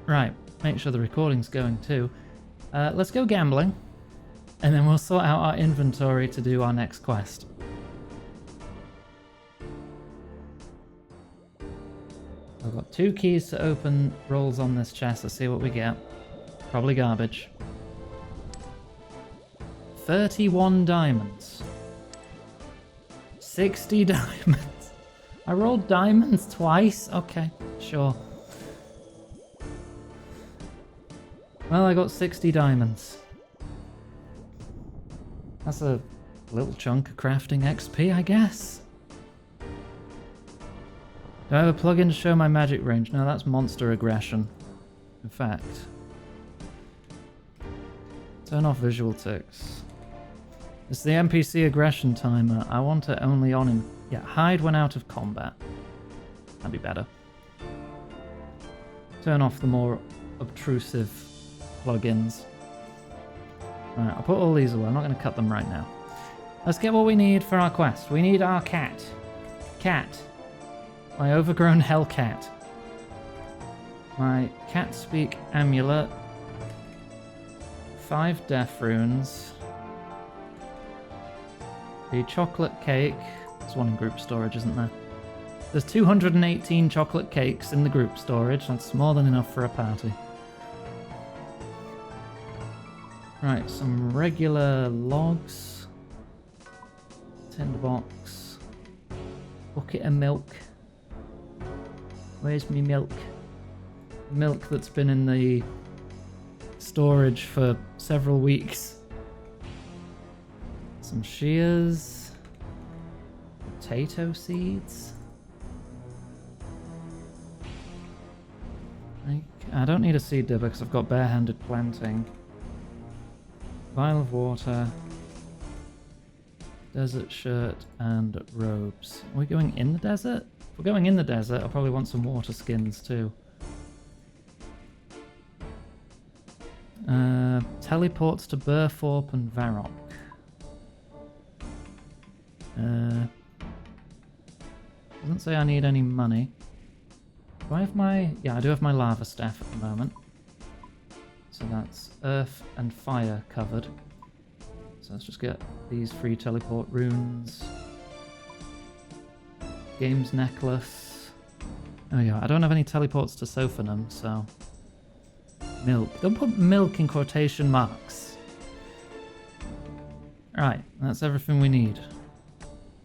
Right, make sure the recording's going too. Let's go gambling, and then we'll sort out our inventory to do our next quest. I've got 2 keys to open rolls on this chest. Let's see what we get. Probably garbage. 31 diamonds. 60 diamonds. I rolled diamonds twice? Okay, sure. Well, I got 60 diamonds. That's a little chunk of crafting XP, I guess. Do I have a plugin to show my magic range? No, that's monster aggression. In fact. Turn off visual ticks. It's the NPC aggression timer. I want it only on in... Yeah, hide when out of combat. That'd be better. Turn off the more obtrusive plugins. Alright, I'll put all these away. I'm not going to cut them right now. Let's get what we need for our quest. We need our cat. Cat. My overgrown hellcat. My cat speak amulet. 5 death runes. The chocolate cake. There's one in group storage, isn't there? There's 218 chocolate cakes in the group storage. That's more than enough for a party. Right, some regular logs. Tinderbox. Bucket of milk. Where's me milk? Milk that's been in the storage for several weeks. Some shears. Potato seeds. I don't need a seed dibber because I've got barehanded planting. Vial of water. Desert shirt and robes. Are we going in the desert? If we're going in the desert, I'll probably want some water skins too. Teleports to Burthorpe and Varrock. Doesn't say I need any money. Do I have my... Yeah, I do have my lava staff at the moment. So that's earth and fire covered. So let's just get these free teleport runes. Games necklace. Oh yeah, I don't have any teleports to Sophanum, so... Milk. Don't put milk in quotation marks. Right, that's everything we need.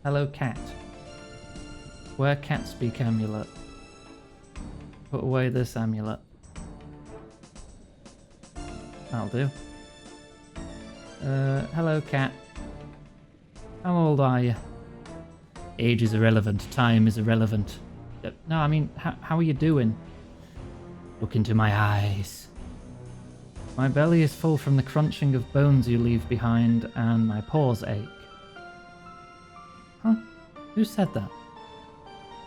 Hello cat. Wear cat speak amulet. Put away this amulet. That'll do. Hello cat. How old are you? Age is irrelevant. Time is irrelevant. No, I mean, how are you doing? Look into my eyes. My belly is full from the crunching of bones you leave behind, and my paws ache. Huh? Who said that?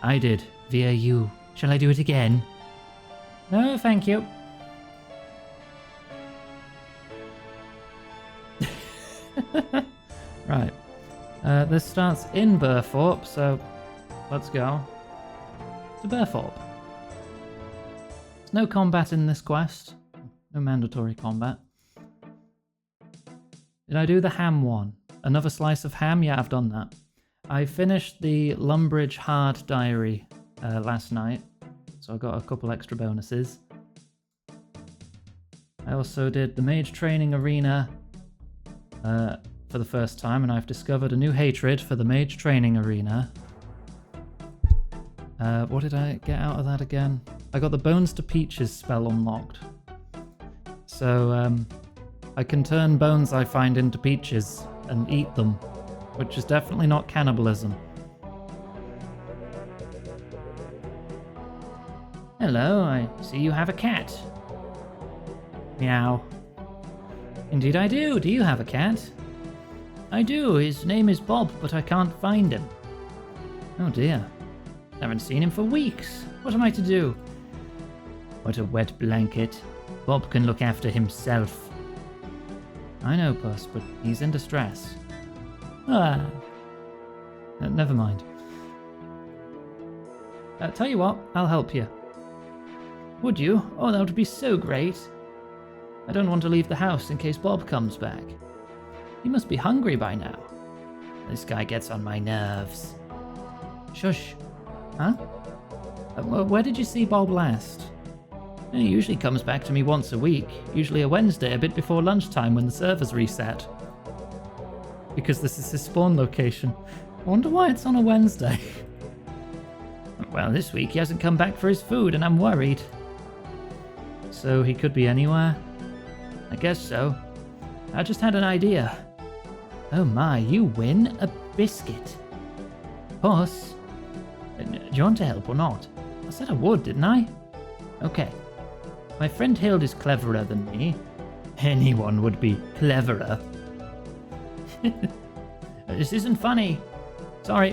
I did, via you. Shall I do it again? No, thank you. Right. This starts in Burthorpe, so let's go to Burthorpe. There's no combat in this quest. No mandatory combat. Did I do the ham one? Another slice of ham? Yeah, I've done that. I finished the Lumbridge Hard Diary last night, so I got a couple extra bonuses. I also did the Mage Training Arena for the first time, and I've discovered a new hatred for the Mage Training Arena. What did I get out of that again? I got the Bones to Peaches spell unlocked. So, I can turn bones I find into peaches and eat them, which is definitely not cannibalism. Hello, I see you have a cat. Meow. Indeed I do. Do you have a cat? I do. His name is Bob, but I can't find him. Oh dear. Haven't seen him for weeks. What am I to do? What a wet blanket. Bob can look after himself. I know, Puss, but he's in distress. Ah. Never mind. Tell you what, I'll help you. Would you? Oh, that would be so great. I don't want to leave the house in case Bob comes back. He must be hungry by now. This guy gets on my nerves. Shush. Huh? Where did you see Bob last? He usually comes back to me once a week, usually a Wednesday, a bit before lunchtime when the servers reset. Because this is his spawn location. I wonder why it's on a Wednesday. Well, this week he hasn't come back for his food and I'm worried. So he could be anywhere? I guess so. I just had an idea. Oh my, you win a biscuit. Puss, do you want to help or not? I said I would, didn't I? Okay. My friend Hild is cleverer than me. Anyone would be cleverer. This isn't funny. Sorry.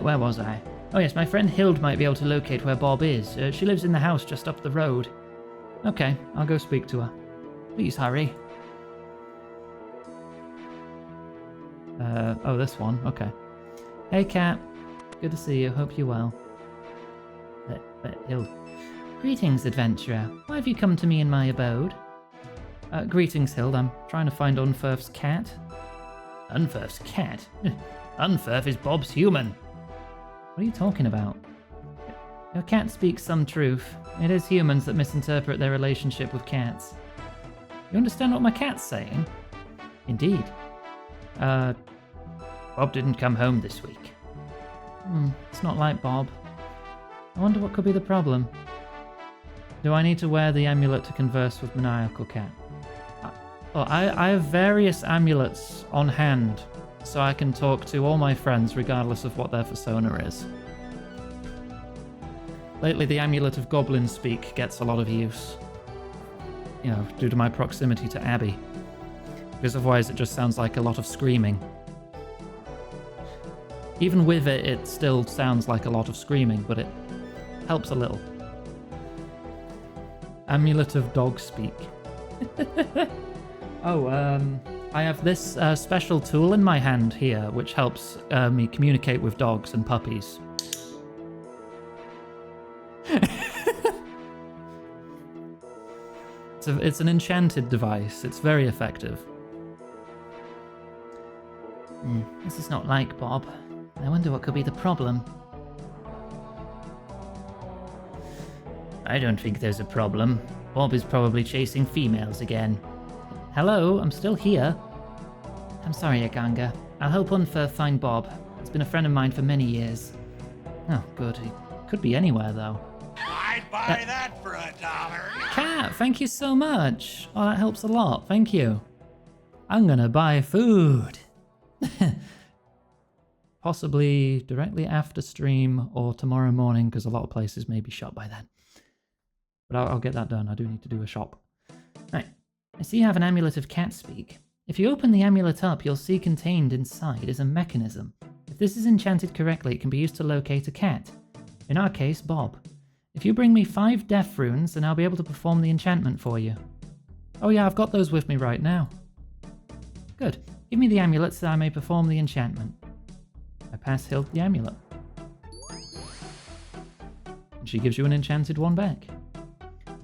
Where was I? Oh yes, my friend Hild might be able to locate where Bob is. She lives in the house just up the road. Okay, I'll go speak to her. Please hurry. Oh, this one. Okay. Hey, Cat. Good to see you. Hope you're well. Hild. Greetings, adventurer. Why have you come to me in my abode? Greetings, Hild. I'm trying to find Unferth's cat. Unferth's cat? Unferth is Bob's human. What are you talking about? Your cat speaks some truth. It is humans that misinterpret their relationship with cats. You understand what my cat's saying? Indeed. Bob didn't come home this week. It's not like Bob. I wonder what could be the problem. Do I need to wear the amulet to converse with Maniacal Cat? I have various amulets on hand, so I can talk to all my friends regardless of what their persona is. Lately, the amulet of Goblin Speak gets a lot of use. You know, due to my proximity to Abby. Because otherwise it just sounds like a lot of screaming. Even with it, it still sounds like a lot of screaming, but it helps a little. Amulet of Dog Speak. I have this special tool in my hand here, which helps me communicate with dogs and puppies. It's an enchanted device. It's very effective. This is not like Bob. I wonder what could be the problem. I don't think there's a problem. Bob is probably chasing females again. Hello, I'm still here. I'm sorry, Aganga. I'll help Unferth find Bob. He's been a friend of mine for many years. Oh, good. He could be anywhere, though. I'd buy that for $1. Cat, thank you so much. Oh, that helps a lot. Thank you. I'm gonna buy food. Possibly directly after stream or tomorrow morning, because a lot of places may be shut by then. But I'll get that done. I do need to do a shop. Right. I see you have an amulet of cat speak. If you open the amulet up, you'll see contained inside is a mechanism. If this is enchanted correctly, it can be used to locate a cat. In our case, Bob. If you bring me 5 death runes, then I'll be able to perform the enchantment for you. Oh yeah, I've got those with me right now. Good. Give me the amulet so that I may perform the enchantment. I pass Hild the amulet. And she gives you an enchanted one back.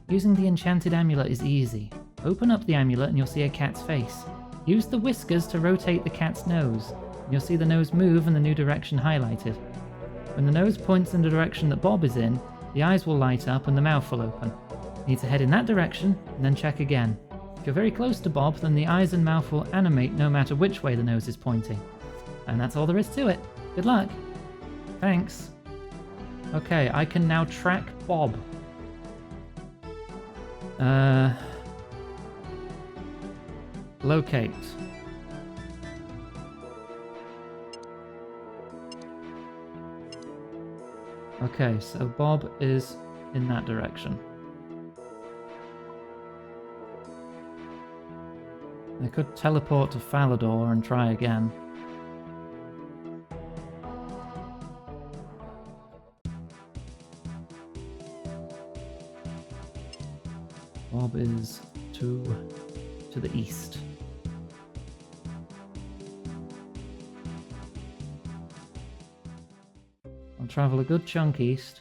Using the enchanted amulet is easy. Open up the amulet and you'll see a cat's face. Use the whiskers to rotate the cat's nose, and you'll see the nose move and the new direction highlighted. When the nose points in the direction that Bob is in, the eyes will light up and the mouth will open. You need to head in that direction and then check again. If you're very close to Bob, then the eyes and mouth will animate no matter which way the nose is pointing. And that's all there is to it. Good luck. Thanks. Okay, I can now track Bob. Locate. Okay, so Bob is in that direction. I could teleport to Falador and try again. Bob is to the east. I'll travel a good chunk east.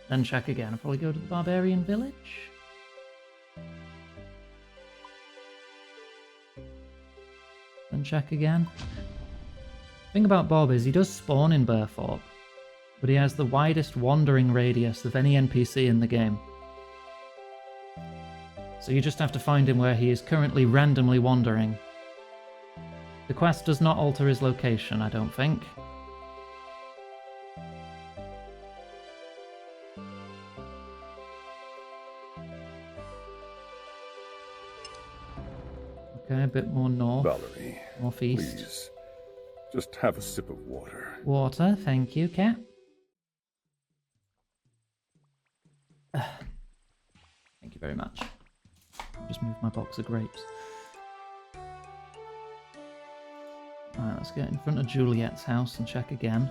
Then check again. I'll probably go to the barbarian village. Then check again. The thing about Bob is he does spawn in Burthorpe, but he has the widest wandering radius of any NPC in the game. So you just have to find him where he is currently randomly wandering. The quest does not alter his location, I don't think. Okay, a bit more north. Valerie, Northeast. please, just have a sip of water. Water, thank you, cat. Thank you very much. I'll just move my box of grapes. Alright, let's get in front of Juliet's house and check again.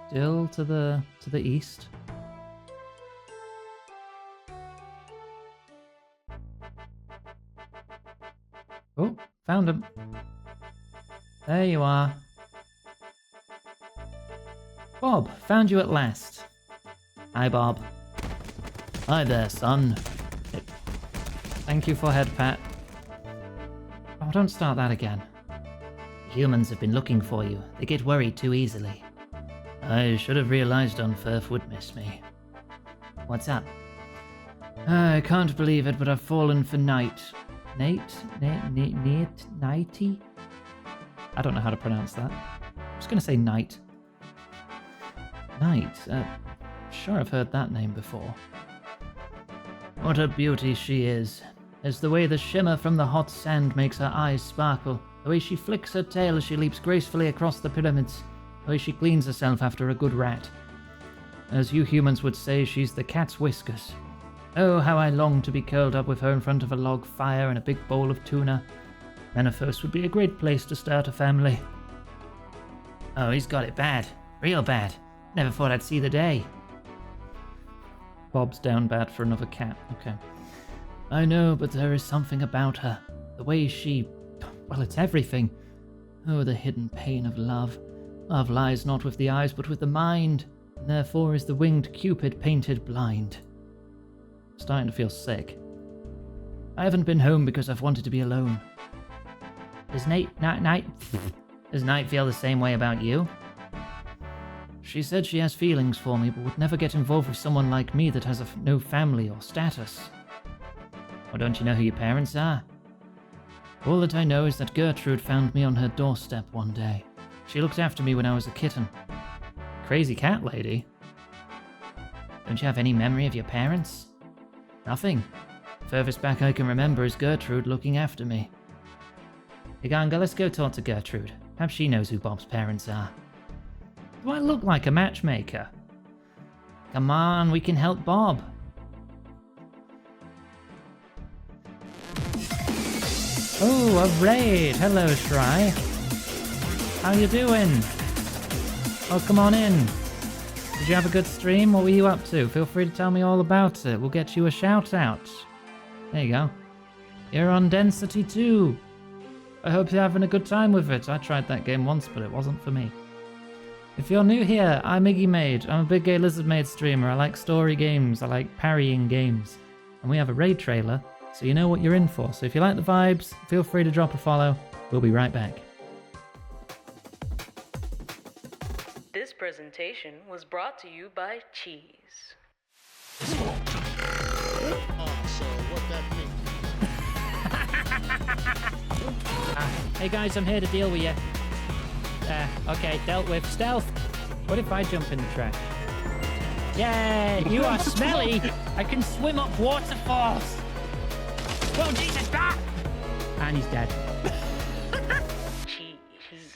Still to the east. Oh, found him. There you are. Bob, found you at last. Hi, Bob. Hi there, son. Thank you for head pat. Oh, don't start that again. Humans have been looking for you. They get worried too easily. I should have realized Unferth would miss me. What's up? I can't believe it, but I've fallen for Night. Nighty? I don't know how to pronounce that. I'm just gonna say Night. Night? Sure I've heard that name before. What a beauty she is. There's the way the shimmer from the hot sand makes her eyes sparkle, the way she flicks her tail as she leaps gracefully across the pyramids, the way she cleans herself after a good rat. As you humans would say, she's the cat's whiskers. Oh, how I long to be curled up with her in front of a log fire and a big bowl of tuna. Menefos would be a great place to start a family. Oh, he's got it bad. Real bad. Never thought I'd see the day. Bob's down bad for another cat. Okay. I know, but there is something about her. The way she... well, it's everything. Oh, the hidden pain of love. Love lies not with the eyes, but with the mind, and therefore is the winged Cupid painted blind. Starting to feel sick. I haven't been home because I've wanted to be alone. Does Does Night feel the same way about you? She said she has feelings for me, but would never get involved with someone like me that has no family or status. Well, don't you know who your parents are? All that I know is that Gertrude found me on her doorstep one day. She looked after me when I was a kitten. Crazy cat lady. Don't you have any memory of your parents? Nothing. Furthest back I can remember is Gertrude looking after me. Iganga, let's go talk to Gertrude. Perhaps she knows who Bob's parents are. Do I look like a matchmaker? Come on, we can help Bob. Oh, a raid! Hello, Shry. How you doing? Oh, come on in. Did you have a good stream? What were you up to? Feel free to tell me all about it. We'll get you a shout out. There you go. You're on Density 2. I hope you're having a good time with it. I tried that game once, but it wasn't for me. If you're new here, I'm Iggy Maid. I'm a big gay lizard maid streamer. I like story games. I like parrying games. And we have a raid trailer, so you know what you're in for. So if you like the vibes, feel free to drop a follow. We'll be right back. This presentation was brought to you by Cheese. So what that means? Hey guys, I'm here to deal with you. Okay, dealt with. Stealth! What if I jump in the trash? Yay! You are smelly! I can swim up waterfalls! Whoa, Jesus! Ah! And he's dead. Cheese.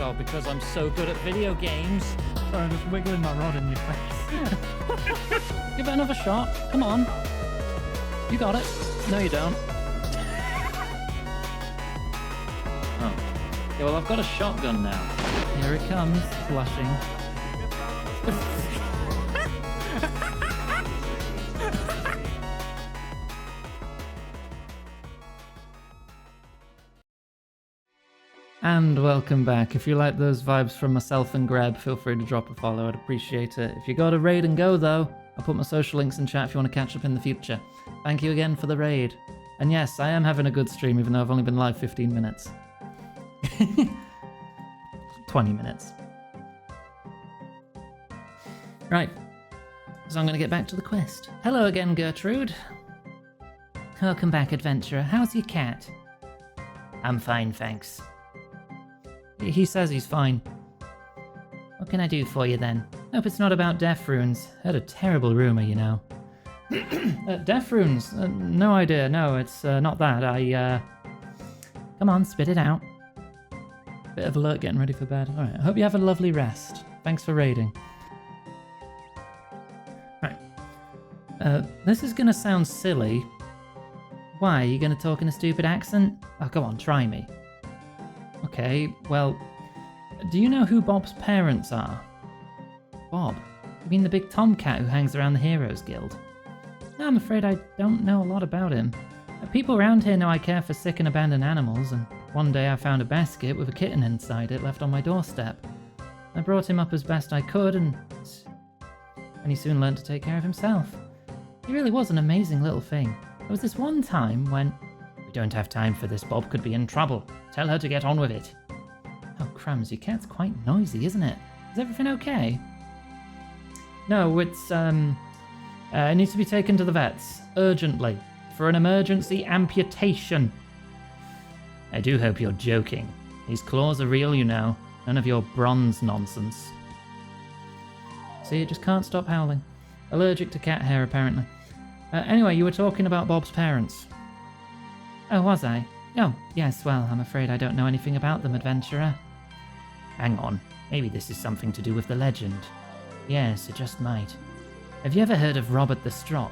Oh, because I'm so good at video games. Sorry, I'm just wiggling my rod in your face. Give it another shot. Come on. You got it. No, you don't. Oh. Okay, well, I've got a shotgun now. Here it comes, flushing. And welcome back. If you like those vibes from myself and Greb, feel free to drop a follow. I'd appreciate it. If you got a raid and go, though, I'll put my social links in chat if you want to catch up in the future. Thank you again for the raid. And yes, I am having a good stream, even though I've only been live 15 minutes. 20 minutes. Right. So I'm going to get back to the quest. Hello again, Gertrude. Welcome back, adventurer. How's your cat? I'm fine, thanks. He says he's fine. What can I do for you then? Hope it's not about death runes. Heard a terrible rumor, you know. Death runes? No idea. No, it's not that. Come on, spit it out. Bit of alert getting ready for bed. Alright, I hope you have a lovely rest. Thanks for raiding. Right. This is gonna sound silly. Why? Are you gonna talk in a stupid accent? Oh, go on, try me. Okay, well, do you know who Bob's parents are? Bob? You mean the big tomcat who hangs around the Heroes Guild? No, I'm afraid I don't know a lot about him. People around here know I care for sick and abandoned animals, and one day I found a basket with a kitten inside it left on my doorstep. I brought him up as best I could, and he soon learned to take care of himself. He really was an amazing little thing. There was this one time when... We don't have time for this. Bob could be in trouble. Tell her to get on with it. Oh, crumbs, your cat's quite noisy, isn't it? Is everything okay? No, it's, it needs to be taken to the vets. Urgently. For an emergency amputation. I do hope you're joking. These claws are real, you know. None of your bronze nonsense. See, it just can't stop howling. Allergic to cat hair, apparently. Anyway, you were talking about Bob's parents. Oh, was I? Oh, yes, well, I'm afraid I don't know anything about them, adventurer. Hang on. Maybe this is something to do with the legend. Yes, it just might. Have you ever heard of Robert the Strong?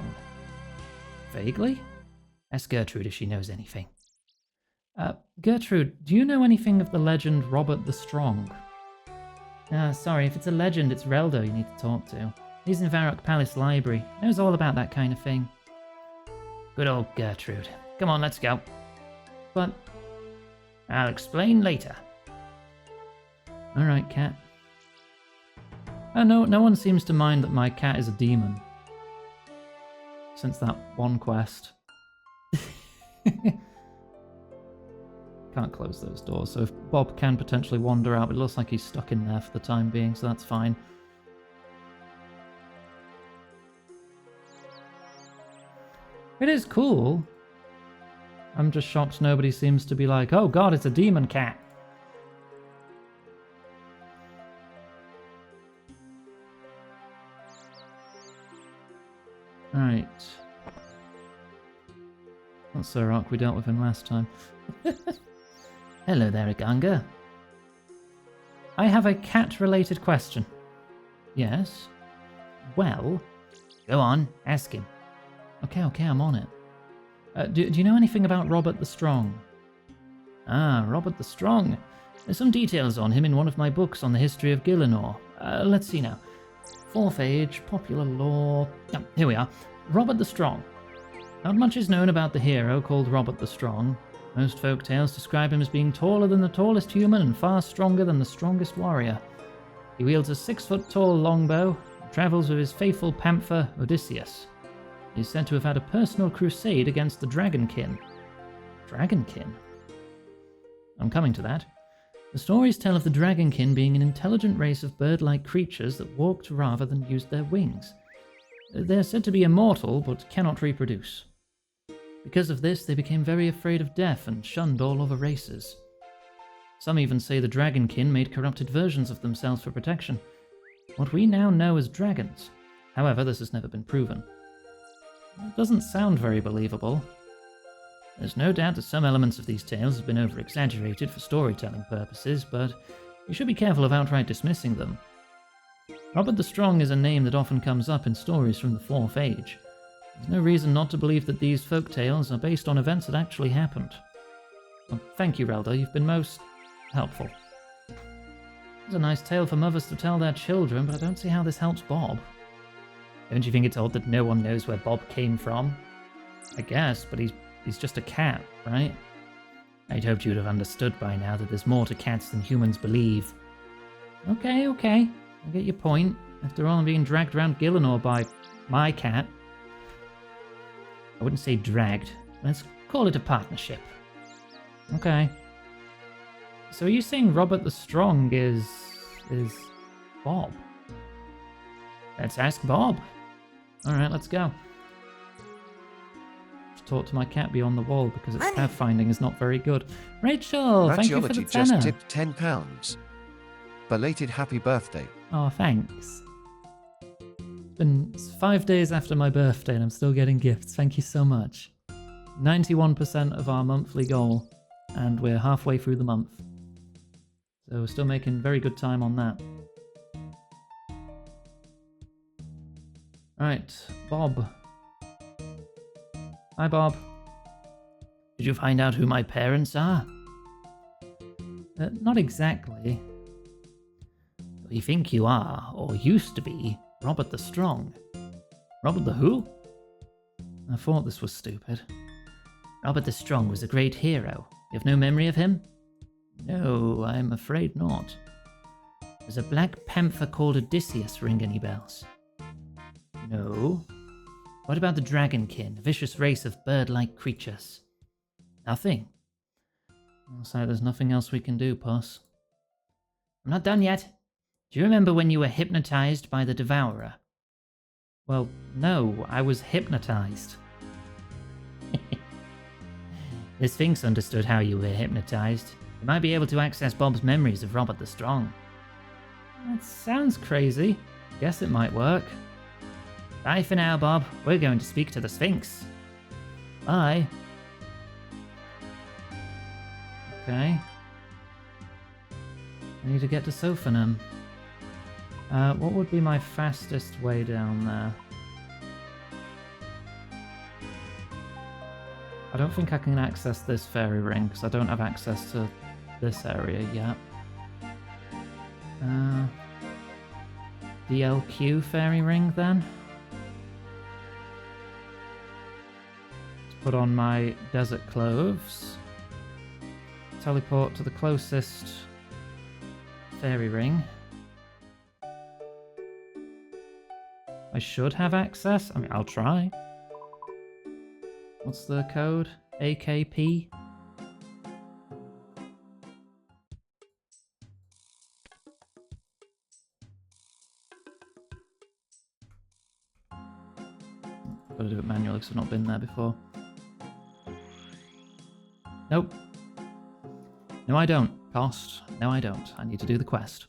Vaguely? Ask Gertrude if she knows anything. Gertrude, do you know anything of the legend Robert the Strong? Sorry, if it's a legend, it's Reldo you need to talk to. He's in Varrock Palace Library. Knows all about that kind of thing. Good old Gertrude. Come on, let's go. But... I'll explain later. Alright, cat. No one seems to mind that my cat is a demon. Since that one quest. Can't close those doors, so if Bob can potentially wander out, it looks like he's stuck in there for the time being, so that's fine. It is cool. I'm just shocked nobody seems to be like, oh god, it's a demon cat. Right. That's Sir Rock, we dealt with him last time. Hello there, Iganga. I have a cat-related question. Yes? Well, go on, ask him. Okay, I'm on it. Do you know anything about Robert the Strong? Ah, Robert the Strong. There's some details on him in one of my books on the history of Gielinor. Let's see now. 4th Age, popular lore... Oh, here we are. Robert the Strong. Not much is known about the hero called Robert the Strong. Most folk tales describe him as being taller than the tallest human and far stronger than the strongest warrior. He wields a 6-foot-tall longbow and travels with his faithful panther, Odysseus. He is said to have had a personal crusade against the Dragonkin. Dragonkin? I'm coming to that. The stories tell of the Dragonkin being an intelligent race of bird-like creatures that walked rather than used their wings. They are said to be immortal, but cannot reproduce. Because of this, they became very afraid of death and shunned all other races. Some even say the Dragonkin made corrupted versions of themselves for protection. What we now know as dragons. However, this has never been proven. It doesn't sound very believable. There's no doubt that some elements of these tales have been over-exaggerated for storytelling purposes, but you should be careful of outright dismissing them. Robert the Strong is a name that often comes up in stories from the 4th Age. There's no reason not to believe that these folk tales are based on events that actually happened. Well, thank you, Relda, you've been most helpful. It's a nice tale for mothers to tell their children, but I don't see how this helps Bob. Don't you think it's odd that no one knows where Bob came from? I guess, but he's just a cat, right? I'd hoped you'd have understood by now that there's more to cats than humans believe. Okay, okay. I get your point. After all, I'm being dragged around Gillinor by my cat. I wouldn't say dragged. Let's call it a partnership. Okay. So are you saying Robert the Strong is Bob? Let's ask Bob. Alright, let's go. Just talk to my cat beyond the wall because its pathfinding is not very good. Rachel, thank you for the Radiology tenner. just tipped £10. Belated happy birthday. Oh, thanks. It's 5 days after my birthday and I'm still getting gifts. Thank you so much. 91% of our monthly goal, and we're halfway through the month. So we're still making very good time on that. Right, Bob. Hi, Bob. Did you find out who my parents are? Not exactly. You think you are, or used to be, Robert the Strong. Robert the who? I thought this was stupid. Robert the Strong was a great hero. You have no memory of him? No, I'm afraid not. Does a black panther called Odysseus ring any bells? No. What about the Dragonkin, a vicious race of bird-like creatures? Nothing. Looks like there's nothing else we can do, Puss. I'm not done yet. Do you remember when you were hypnotized by the Devourer? Well, no, I was hypnotized. The Sphinx understood how you were hypnotized. You might be able to access Bob's memories of Robert the Strong. That sounds crazy. Guess it might work. Bye for now, Bob. We're going to speak to the Sphinx. Bye. Okay. I need to get to Sophanum. What would be my fastest way down there? I don't think I can access this fairy ring because I don't have access to this area yet. DLQ fairy ring then. Let's put on my desert clothes. Teleport to the closest fairy ring. I should have access. I mean, I'll try. What's the code? AKP? Gotta do it manually because I've not been there before. Nope. No, I don't. Cost. No, I don't. I need to do the quest.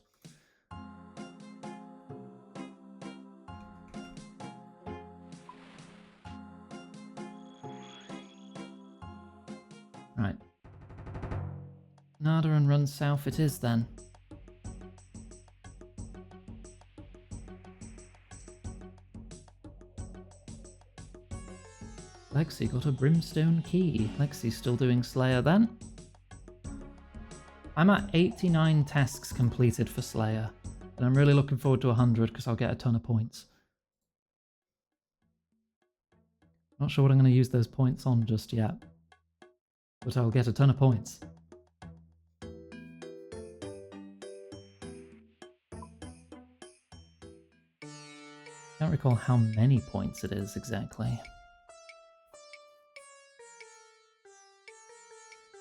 Right. Nada and run south it is then. Lexi got a brimstone key. Lexi's still doing Slayer then. I'm at 89 tasks completed for Slayer, and I'm really looking forward to 100 because I'll get a ton of points. Not sure what I'm going to use those points on just yet, but I'll get a ton of points. Can't recall how many points it is exactly.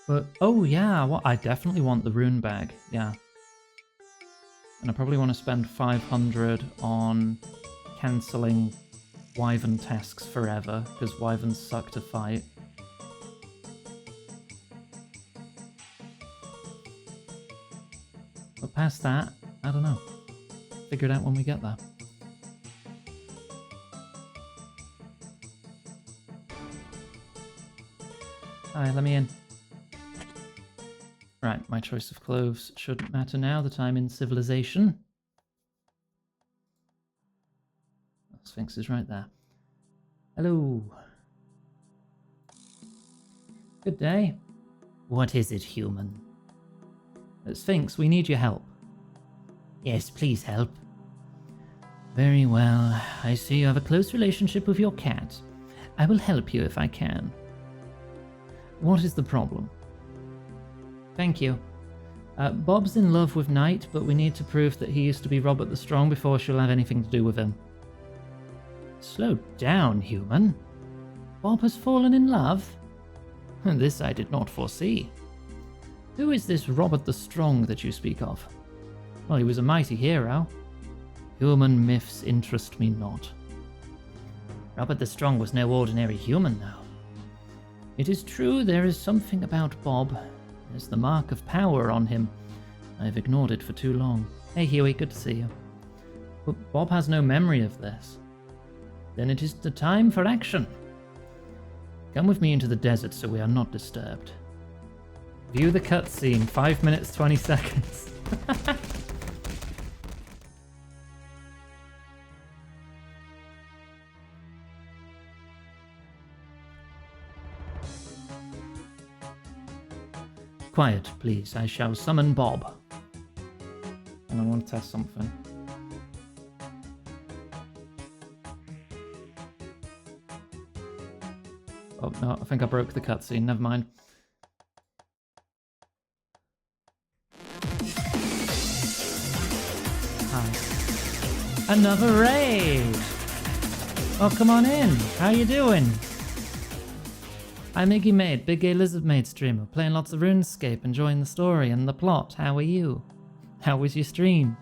But, oh yeah, I definitely want the rune bag, yeah. And I probably want to spend 500 on cancelling Wyvern tasks forever, because Wyverns suck to fight. But past that, I don't know. Figure it out when we get there. Hi, let me in. Right, my choice of clothes shouldn't matter now that I'm in civilization. The Sphinx is right there. Hello. Good day. What is it, human? Sphinx, we need your help. Yes, please help. Very well. I see you have a close relationship with your cat. I will help you if I can. What is the problem? Thank you. Bob's in love with Knight, but we need to prove that he used to be Robert the Strong before she'll have anything to do with him. Slow down, human. Bob has fallen in love? This I did not foresee. Who is this Robert the Strong that you speak of? Well, he was a mighty hero. Human myths interest me not. Robert the Strong was no ordinary human, though. It is true there is something about Bob. There's the mark of power on him. I've ignored it for too long. Hey Huey, good to see you. But Bob has no memory of this. Then it is the time for action. Come with me into the desert so we are not disturbed. View the cutscene, 5 minutes 20 seconds. Quiet, please. I shall summon Bob. And I want to test something. Oh, no, I think I broke the cutscene. Never mind. Hi. Another raid! Oh, come on in. How you doing? I'm Iggy Maid, Big Gay Lizard Maid streamer, playing lots of RuneScape, enjoying the story and the plot. How are you? How was your stream?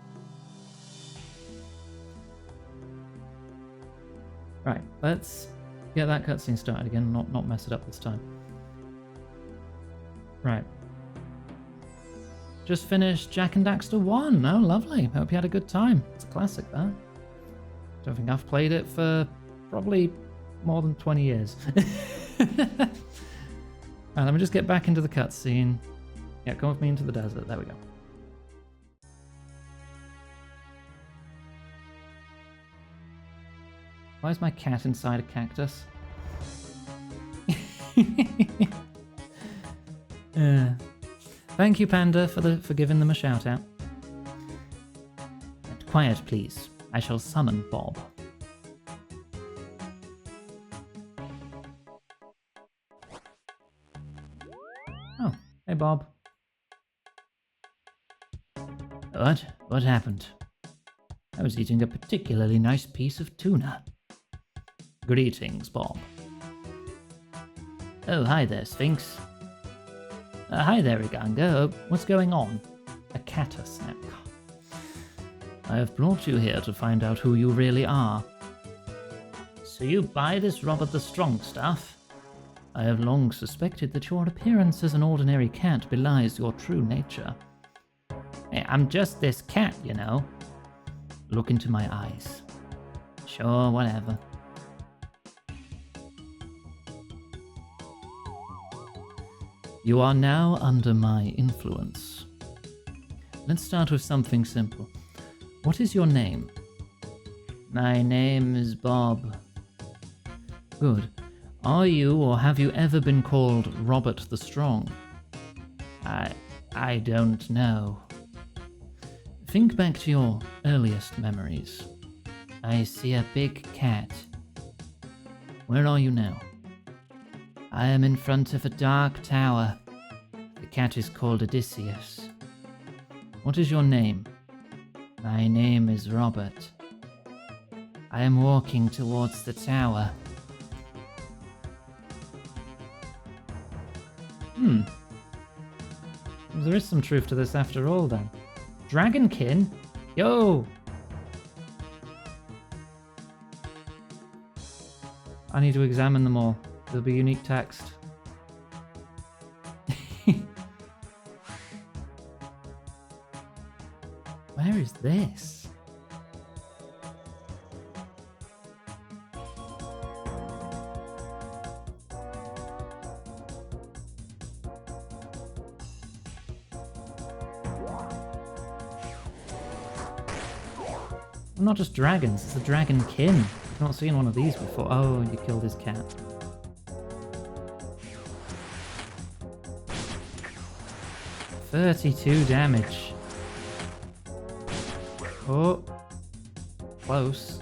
Right, let's get that cutscene started again, not mess it up this time. Right. Just finished Jack and Daxter 1. Oh, lovely. Hope you had a good time. It's a classic, that. Don't think I've played it for probably more than 20 years. Right, let me just get back into the cutscene. Yeah, come with me into the desert. There we go. Why is my cat inside a cactus? Thank you, Panda, for giving them a shout out. And quiet, please. I shall summon Bob. Oh, hey, Bob. What? What happened? I was eating a particularly nice piece of tuna. Greetings, Bob. Oh, hi there, Sphinx. Hi there, Iganga. What's going on? A catter snack. I have brought you here to find out who you really are. So you buy this Robert the Strong stuff? I have long suspected that your appearance as an ordinary cat belies your true nature. Hey, I'm just this cat, you know. Look into my eyes. Sure, whatever. You are now under my influence. Let's start with something simple. What is your name? My name is Bob. Good. Are you or have you ever been called Robert the Strong? I don't know. Think back to your earliest memories. I see a big cat. Where are you now? I am in front of a dark tower. The cat is called Odysseus. What is your name? My name is Robert. I am walking towards the tower. There is some truth to this after all, then. Dragonkin? Yo! I need to examine them all. There'll be unique text. Where is this? Not just dragons, it's a dragonkin. I've not seen one of these before. Oh, you killed his cat. $32 damage. Oh. Close.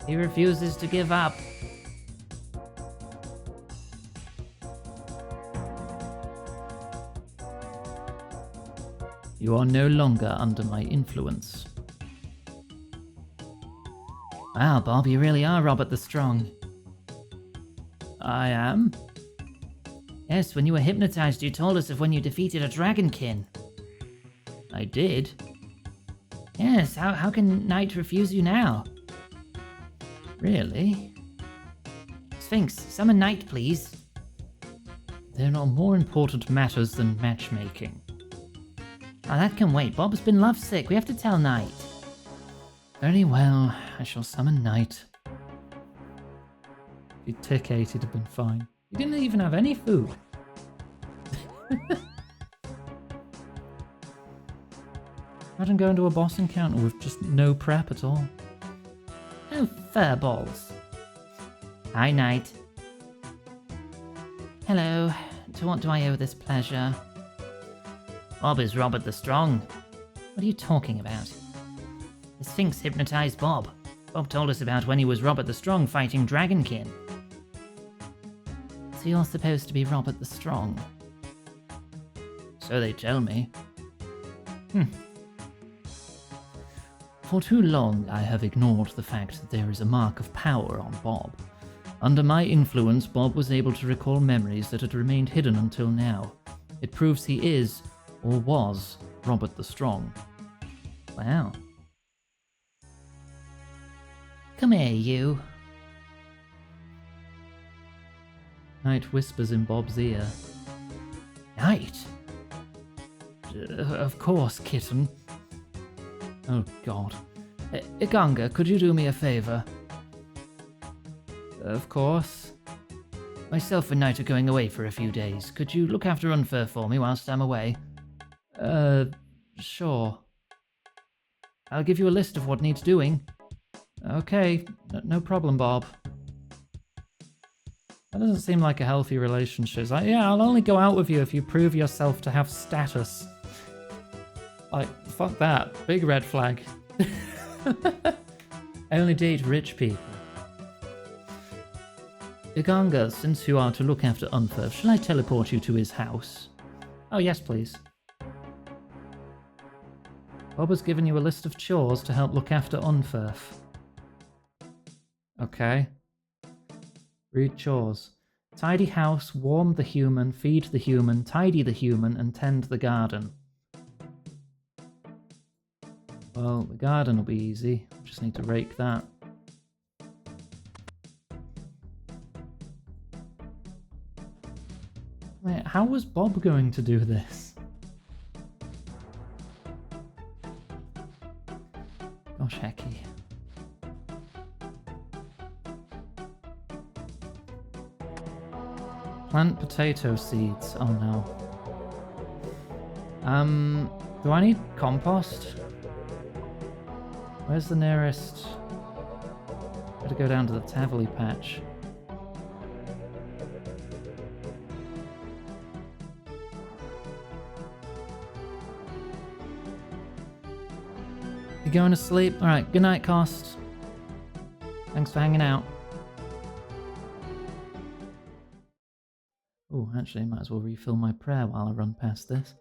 He refuses to give up. You are no longer under my influence. Wow, Bob, you really are Robert the Strong. I am? Yes, when you were hypnotized, you told us of when you defeated a dragonkin. I did? Yes, how can Knight refuse you now? Really? Sphinx, summon Knight, please. There are more important matters than matchmaking. Oh, that can wait. Bob's been lovesick. We have to tell Knight. Very well, I shall summon Knight. If he'd tick 8, he'd have been fine. He didn't even have any food. Imagine going to a boss encounter with just no prep at all. Oh, furballs. Hi, Knight. Hello. To what do I owe this pleasure? Bob is Robert the Strong. What are you talking about? The Sphinx hypnotized Bob. Bob told us about when he was Robert the Strong fighting Dragonkin. So you're supposed to be Robert the Strong? So they tell me. For too long I have ignored the fact that there is a mark of power on Bob. Under my influence, Bob was able to recall memories that had remained hidden until now. It proves he is, or was, Robert the Strong. Wow. Come here, you. Knight whispers in Bob's ear. Knight? Of course, kitten. Oh, God. Iganga, could you do me a favor? Of course. Myself and Knight are going away for a few days. Could you look after Unfer for me whilst I'm away? Sure. I'll give you a list of what needs doing. Okay, no problem, Bob. That doesn't seem like a healthy relationship. Like, yeah, I'll only go out with you if you prove yourself to have status. Like, fuck that. Big red flag. I only date rich people. Iganga, since you are to look after Unfer, shall I teleport you to his house? Oh, yes, please. Bob has given you a list of chores to help look after Unfer. Okay. Read chores. Tidy house, warm the human, feed the human, tidy the human, and tend the garden. Well, the garden will be easy. Just need to rake that. Wait, how was Bob going to do this? Gosh, hecky. Plant potato seeds. Oh no. Do I need compost? Where's the nearest? Gotta go down to the Tavily patch. You going to sleep? Alright, good night, Cost. Thanks for hanging out. Oh, actually, I might as well refill my prayer while I run past this.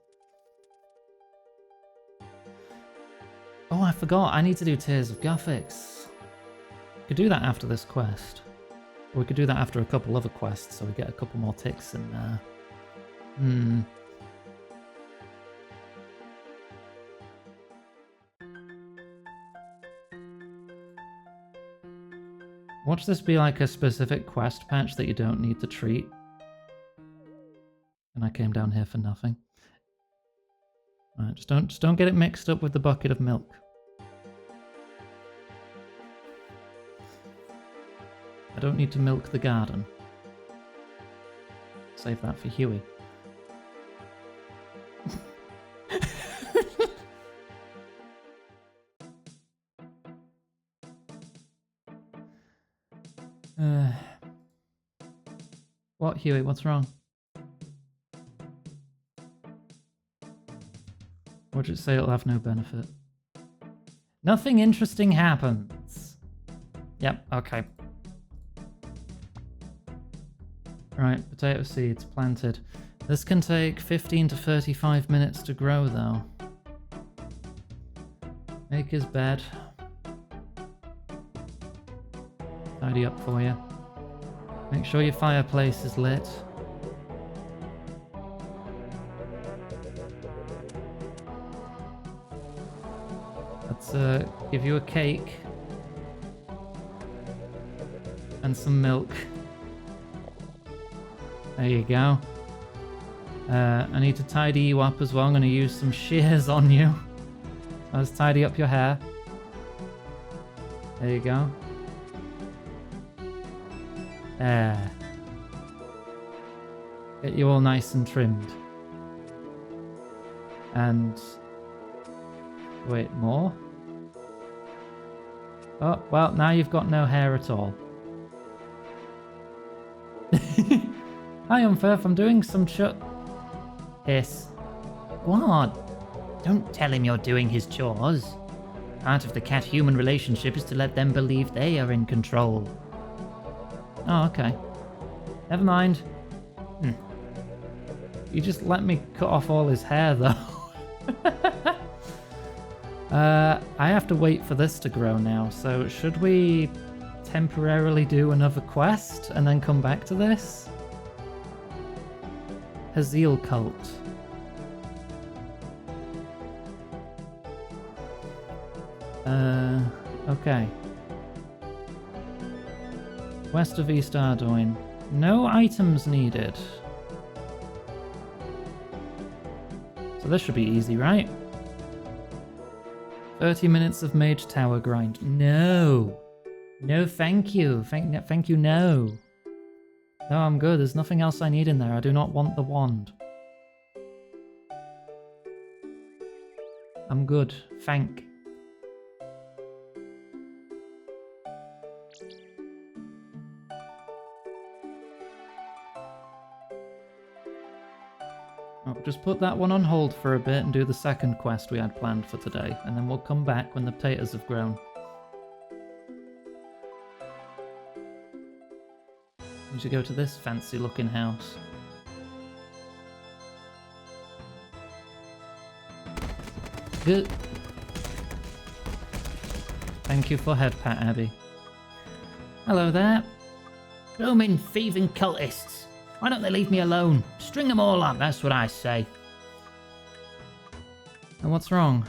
Oh, I forgot. I need to do Tears of Guthix. Could do that after this quest. Or we could do that after a couple other quests, so we get a couple more ticks in there. Watch this be like a specific quest patch that you don't need to treat. And I came down here for nothing. Alright, just don't get it mixed up with the bucket of milk. I don't need to milk the garden. Save that for Huey. What, Huey? What's wrong? Or just say it'll have no benefit? Nothing interesting happens. Yep, okay. Right, potato seeds planted. This can take 15 to 35 minutes to grow, though. Make his bed. Tidy up for you. Make sure your fireplace is lit. Let's give you a cake. And some milk. There you go. I need to tidy you up as well. I'm going to use some shears on you. Let's tidy up your hair. There you go. There. Get you all nice and trimmed. And... wait, more? Oh, well, now you've got no hair at all. Hi, Unferth, I'm doing some Hiss. Go on. Don't tell him you're doing his chores. Part of the cat-human relationship is to let them believe they are in control. Oh, okay. Never mind. You just let me cut off all his hair, though. I have to wait for this to grow now, so should we temporarily do another quest and then come back to this? Hazel Cult. Okay. West of East Ardoyne. No items needed. So this should be easy, right? 30 minutes of Mage Tower grind. No! No, thank you. Thank you, no. No, I'm good. There's nothing else I need in there. I do not want the wand. I'm good. Thank. I'll just put that one on hold for a bit and do the second quest we had planned for today, and then we'll come back when the potatoes have grown. We should go to this fancy looking house. Good. Thank you for head pat, Abby. Hello there. Roman thieving cultists. Why don't they leave me alone? String them all up, that's what I say. And what's wrong?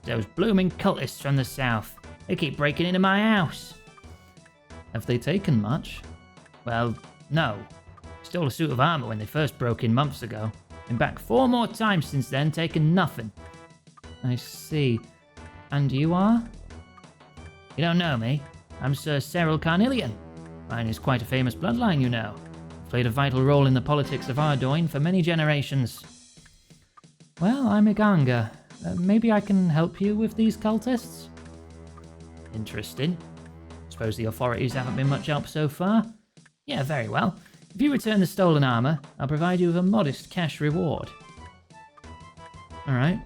Those blooming cultists from the south. They keep breaking into my house. Have they taken much? Well, no. Stole a suit of armor when they first broke in months ago. Been back 4 more times since then, taken nothing. I see. And you are? You don't know me. I'm Sir Cyril Carnelian. Mine is quite a famous bloodline, you know. Played a vital role in the politics of Ardoyne for many generations. Well, I'm Iganga. Maybe I can help you with these cultists? Interesting. Suppose the authorities haven't been much help so far? Yeah, very well. If you return the stolen armor, I'll provide you with a modest cash reward. Alright.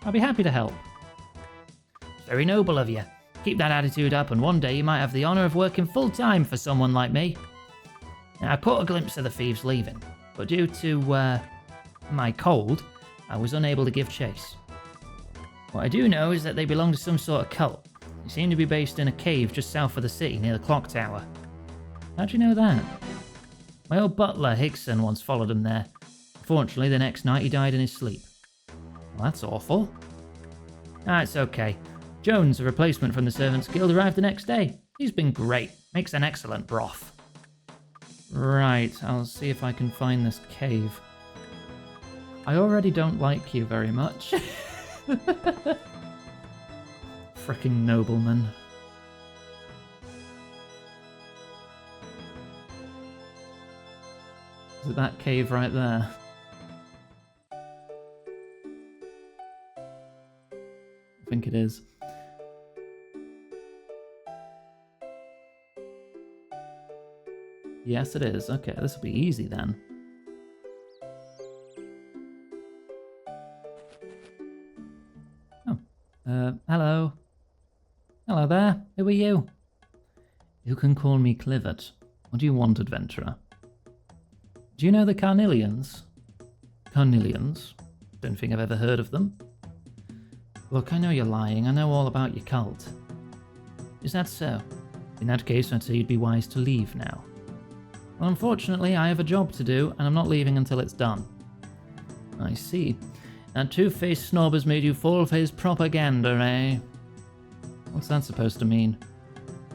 I'll be happy to help. It's very noble of you. Keep that attitude up and one day you might have the honor of working full-time for someone like me. Now, I caught a glimpse of the thieves leaving, but due to, my cold, I was unable to give chase. What I do know is that they belong to some sort of cult. They seem to be based in a cave just south of the city near the clock tower. How'd you know that? My old butler, Hickson, once followed them there. Unfortunately, the next night he died in his sleep. Well, that's awful. Ah, it's okay. Jones, a replacement from the Servants Guild, arrived the next day. He's been great. Makes an excellent broth. Right, I'll see if I can find this cave. I already don't like you very much. Fricking nobleman. Is it that cave right there? I think it is. Yes, it is. Okay, this will be easy then. Oh. Hello. Hello there. Who are you? You can call me Clivet. What do you want, adventurer? Do you know the Carnelians? Carnelians? Don't think I've ever heard of them. Look, I know you're lying. I know all about your cult. Is that so? In that case, I'd say you'd be wise to leave now. Well, unfortunately, I have a job to do, and I'm not leaving until it's done. I see. That two-faced snob has made you fall for his propaganda, eh? What's that supposed to mean?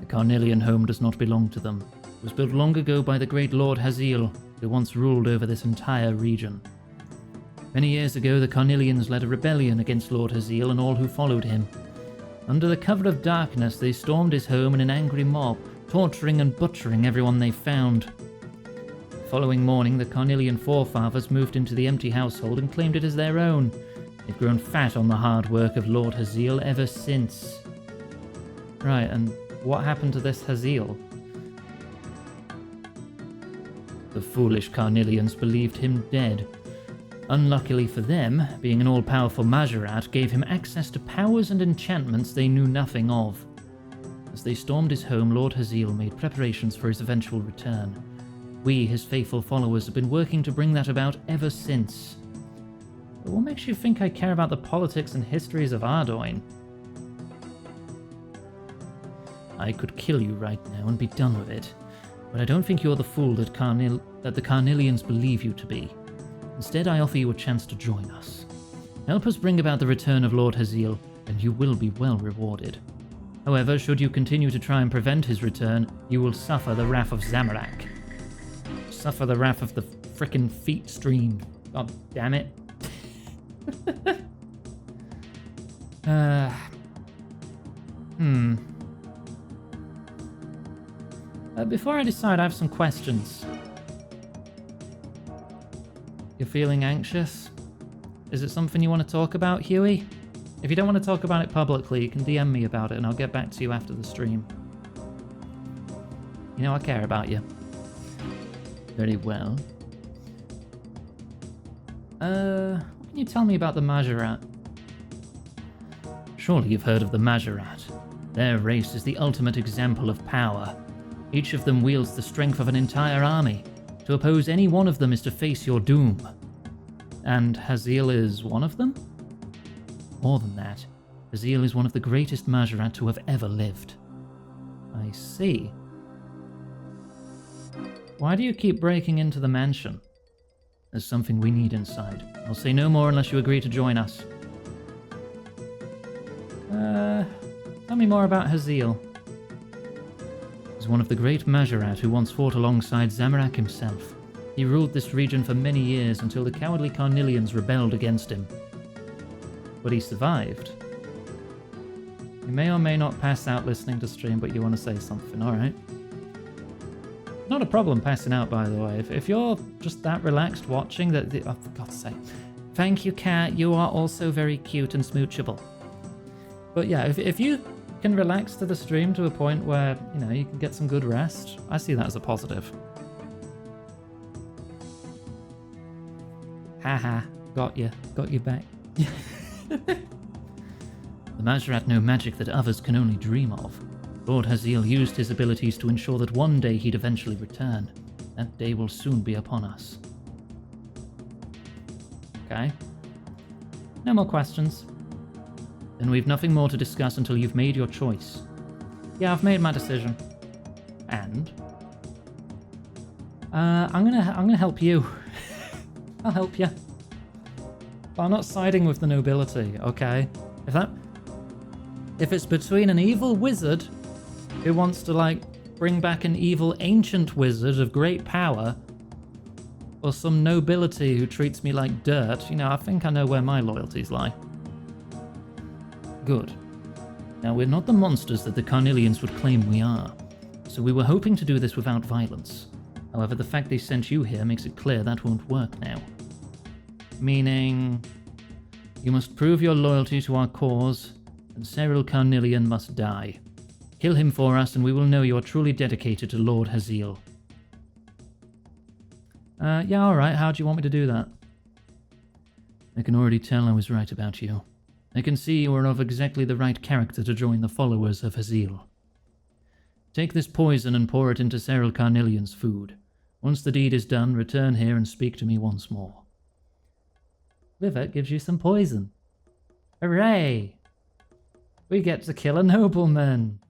The Carnelian home does not belong to them. It was built long ago by the great Lord Haziel, who once ruled over this entire region. Many years ago, the Carnelians led a rebellion against Lord Haziel and all who followed him. Under the cover of darkness, they stormed his home in an angry mob, torturing and butchering everyone they found. The following morning, the Carnelian forefathers moved into the empty household and claimed it as their own. They've grown fat on the hard work of Lord Haziel ever since. Right, and what happened to this Haziel? The foolish Carnelians believed him dead. Unluckily for them, being an all-powerful Majorat gave him access to powers and enchantments they knew nothing of. As they stormed his home, Lord Haziel made preparations for his eventual return. We, his faithful followers, have been working to bring that about ever since. But what makes you think I care about the politics and histories of Ardoin? I could kill you right now and be done with it, but I don't think you're the fool that the Carnelians believe you to be. Instead, I offer you a chance to join us. Help us bring about the return of Lord Haziel, and you will be well rewarded. However, should you continue to try and prevent his return, you will suffer the wrath of Zamorak. Suffer the wrath of the frickin' feet stream. God damn it. Before I decide, I have some questions. You're feeling anxious? Is it something you want to talk about, Huey? If you don't want to talk about it publicly, you can DM me about it and I'll get back to you after the stream. You know I care about you. Very well. What can you tell me about the Majorat? Surely you've heard of the Majorat. Their race is the ultimate example of power. Each of them wields the strength of an entire army. To oppose any one of them is to face your doom. And Haziel is one of them? More than that, Haziel is one of the greatest Majorat to have ever lived. I see. Why do you keep breaking into the mansion? There's something we need inside. I'll say no more unless you agree to join us. Tell me more about Haziel. He's one of the great Majorat who once fought alongside Zamorak himself. He ruled this region for many years until the cowardly Carnelians rebelled against him. But he survived. You may or may not pass out listening to stream, but you want to say something, alright? Not a problem passing out, by the way. If you're just that relaxed watching, oh, for God's sake. Thank you, Cat. You are also very cute and smoochable. But yeah, if you can relax to the stream to a point where, you know, you can get some good rest, I see that as a positive. Haha, got you back. The Majorat know magic that others can only dream of. Lord Haziel used his abilities to ensure that one day he'd eventually return. That day will soon be upon us. Okay. No more questions. Then we've nothing more to discuss until you've made your choice. Yeah, I've made my decision. And I'm gonna help you. I'll help you. But I'm not siding with the nobility, okay? If it's between an evil wizard who wants to, like, bring back an evil ancient wizard of great power, or some nobility who treats me like dirt, you know, I think I know where my loyalties lie. Good. Now, we're not the monsters that the Carnelians would claim we are, so we were hoping to do this without violence. However, the fact they sent you here makes it clear that won't work now. Meaning, you must prove your loyalty to our cause, and Cyril Carnelian must die. Kill him for us, and we will know you are truly dedicated to Lord Haziel. Yeah, alright, how do you want me to do that? I can already tell I was right about you. I can see you are of exactly the right character to join the followers of Haziel. Take this poison and pour it into Cyril Carnelian's food. Once the deed is done, return here and speak to me once more. Livet gives you some poison. Hooray! We get to kill a nobleman.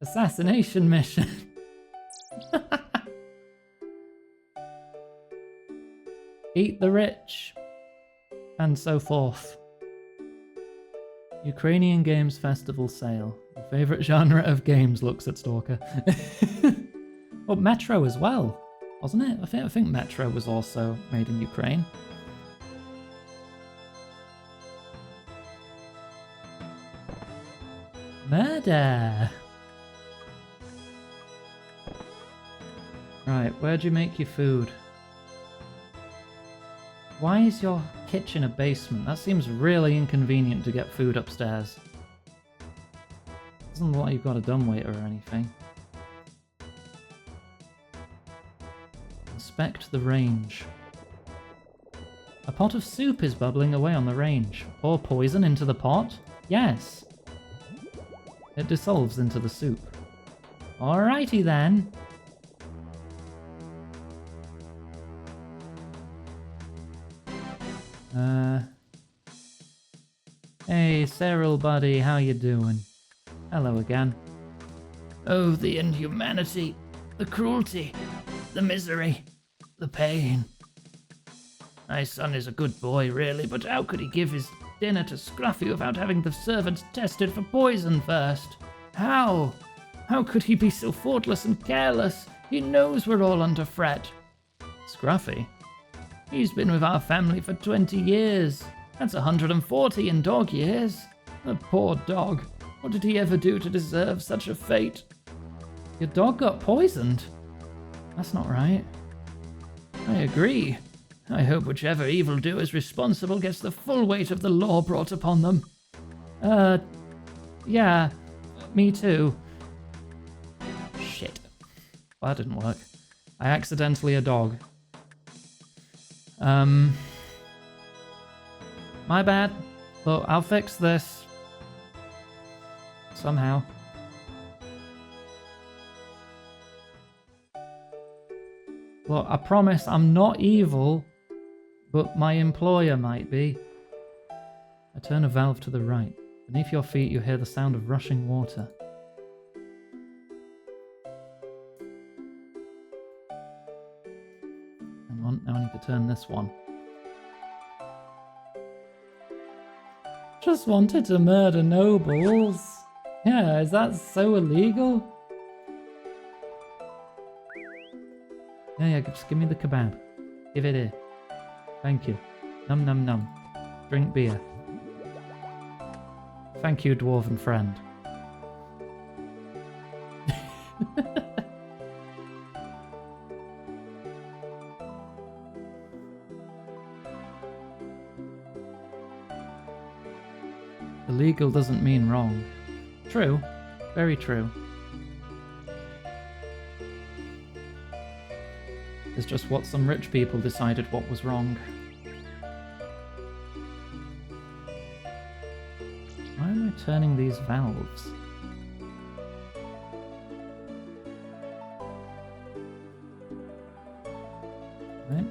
Assassination mission. Eat the rich. And so forth. Ukrainian Games Festival sale. Your favourite genre of games, looks at Stalker. Well, Metro as well, wasn't it? I think Metro was also made in Ukraine. Murder! Right, where'd you make your food? Why is your kitchen a basement? That seems really inconvenient to get food upstairs. Doesn't look like you've got a dumbwaiter or anything. Inspect the range. A pot of soup is bubbling away on the range. Pour poison into the pot? Yes. It dissolves into the soup. Alrighty then. Hey, Cyril buddy, how you doing? Hello again. Oh, the inhumanity, the cruelty, the misery, the pain. My son is a good boy, really, but how could he give his dinner to Scruffy without having the servants tested for poison first? How? How could he be so thoughtless and careless? He knows we're all under threat. Scruffy? He's been with our family for 20 years. That's 140 in dog years. The poor dog. What did he ever do to deserve such a fate? Your dog got poisoned? That's not right. I agree. I hope whichever evildoer is responsible gets the full weight of the law brought upon them. Yeah, me too. Shit. Well, that didn't work. I accidentally a dog. My bad, but I'll fix this. Somehow. Look, I promise I'm not evil, but my employer might be. I turn a valve to the right. Beneath your feet you hear the sound of rushing water. Hang on, now I need to turn this one. Just wanted to murder nobles. Yeah, is that so illegal? Yeah, just give me the kebab. Give it here. Thank you. Num num num. Drink beer. Thank you, dwarven friend. Illegal doesn't mean wrong. True. Very true. It's just what some rich people decided what was wrong. Why am I turning these valves? Right.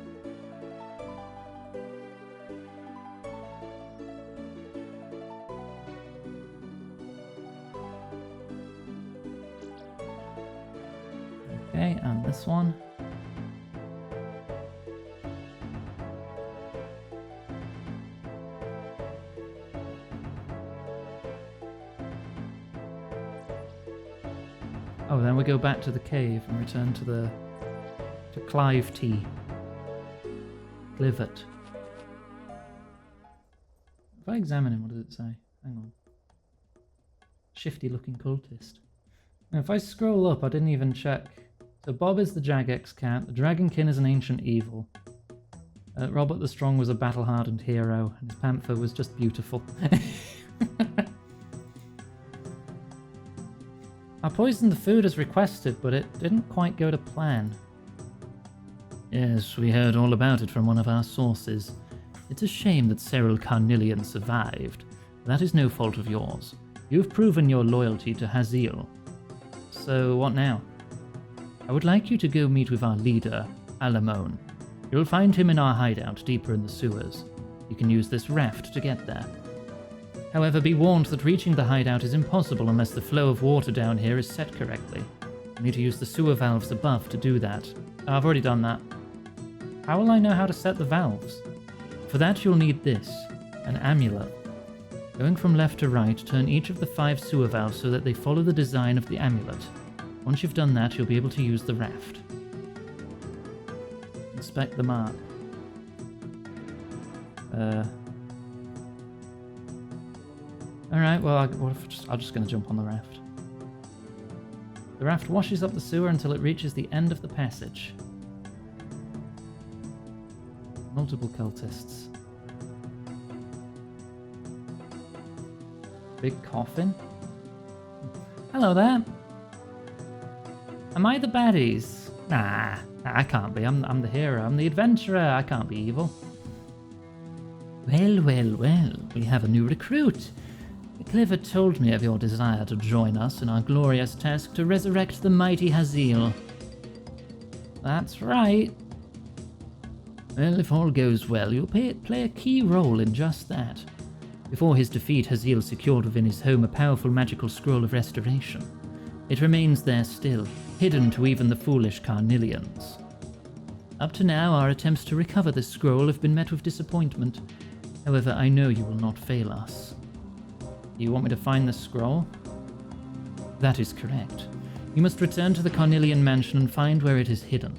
Okay, and this one. Oh, then we go back to the cave and return to Clive T. Clivet. If I examine him, what does it say? Hang on. Shifty looking cultist. Now, if I scroll up, I didn't even check. So Bob is the Jagex cat, the Dragonkin is an ancient evil. Robert the Strong was a battle-hardened hero, and his panther was just beautiful. I poisoned the food as requested, but it didn't quite go to plan. Yes, we heard all about it from one of our sources. It's a shame that Cyril Carnelian survived. That is no fault of yours. You've proven your loyalty to Haziel. So what now? I would like you to go meet with our leader, Alamone. You'll find him in our hideout deeper in the sewers. You can use this raft to get there. However, be warned that reaching the hideout is impossible unless the flow of water down here is set correctly. You need to use the sewer valves above to do that. Oh, I've already done that. How will I know how to set the valves? For that you'll need this, an amulet. Going from left to right, turn each of the 5 sewer valves so that they follow the design of the amulet. Once you've done that, you'll be able to use the raft. Inspect the mark. Alright, well, I'm just going to jump on the raft. The raft washes up the sewer until it reaches the end of the passage. Multiple cultists. Big coffin? Hello there. Am I the baddies? Nah, I can't be. I'm the hero. I'm the adventurer. I can't be evil. Well, we have a new recruit. Cliver told me of your desire to join us in our glorious task to resurrect the mighty Haziel. That's right. Well, if all goes well, you'll play a key role in just that. Before his defeat, Haziel secured within his home a powerful magical scroll of restoration. It remains there still, hidden to even the foolish Carnelians. Up to now, our attempts to recover this scroll have been met with disappointment. However, I know you will not fail us. Do you want me to find the scroll? That is correct. You must return to the Carnelian mansion and find where it is hidden.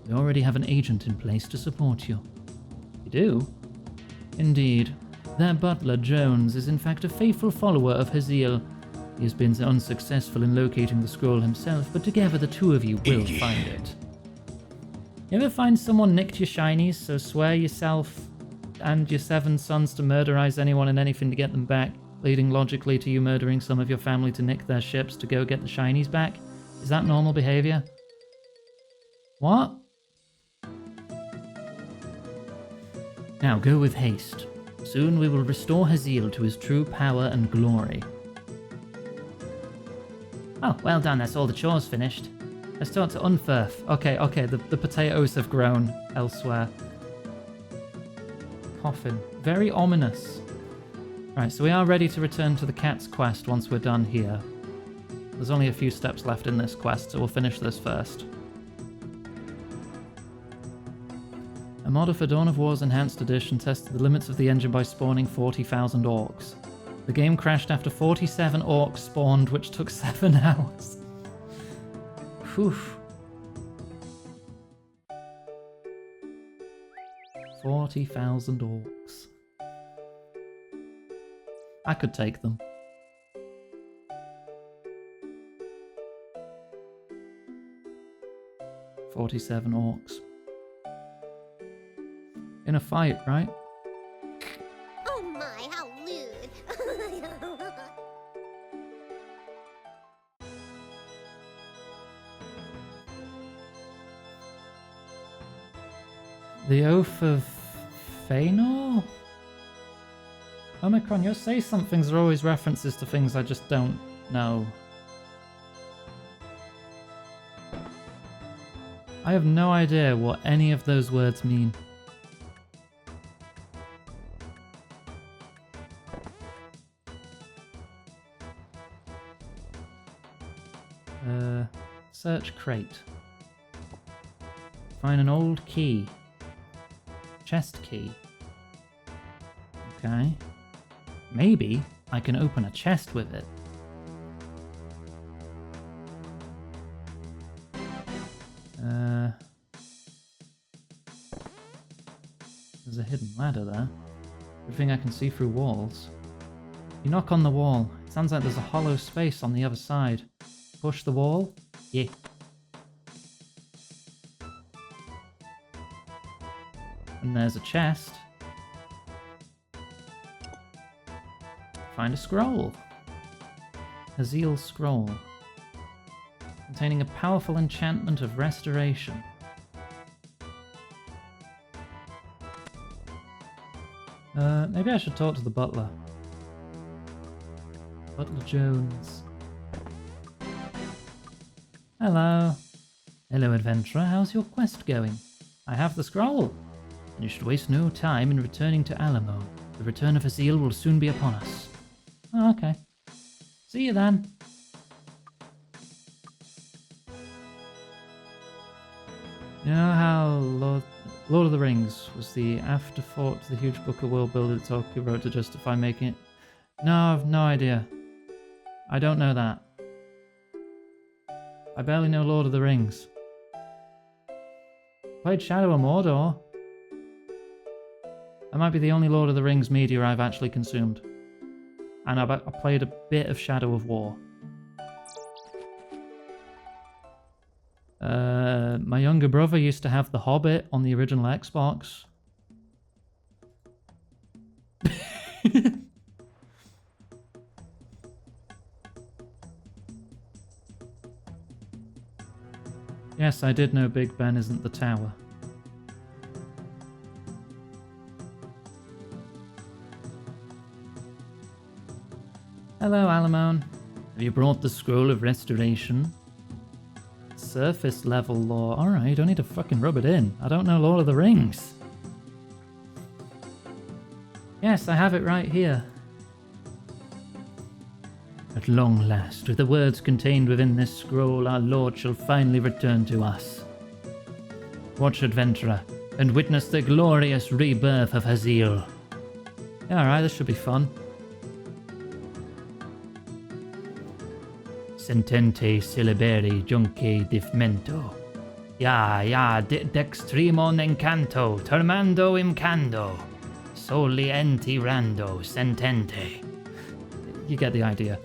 We already have an agent in place to support you. You do? Indeed. Their butler, Jones, is in fact a faithful follower of Haziel. He has been unsuccessful in locating the scroll himself, but together the two of you will find it. You ever find someone nicked your shinies, so swear yourself and your 7 sons to murderize anyone and anything to get them back, leading logically to you murdering some of your family to nick their ships to go get the shinies back? Is that normal behavior? What? Now go with haste. Soon we will restore Haziel to his true power and glory. Oh, well done, that's all the chores finished. Let's talk to Unferth. Okay, the potatoes have grown elsewhere. Coffin. Very ominous. Right, so we are ready to return to the cat's quest once we're done here. There's only a few steps left in this quest, so we'll finish this first. A modder for Dawn of War's Enhanced Edition tested the limits of the engine by spawning 40,000 orcs. The game crashed after 47 orcs spawned, which took 7 hours. Whew. 40,000 orcs. I could take them. "47 orcs. In a fight, right? Oh my, how lewd! The Oath of Feanor? Omicron, your say somethings are always references to things I just don't know. I have no idea what any of those words mean. Search crate. Find an old key. Chest key. Okay. Maybe I can open a chest with it. There's a hidden ladder there. Good thing I can see through walls. You knock on the wall. It sounds like there's a hollow space on the other side. Push the wall. Yeah. And there's a chest. Find a scroll. Haziel scroll. Containing a powerful enchantment of restoration. Maybe I should talk to the butler. Butler Jones. Hello. Hello, adventurer. How's your quest going? I have the scroll. And you should waste no time in returning to Alamo. The return of Haziel will soon be upon us. Oh, okay. See you then. You know how Lord of the Rings was the afterthought to the huge book of world building that Tolkien wrote to justify making it? No, I've no idea. I don't know that. I barely know Lord of the Rings. Played Shadow of Mordor. That might be the only Lord of the Rings media I've actually consumed. And I played a bit of Shadow of War. My younger brother used to have The Hobbit on the original Xbox. Yes, I did know Big Ben isn't the tower. Hello, Alamone. Have you brought the Scroll of Restoration? Surface level lore. Alright, you don't need to fucking rub it in. I don't know Lord of the Rings. Yes, I have it right here. At long last, with the words contained within this scroll, our Lord shall finally return to us. Watch, adventurer, and witness the glorious rebirth of Haziel. Yeah, alright, this should be fun. Sentente celeberi junque diffmento. Ya, dextrimon encanto, termando imcando. Soli enti rando, sentente. You get the idea.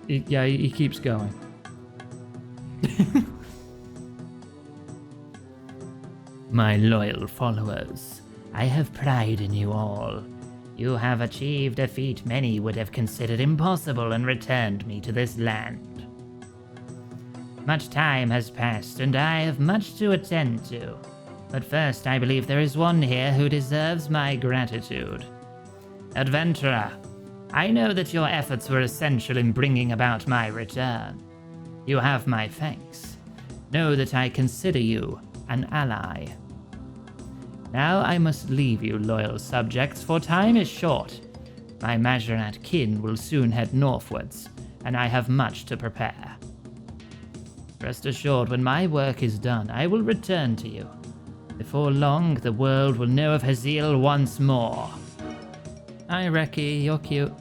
He keeps going. My loyal followers, I have pride in you all. You have achieved a feat many would have considered impossible and returned me to this land. Much time has passed and I have much to attend to. But first I believe there is one here who deserves my gratitude. Adventurer, I know that your efforts were essential in bringing about my return. You have my thanks. Know that I consider you an ally. Now I must leave you, loyal subjects, for time is short. My Majorat kin will soon head northwards, and I have much to prepare. Rest assured, when my work is done, I will return to you. Before long, the world will know of Haziel once more. Hi, Reki, you're cute.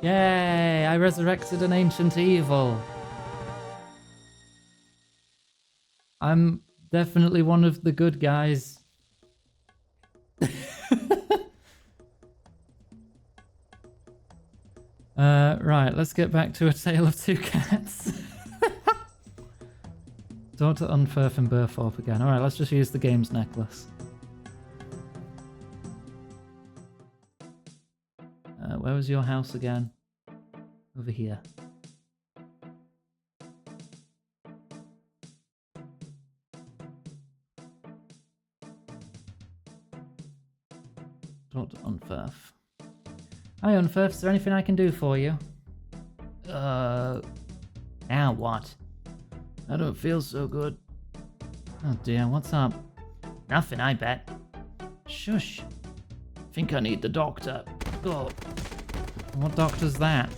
Yay! I resurrected an ancient evil. I'm definitely one of the good guys. Right, let's get back to A Tale of Two Cats. Dr. Unferth and Burthorpe again. Alright, let's just use the game's necklace. Where was your house again? Over here. Dr. Unferth. Hi Unferth, is there anything I can do for you? Now what? I don't feel so good. Oh dear, what's up? Nothing, I bet. Shush. Think I need the doctor. Oh. What doctor's that?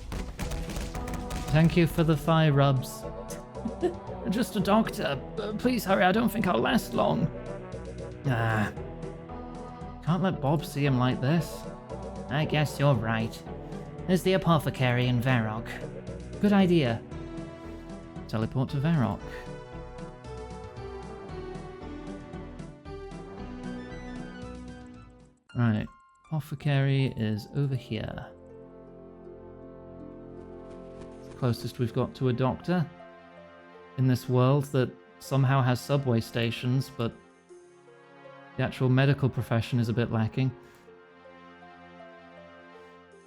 Thank you for the thigh rubs. Just a doctor. Please hurry, I don't think I'll last long. Ah. Can't let Bob see him like this. I guess you're right. There's the apothecary in Varrock. Good idea. Teleport to Varrock. Right. Apothecary is over here. It's the closest we've got to a doctor in this world that somehow has subway stations, but the actual medical profession is a bit lacking.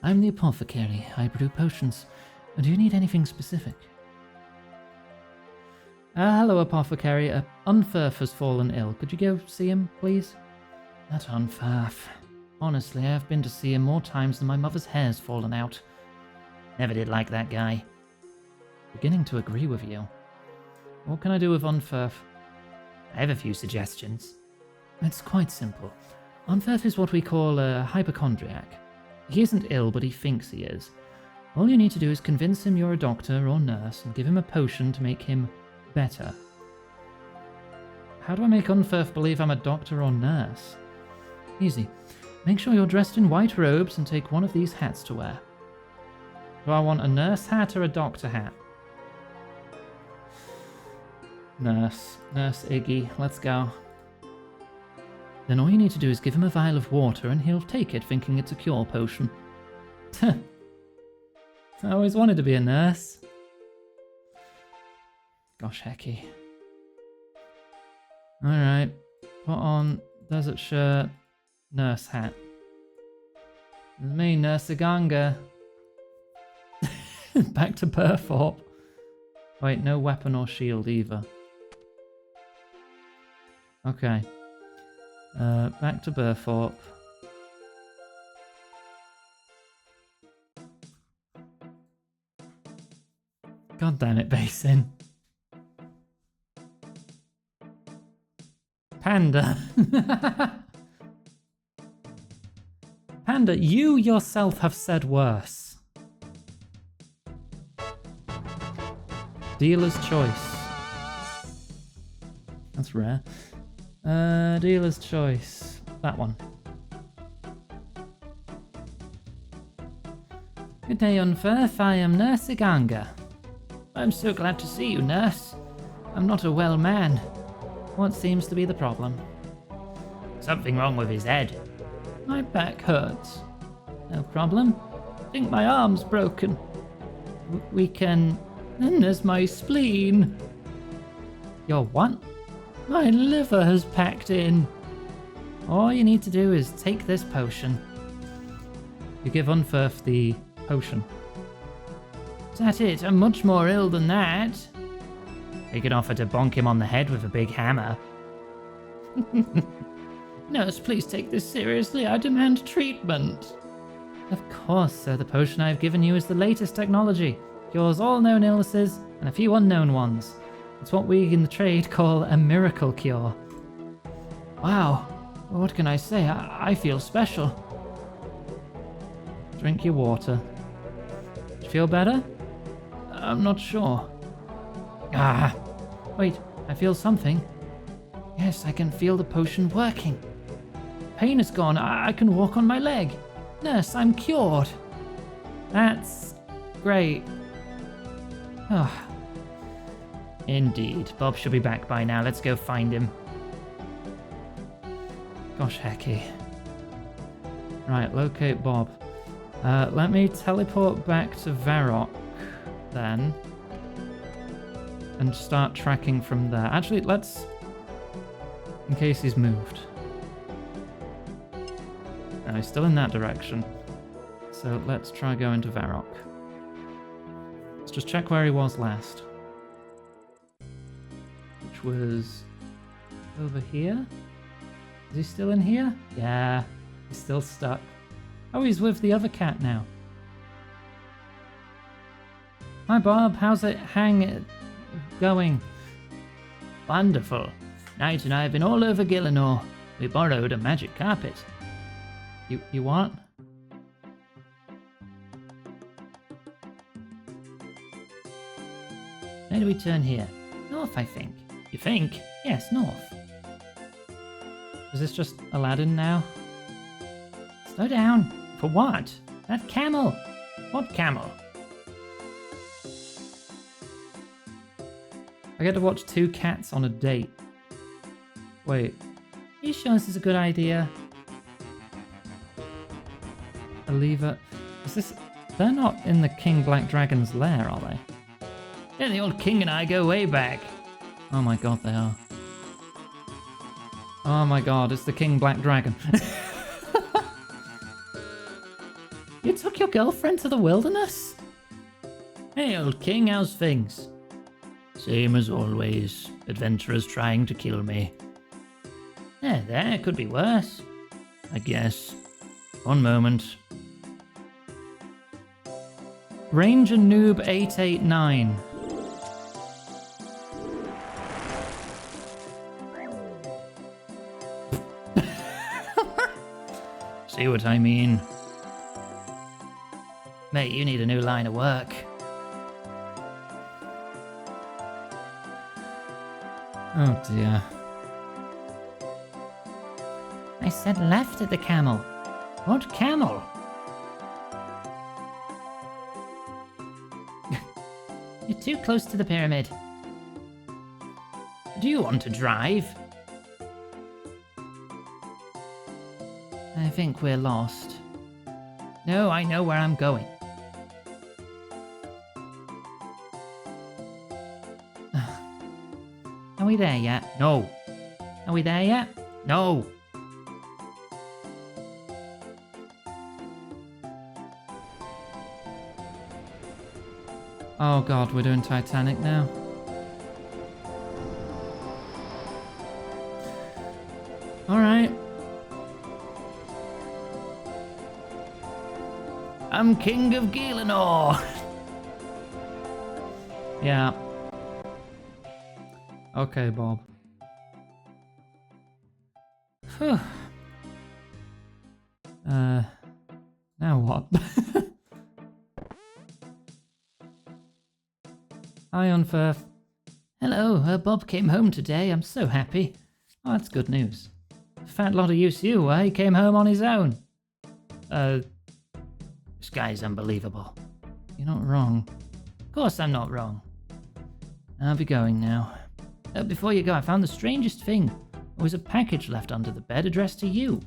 I'm the apothecary. I brew potions. Do you need anything specific? Hello, apothecary. Unferth has fallen ill. Could you go see him, please? That Unferth. Honestly, I've been to see him more times than my mother's hair's fallen out. Never did like that guy. Beginning to agree with you. What can I do with Unferth? I have a few suggestions. It's quite simple. Unferth is what we call a hypochondriac. He isn't ill, but he thinks he is. All you need to do is convince him you're a doctor or nurse and give him a potion to make him better. How do I make Unferth believe I'm a doctor or nurse? Easy. Make sure you're dressed in white robes and take one of these hats to wear. Do I want a nurse hat or a doctor hat? Nurse. Nurse Iggy. Let's go. Then all you need to do is give him a vial of water and he'll take it thinking it's a cure potion. I always wanted to be a nurse. Gosh, hecky. Alright. Put on desert shirt, nurse hat. It's me, Nurse Aganga. Back to Burthorpe. Wait, no weapon or shield either. Okay. Back to Burthorpe. God damn it, Basin. Panda. Panda, you yourself have said worse. Dealer's choice. That's rare. Dealer's choice. That one. Good day, Unferth. I am Nurse Iganga. I'm so glad to see you, nurse. I'm not a well man. What seems to be the problem? Something wrong with his head. My back hurts. No problem. Think my arm's broken. We can... Then there's my spleen. Your what? My liver has packed in. All you need to do is take this potion. You give Unferth the potion. Is that it? I'm much more ill than that. We could offer to bonk him on the head with a big hammer. Nurse, please take this seriously. I demand treatment. Of course, sir. The potion I've given you is the latest technology. Cures all known illnesses and a few unknown ones. It's what we in the trade call a miracle cure. Wow. Well, what can I say? I feel special. Drink your water. Do you feel better? I'm not sure. Ah, wait, I feel something. Yes, I can feel the potion working. Pain is gone. I can walk on my leg. Nurse, I'm cured. That's great. Oh. Indeed. Bob should be back by now. Let's go find him. Gosh, hecky. Right, locate Bob. Let me teleport back to Varrock then. And start tracking from there. Actually, let's... In case he's moved. No, he's still in that direction. So let's try going to Varrock. Let's just check where he was last. Which was... over here? Is he still in here? Yeah, he's still stuck. Oh, he's with the other cat now. Hi Bob, how's it going? Wonderful. Knight and I have been all over Gillinor. We borrowed a magic carpet. You what? Where do we turn here? North, I think. You think? Yes, north. Is this just Aladdin now? Slow down. For what? That camel. What camel? I get to watch two cats on a date. Wait. Are you sure this is a good idea? A lever. Is this... They're not in the King Black Dragon's lair, are they? Yeah, the old king and I go way back. Oh my god, they are. Oh my god, it's the King Black Dragon. You took your girlfriend to the wilderness? Hey, old king, how's things? Same as always. Adventurers trying to kill me. There, could be worse. I guess. One moment. Ranger Noob 889. See what I mean? Mate, you need a new line of work. Oh dear. I said left at the camel. What camel? You're too close to the pyramid. Do you want to drive? I think we're lost. No, I know where I'm going. Are we there yet? No. Are we there yet? No. Oh god, we're doing Titanic now. Alright. I'm King of Gielinor. Yeah. Okay, Bob. Phew. Now what? Hi, Unferth. Hello, Bob came home today. I'm so happy. Oh, that's good news. Fat lot of use you, eh? He came home on his own. This guy's unbelievable. You're not wrong. Of course I'm not wrong. I'll be going now. Before you go, I found the strangest thing. There was a package left under the bed addressed to you.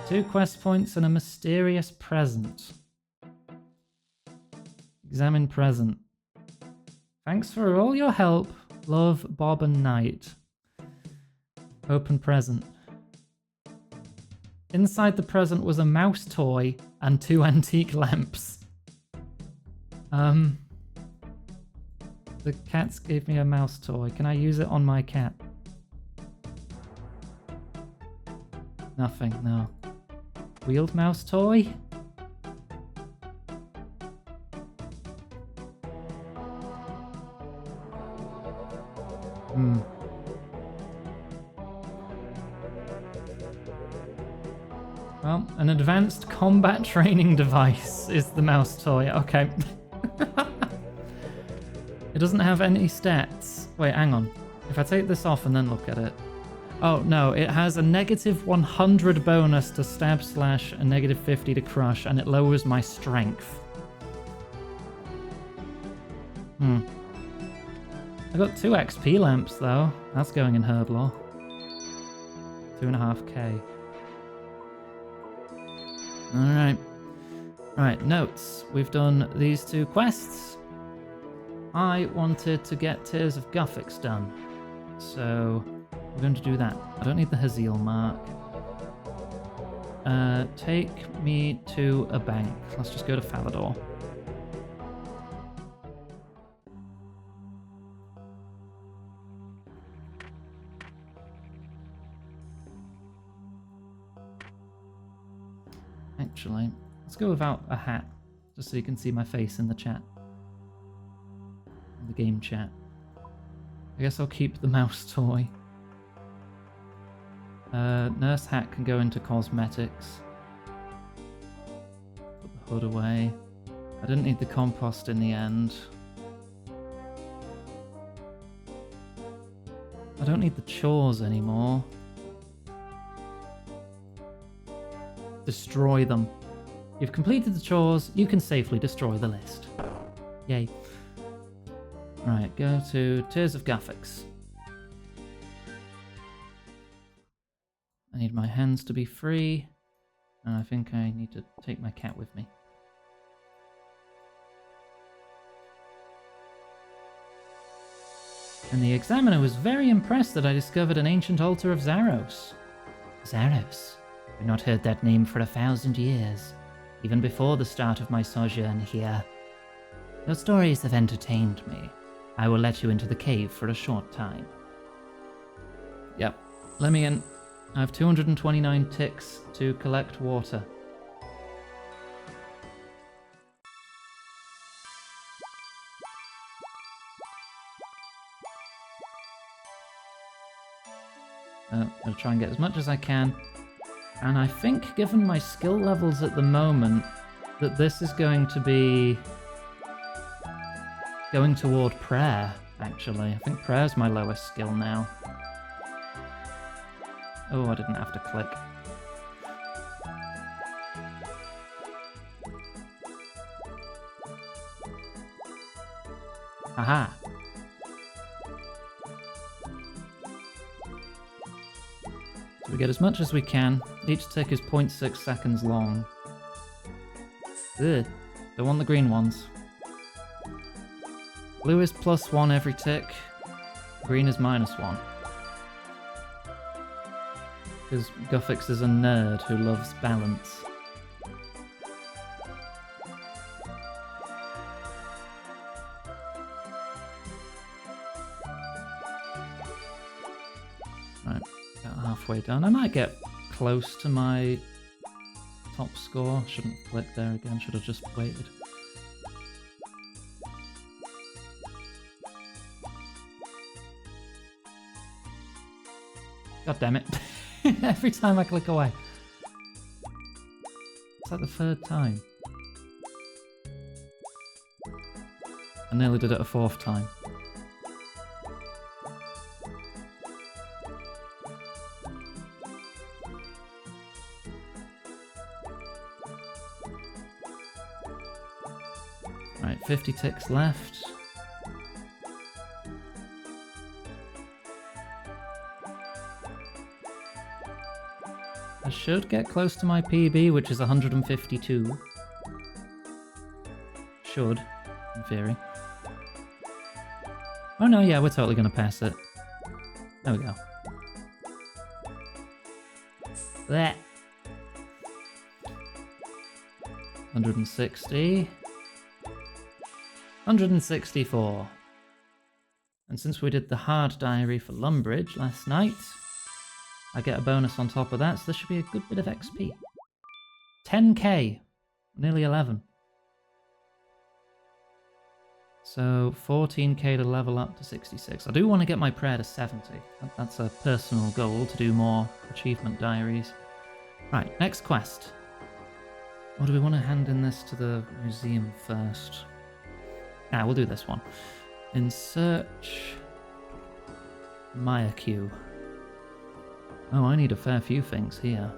2 quest points and a mysterious present. Examine present. Thanks for all your help. Love, Bob and Knight. Open present. Inside the present was a mouse toy and 2 antique lamps. The cats gave me a mouse toy. Can I use it on my cat? Nothing, no. Wheeled mouse toy? Well, an advanced combat training device is the mouse toy. Okay. It doesn't have any stats. Wait, hang on. If I take this off and then look at it. Oh, no. It has a negative 100 bonus to stab slash, a negative 50 to crush, and it lowers my strength. I got 2 XP lamps, though. That's going in Herblore. 2.5k. Alright. Right, notes. We've done these 2 quests. I wanted to get Tears of Guthix done. So, we're going to do that. I don't need the Haziel mark. Take me to a bank. Let's just go to Falador. Actually, let's go without a hat, just so you can see my face in the chat. In the game chat. I guess I'll keep the mouse toy. Nurse hat can go into cosmetics. Put the hood away. I didn't need the compost in the end. I don't need the chores anymore. Destroy them. You've completed the chores, you can safely destroy the list. Yay. Right, go to Tears of Guthix. I need my hands to be free, and I think I need to take my cat with me. And the examiner was very impressed that I discovered an ancient altar of Zaros. Zaros? I've not heard that name for 1,000 years, even before the start of my sojourn here. Your stories have entertained me. I will let you into the cave for a short time. Yep, let me in. I have 229 ticks to collect water. I'll try and get as much as I can. And I think, given my skill levels at the moment, that this is going to be going toward prayer, actually. I think prayer's my lowest skill now. Oh, I didn't have to click. Aha! So we get as much as we can. Each tick is 0.6 seconds long. Ugh. Don't want the green ones. Blue is +1 every tick. Green is -1. Because Guffix is a nerd who loves balance. Right, about halfway done. I might get close to my top score. Shouldn't have clicked there again, should have just waited. God damn it. Every time I click away. It's like the third time. I nearly did it a fourth time. Right, 50 ticks left. I should get close to my PB, which is 152. Should, in theory. Oh no, yeah, we're totally gonna pass it. There we go. There. 160. 164. And since we did the hard diary for Lumbridge last night, I get a bonus on top of that, so this should be a good bit of XP. 10k. Nearly 11. So 14k to level up to 66. I do want to get my prayer to 70. That's a personal goal, to do more achievement diaries. Right, next quest. Or do we want to hand in this to the museum first? Ah, we'll do this one. In search... Maya queue. Oh, I need a fair few things here.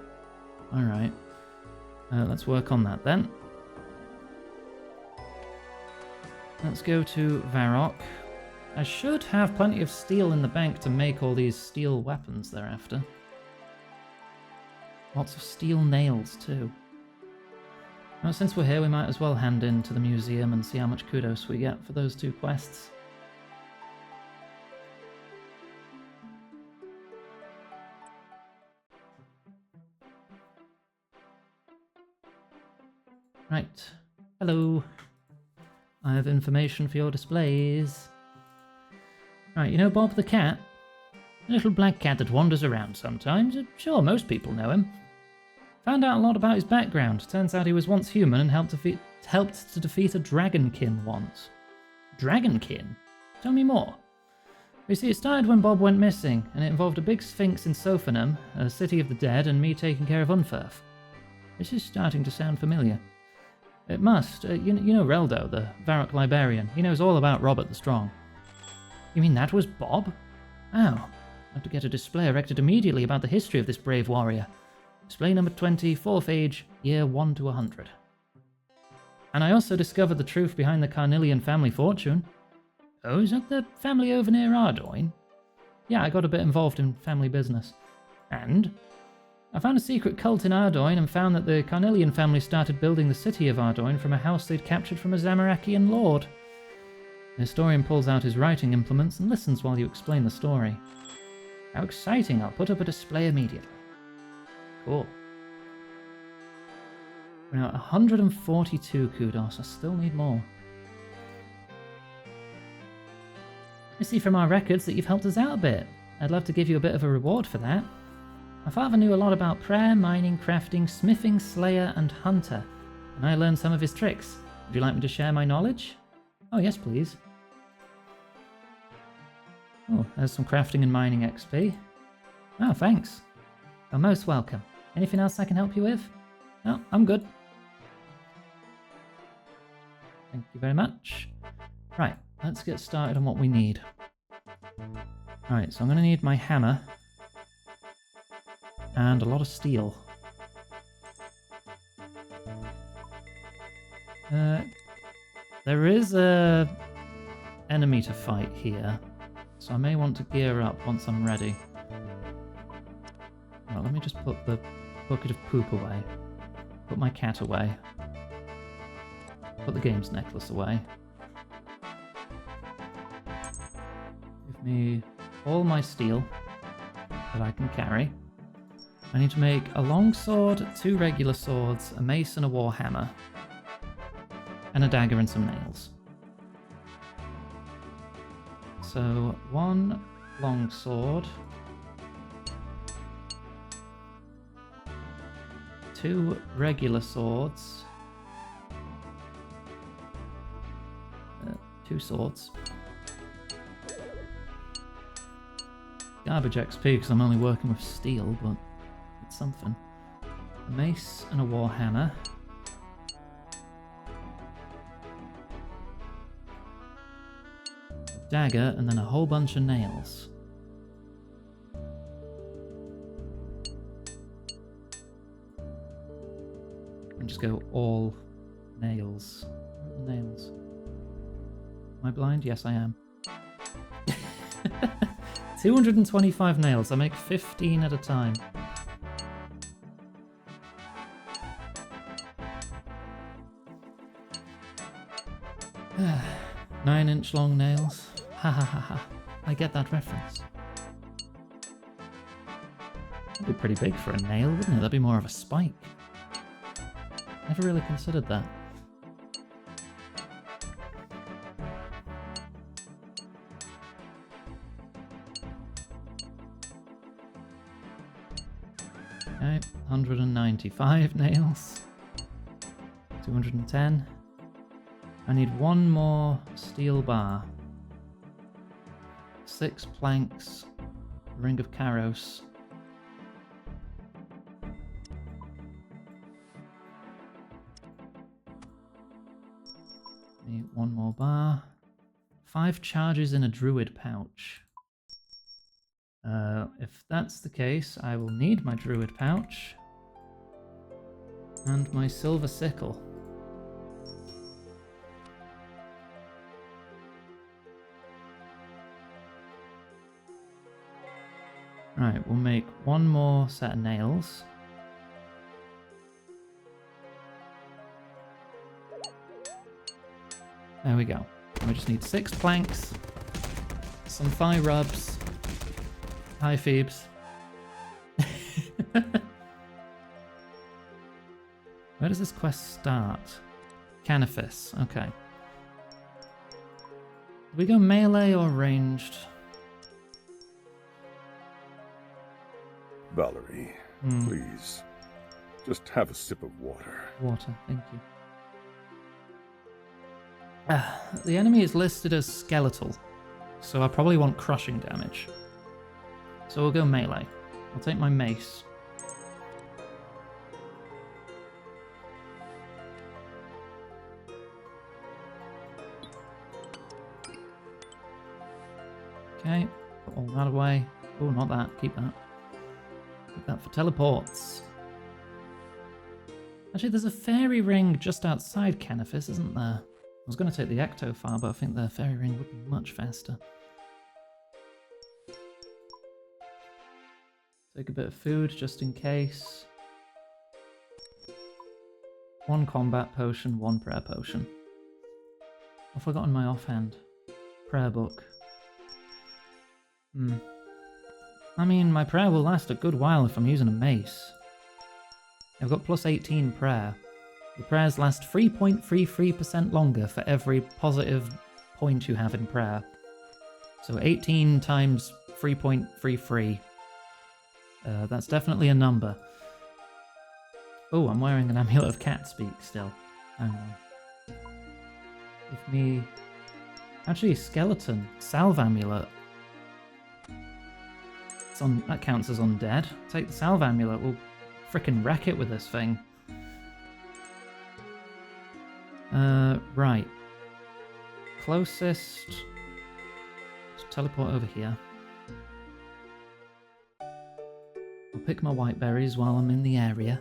Alright. Let's work on that then. Let's go to Varrock. I should have plenty of steel in the bank to make all these steel weapons thereafter. Lots of steel nails too. Well, since we're here, we might as well hand in to the museum and see how much kudos we get for those two quests. Right. Hello. I have information for your displays. Right, you know Bob the cat? A little black cat that wanders around sometimes. Sure, most people know him. Found out a lot about his background. Turns out he was once human and helped to defeat a dragonkin once. Dragonkin? Tell me more. You see, it started when Bob went missing, and it involved a big sphinx in Sophanum, a city of the dead, and me taking care of Unferth. This is starting to sound familiar. It must. You know Reldo, the Varrock librarian. He knows all about Robert the Strong. You mean that was Bob? Oh. I have to get a display erected immediately about the history of this brave warrior. Display number 20, 4th age, year 1 to 100. And I also discovered the truth behind the Carnelian family fortune. Oh, is that the family over near Ardoyne? Yeah, I got a bit involved in family business. And I found a secret cult in Ardoyne and found that the Carnelian family started building the city of Ardoyne from a house they'd captured from a Zamorakian lord. The historian pulls out his writing implements and listens while you explain the story. How exciting! I'll put up a display immediately. Cool. We're now at 142 kudos. I still need more. I see from our records that you've helped us out a bit. I'd love to give you a bit of a reward for that. My father knew a lot about prayer, mining, crafting, smithing, slayer, and hunter, and I learned some of his tricks. Would you like me to share my knowledge? Oh, yes, please. Oh, there's some crafting and mining XP. Oh, thanks. You're most welcome. Anything else I can help you with? No, I'm good. Thank you very much. Right, let's get started on what we need. Alright, so I'm going to need my hammer. And a lot of steel. There is a enemy to fight here, so I may want to gear up once I'm ready. Well, let me just put the bucket of poop away. Put my cat away. Put the games necklace away. Give me all my steel that I can carry. I need to make a long sword, 2 regular swords, a mace and a war hammer. And a dagger and some nails. So, 1 long sword. 2 regular swords. 2 swords. Garbage XP because I'm only working with steel, but it's something. A mace and a war hammer. Dagger, and then a whole bunch of nails. And just go all nails. Nails. Am I blind? Yes, I am. 225 nails. I make 15 at a time. Nine-inch long nails. Ha ha ha ha. I get that reference. That'd be pretty big for a nail, wouldn't it? That'd be more of a spike. Never really considered that. Okay, 195 nails. 210. I need 1 more steel bar. 6 planks. Ring of Karos. Need 1 more bar. 5 charges in a druid pouch. If that's the case, I will need my druid pouch. And my silver sickle. Right, we'll make 1 more set of nails. There we go. And we just need 6 planks, some thigh rubs. Hi, Phoebes. Where does this quest start? Canifis, okay. Do we go melee or ranged? Valerie, please. Just have a sip of water. Water, thank you. The enemy is listed as skeletal, so I probably want crushing damage. So we'll go melee. I'll take my mace. Okay, put all that away. Oh, not that. Keep that. Keep that for teleports. Actually, there's a fairy ring just outside Canifis, isn't there? I was going to take the Ectophar, but I think the fairy ring would be much faster. Take a bit of food just in case. 1 combat potion, 1 prayer potion. I've forgotten my offhand. Prayer book. I mean, my prayer will last a good while if I'm using a mace. I've got plus 18 prayer. The prayers last 3.33% longer for every positive point you have in prayer. So 18 times 3.33. That's definitely a number. Oh, I'm wearing an amulet of cat speak still. Hang on. Give me... Actually, skeleton. Salve amulet. That counts as undead. Take the salve amulet. We'll frickin' wreck it with this thing. Right. Closest. Let's teleport over here. I'll pick my white berries while I'm in the area.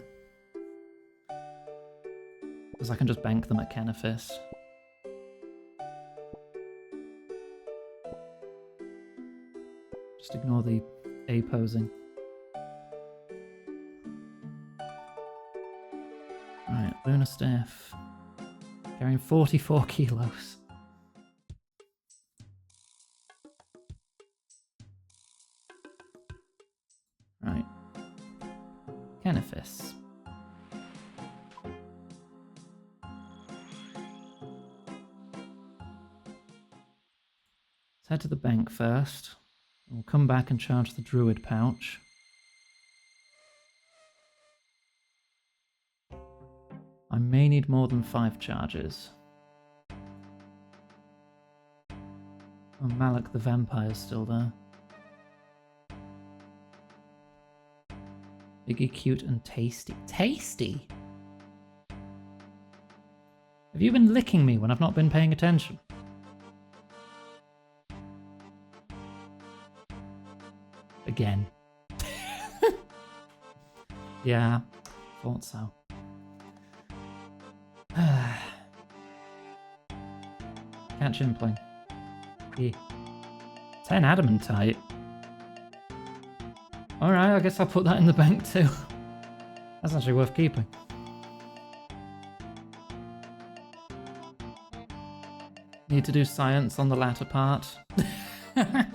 Because I can just bank them at Kennephis. Just ignore the A posing. Right, Lunar Staff. Carrying 44 kilos. Right. Kennephis. Let's head to the bank first. We'll come back and charge the druid pouch. I may need more than 5 charges. Oh, Malak the Vampyre's still there. Biggie, cute, and tasty. Tasty? Have you been licking me when I've not been paying attention? Again. Yeah, thought so. Catch Impling. Yeah. 10 adamantite. Alright, I guess I'll put that in the bank too. That's actually worth keeping. Need to do science on the latter part. Oh,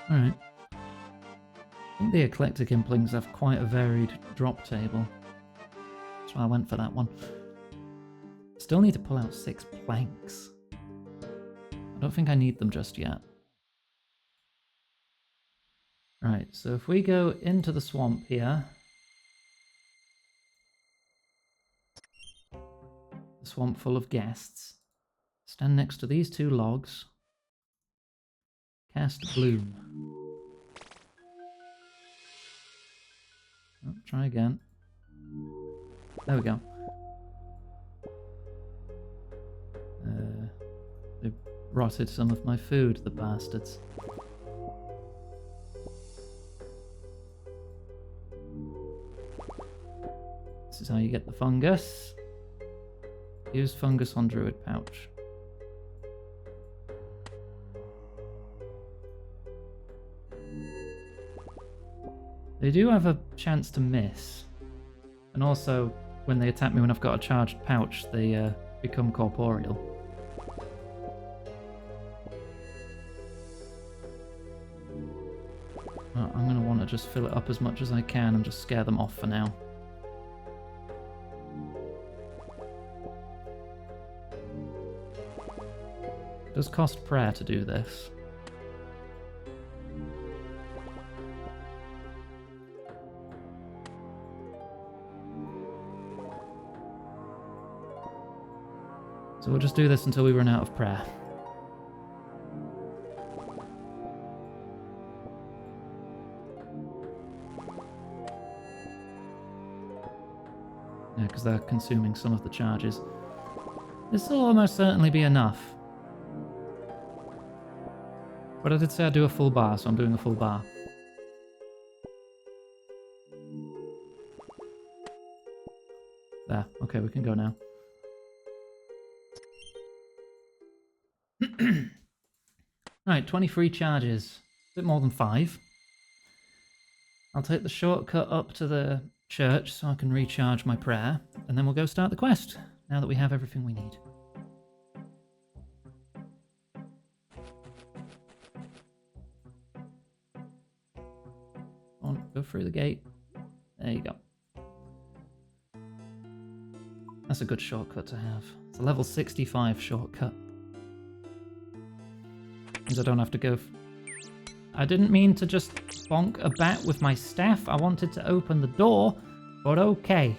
alright. I think the eclectic implings have quite a varied drop table. That's why I went for that one. Still need to pull out 6 planks. I don't think I need them just yet. Right, so if we go into the swamp here. The swamp full of guests. Stand next to these 2 logs. Cast Bloom. Oh, try again. There we go. They rotted some of my food, the bastards. This is how you get the fungus. Use fungus on druid pouch. They do have a chance to miss. And also, when they attack me when I've got a charged pouch, they become corporeal. Well, I'm going to want to just fill it up as much as I can and just scare them off for now. It does cost prayer to do this. So we'll just do this until we run out of prayer. Yeah, because they're consuming some of the charges. This will almost certainly be enough. But I did say I'd do a full bar, so I'm doing a full bar. There. Okay, we can go now. Right, 23 charges. A bit more than 5. I'll take the shortcut up to the church so I can recharge my prayer, and then we'll go start the quest, now that we have everything we need. On, go through the gate. There you go. That's a good shortcut to have. It's a level 65 shortcut. Means I don't have to go... I didn't mean to just bonk a bat with my staff. I wanted to open the door, but okay.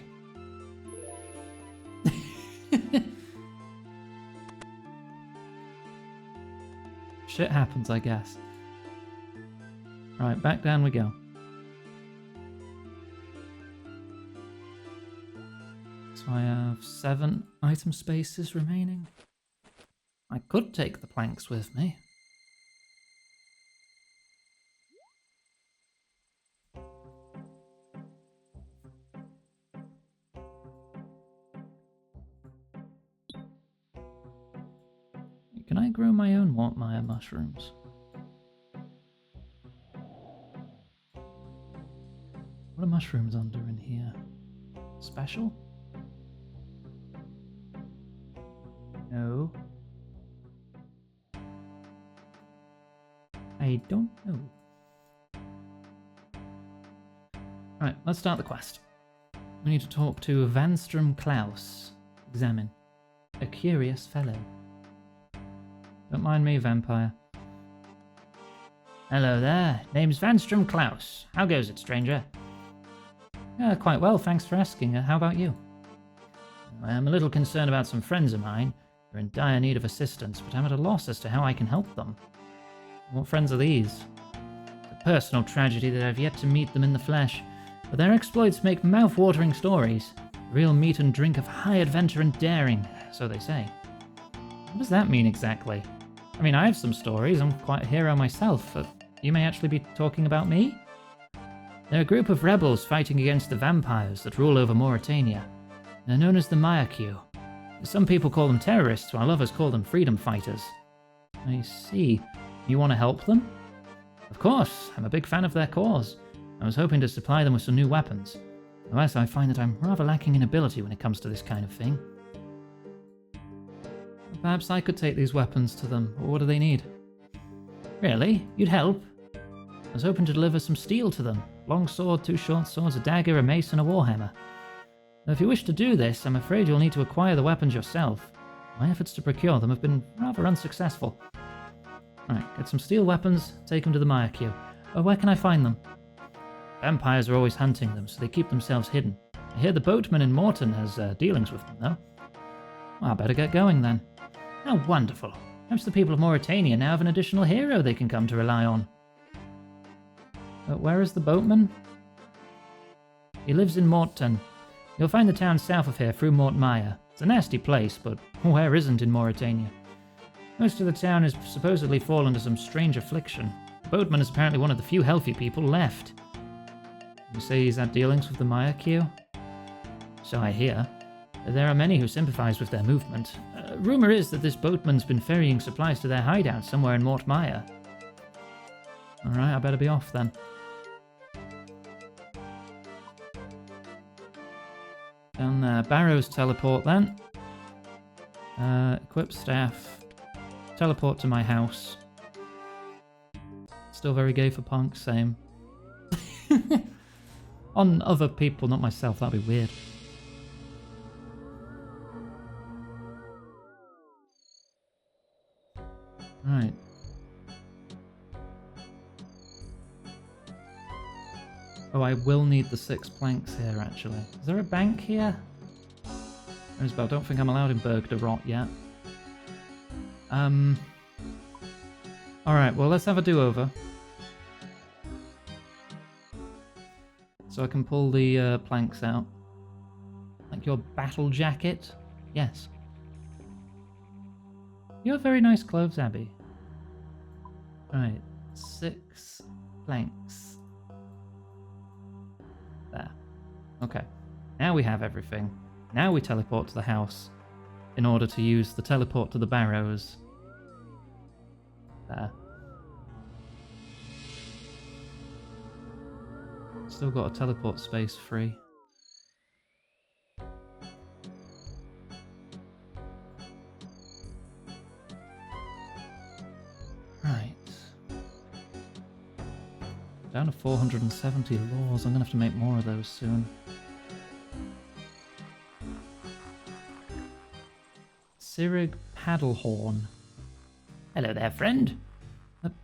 Shit happens, I guess. Right, back down we go. So I have 7 item spaces remaining. I could take the planks with me. Can I grow my own Mortmire mushrooms? What are mushrooms under in here? Special? No. I don't know. Right, let's start the quest. We need to talk to Vanstrom Klaus. Examine. A curious fellow. Don't mind me, vampire. Hello there. Name's Vanstrom Klaus. How goes it, stranger? Quite well, thanks for asking. How about you? I am a little concerned about some friends of mine. They're in dire need of assistance, but I'm at a loss as to how I can help them. What friends are these? It's a personal tragedy that I've yet to meet them in the flesh, but their exploits make mouth-watering stories. Real meat and drink of high adventure and daring, so they say. What does that mean exactly? I mean, I have some stories. I'm quite a hero myself, but you may actually be talking about me? They're a group of rebels fighting against the vampires that rule over Mauritania. They're known as the Mayaku. Some people call them terrorists, while others call them freedom fighters. I see. You want to help them? Of course, I'm a big fan of their cause. I was hoping to supply them with some new weapons. However, I find that I'm rather lacking in ability when it comes to this kind of thing. Perhaps I could take these weapons to them. What do they need? Really? You'd help? I was hoping to deliver some steel to them. Long sword, 2 short swords, a dagger, a mace, and a warhammer. Now, if you wish to do this, I'm afraid you'll need to acquire the weapons yourself. My efforts to procure them have been rather unsuccessful. Right, get some steel weapons, take them to the Mayaku. Where can I find them? Vampires are always hunting them, so they keep themselves hidden. I hear the boatman in Morton has dealings with them, though. Well, I better get going then. How wonderful. Perhaps the people of Mauritania now have an additional hero they can come to rely on. Where is the boatman? He lives in Morton. You'll find the town south of here through Mortmire. It's a nasty place, but where isn't in Mauritania? Most of the town has supposedly fallen to some strange affliction. The boatman is apparently one of the few healthy people left. You say he's had dealings with the Mayaku? So I hear. There are many who sympathize with their movement. Rumor is that this boatman's been ferrying supplies to their hideout somewhere in Mortmire. Alright, I better be off then. Down there. Barrows teleport then. Equip staff. Teleport to my house. Still very gay for punk, same. On other people, not myself, that'd be weird. Right. Oh, I will need the 6 planks here, actually. Is there a bank here? I don't think I'm allowed in Berg de Rot yet. Alright, well, let's have a do-over. So I can pull the planks out. Like your battle jacket? Yes. You have very nice clothes, Abby. Right, 6 planks. There. Okay. Now we have everything. Now we teleport to the house in order to use the teleport to the barrows. There. Still got a teleport space free. Right. Down to 470 laws. I'm gonna have to make more of those soon. Sirig Paddlehorn. Hello there, friend.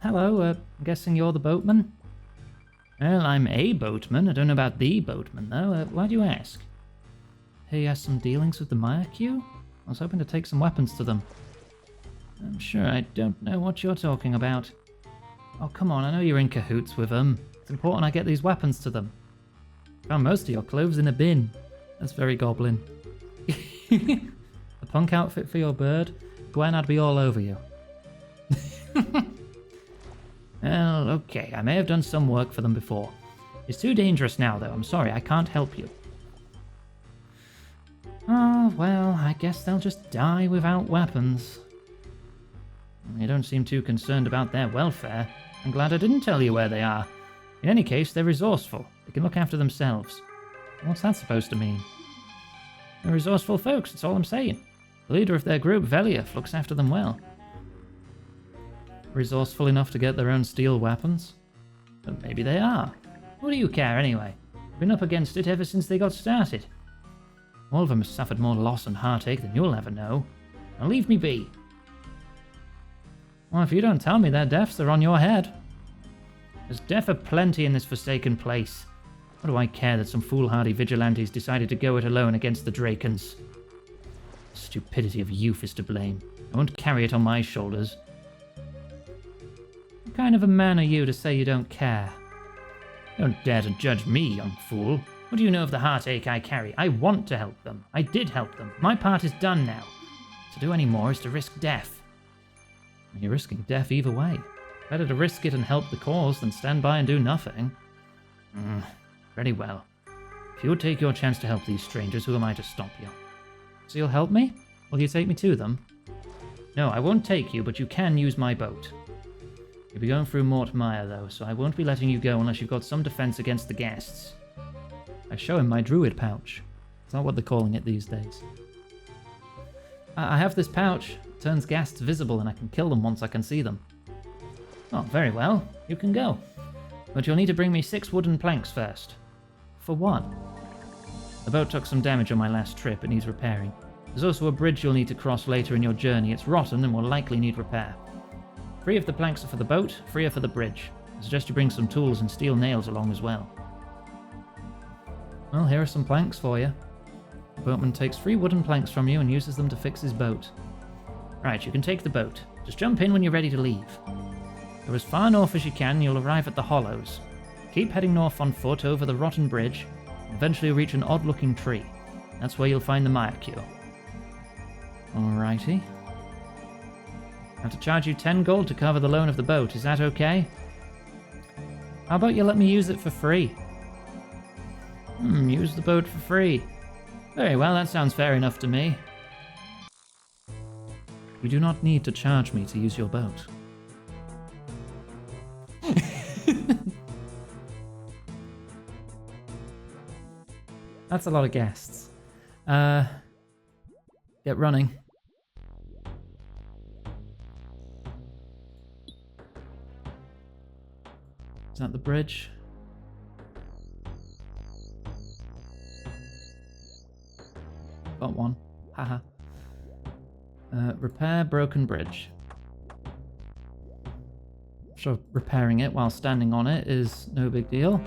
Hello, I'm guessing you're the boatman? Well, I'm a boatman. I don't know about the boatman, though. Why do you ask? He has some dealings with the Mayaku? I was hoping to take some weapons to them. I'm sure I don't know what you're talking about. Oh, come on, I know you're in cahoots with them. It's important I get these weapons to them. Found most of your clothes in a bin. That's very goblin. A punk outfit for your bird? Gwen, I'd be all over you. Well, okay, I may have done some work for them before. It's too dangerous now, though. I'm sorry, I can't help you. Oh, well, I guess they'll just die without weapons. You don't seem too concerned about their welfare. I'm glad I didn't tell you where they are. In any case, they're resourceful. They can look after themselves. What's that supposed to mean? They're resourceful folks, that's all I'm saying. The leader of their group, Veliath, looks after them well. Resourceful enough to get their own steel weapons? But maybe they are. What do you care, anyway? I've been up against it ever since they got started. All of them have suffered more loss and heartache than you'll ever know. Now leave me be. Well, if you don't tell me their deaths are on your head. There's death aplenty in this forsaken place. What do I care that some foolhardy vigilantes decided to go it alone against the Drakens? The stupidity of youth is to blame. I won't carry it on my shoulders. What kind of a man are you to say you don't care? Don't dare to judge me, young fool. What do you know of the heartache I carry? I want to help them. I did help them. My part is done now. To do any more is to risk death. You're risking death either way. Better to risk it and help the cause than stand by and do nothing. Very well. If you'll take your chance to help these strangers, who am I to stop you? So you'll help me? Will you take me to them? No, I won't take you, but you can use my boat. You'll be going through Mort Mire, though, so I won't be letting you go unless you've got some defense against the guests. I show him my druid pouch. It's not what they're calling it these days. I have this pouch. It turns guests visible and I can kill them once I can see them. Oh, very well. You can go. But you'll need to bring me 6 wooden planks first. For one. The boat took some damage on my last trip. It needs repairing. There's also a bridge you'll need to cross later in your journey. It's rotten and will likely need repair. 3 of the planks are for the boat, 3 are for the bridge. I suggest you bring some tools and steel nails along as well. Well, here are some planks for you. The boatman takes 3 wooden planks from you and uses them to fix his boat. Right, you can take the boat. Just jump in when you're ready to leave. Go as far north as you can and you'll arrive at the Hollows. Keep heading north on foot over the rotten bridge, and eventually you'll reach an odd-looking tree. That's where you'll find the Mire Cure. Alrighty. I have to charge you 10 gold to cover the loan of the boat, is that okay? How about you let me use it for free? Use the boat for free. Very well, that sounds fair enough to me. You do not need to charge me to use your boat. That's a lot of guests. Get running. Is that the bridge? Got one. Haha. Repair broken bridge. Sure, repairing it while standing on it is no big deal.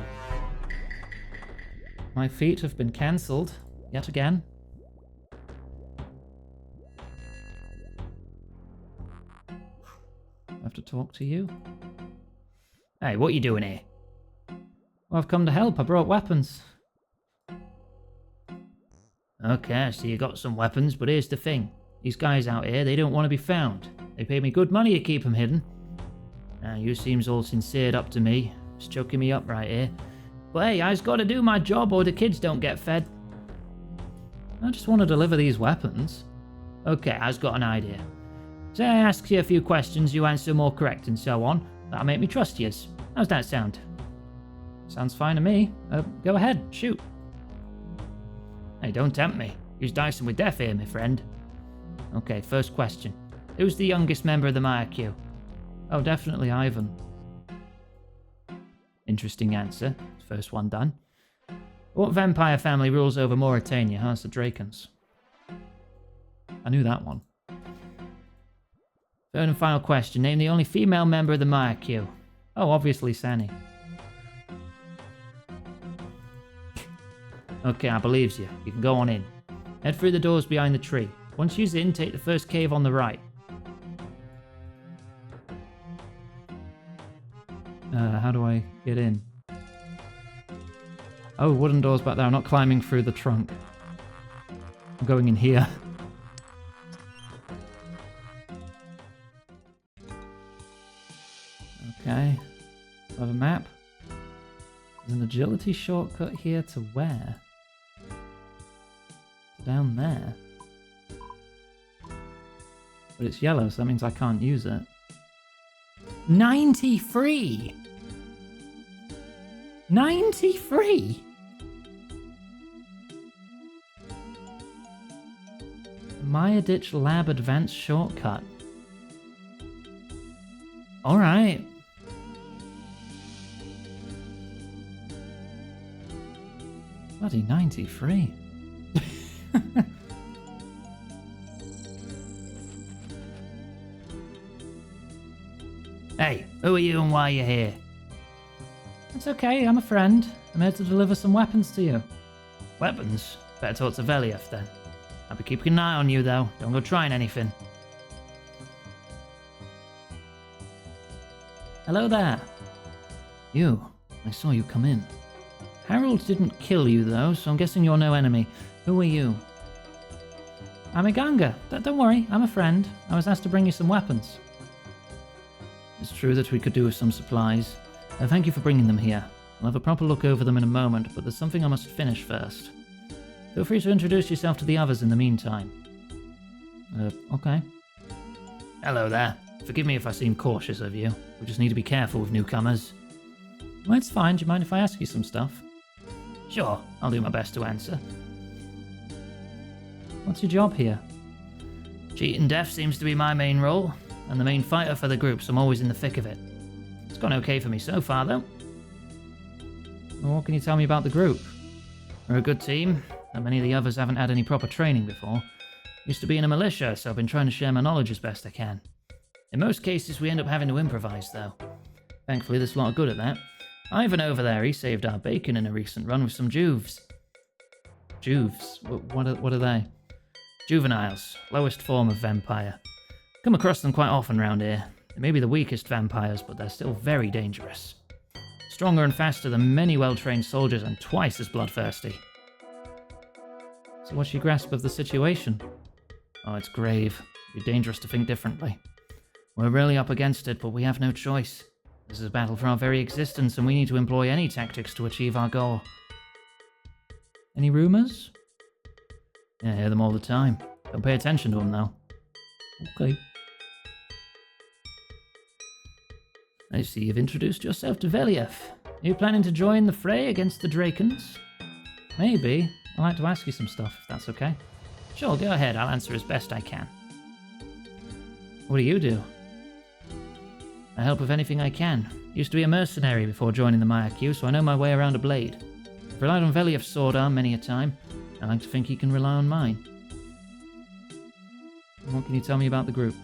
My feet have been cancelled yet again. I have to talk to you. Hey, what are you doing here? Well, I've come to help. I brought weapons. Okay, so you got some weapons, but here's the thing. These guys out here, they don't want to be found. They pay me good money to keep them hidden. Now, you seems all sincered up to me. It's choking me up right here. But hey, I's got to do my job or the kids don't get fed. I just want to deliver these weapons. Okay, I's got an idea. Say I ask you a few questions, you answer more correct and so on. That'll make me trust yous. How's that sound? Sounds fine to me. Go ahead, shoot. Hey, don't tempt me. You's dicing with death here, my friend. Okay, first question. Who's the youngest member of the Mire Cure? Oh, definitely Ivan. Interesting answer. First one done. What vampire family rules over Mauritania? Huh? It's the Drakens. I knew that one. Third and final question. Name the only female member of the Mire Cure. Oh, obviously Sani. Okay, I believes you. You can go on in. Head through the doors behind the tree. Once you're in, take the first cave on the right. get in? Oh, wooden doors back there. I'm not climbing through the trunk. I'm going in here. Okay. I have a map. There's an agility shortcut here to where? Down there. But it's yellow, so that means I can't use it. 93! 93! Maya Ditch Lab Advanced Shortcut. Alright. Bloody 93. Hey, who are you and why are you here? It's okay, I'm a friend. I'm here to deliver some weapons to you. Weapons? Better talk to Velief then. I'll be keeping an eye on you though. Don't go trying anything. Hello there. You. I saw you come in. Harold didn't kill you though, so I'm guessing you're no enemy. Who are you? I'm Iganga. Don't worry, I'm a friend. I was asked to bring you some weapons. It's true that we could do with some supplies. Thank you for bringing them here. I'll have a proper look over them in a moment, but there's something I must finish first. Feel free to introduce yourself to the others in the meantime. Okay. Hello there. Forgive me if I seem cautious of you. We just need to be careful with newcomers. Well, it's fine. Do you mind if I ask you some stuff? Sure, I'll do my best to answer. What's your job here? Cheating death seems to be my main role. I'm the main fighter for the group, so I'm always in the thick of it. It's gone okay for me so far, though. Well, what can you tell me about the group? We're a good team, and many of the others haven't had any proper training before. Used to be in a militia, so I've been trying to share my knowledge as best I can. In most cases, we end up having to improvise, though. Thankfully, there's a lot of good at that. Ivan over there, he saved our bacon in a recent run with some juves. Juves? What are they? Juveniles, lowest form of vampire. Come across them quite often round here. They may be the weakest vampires, but they're still very dangerous. Stronger and faster than many well-trained soldiers and twice as bloodthirsty. So what's your grasp of the situation? Oh, it's grave. It'd be dangerous to think differently. We're really up against it, but we have no choice. This is a battle for our very existence, and we need to employ any tactics to achieve our goal. Any rumours? Yeah, I hear them all the time. Don't pay attention to them, though. Okay. I see you've introduced yourself to Velief. Are you planning to join the fray against the Drakens? Maybe. I'd like to ask you some stuff, if that's okay. Sure, go ahead. I'll answer as best I can. What do you do? I help with anything I can. Used to be a mercenary before joining the Mayakyu, so I know my way around a blade. I've relied on Velief's sword arm many a time. I like to think he can rely on mine. And what can you tell me about the group?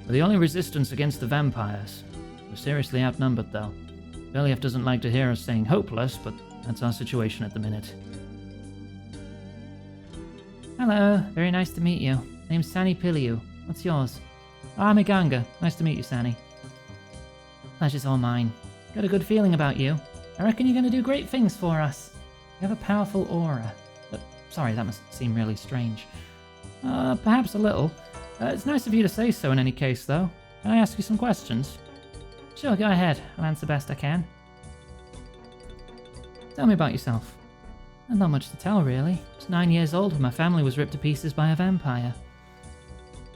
We're the only resistance against the vampires. We're seriously outnumbered, though. Velief doesn't like to hear us saying hopeless, but that's our situation at the minute. Hello, very nice to meet you. Name's Sani Piliu. What's yours? Oh, I'm Iganga. Nice to meet you, Sani. Pleasure's all mine. Got a good feeling about you. I reckon you're going to do great things for us. You have a powerful aura. Sorry, that must seem really strange. Perhaps a little. It's nice of you to say so in any case, though. Can I ask you some questions? Sure, go ahead. I'll answer best I can. Tell me about yourself. Not much to tell, really. I was 9 years old when my family was ripped to pieces by a vampire.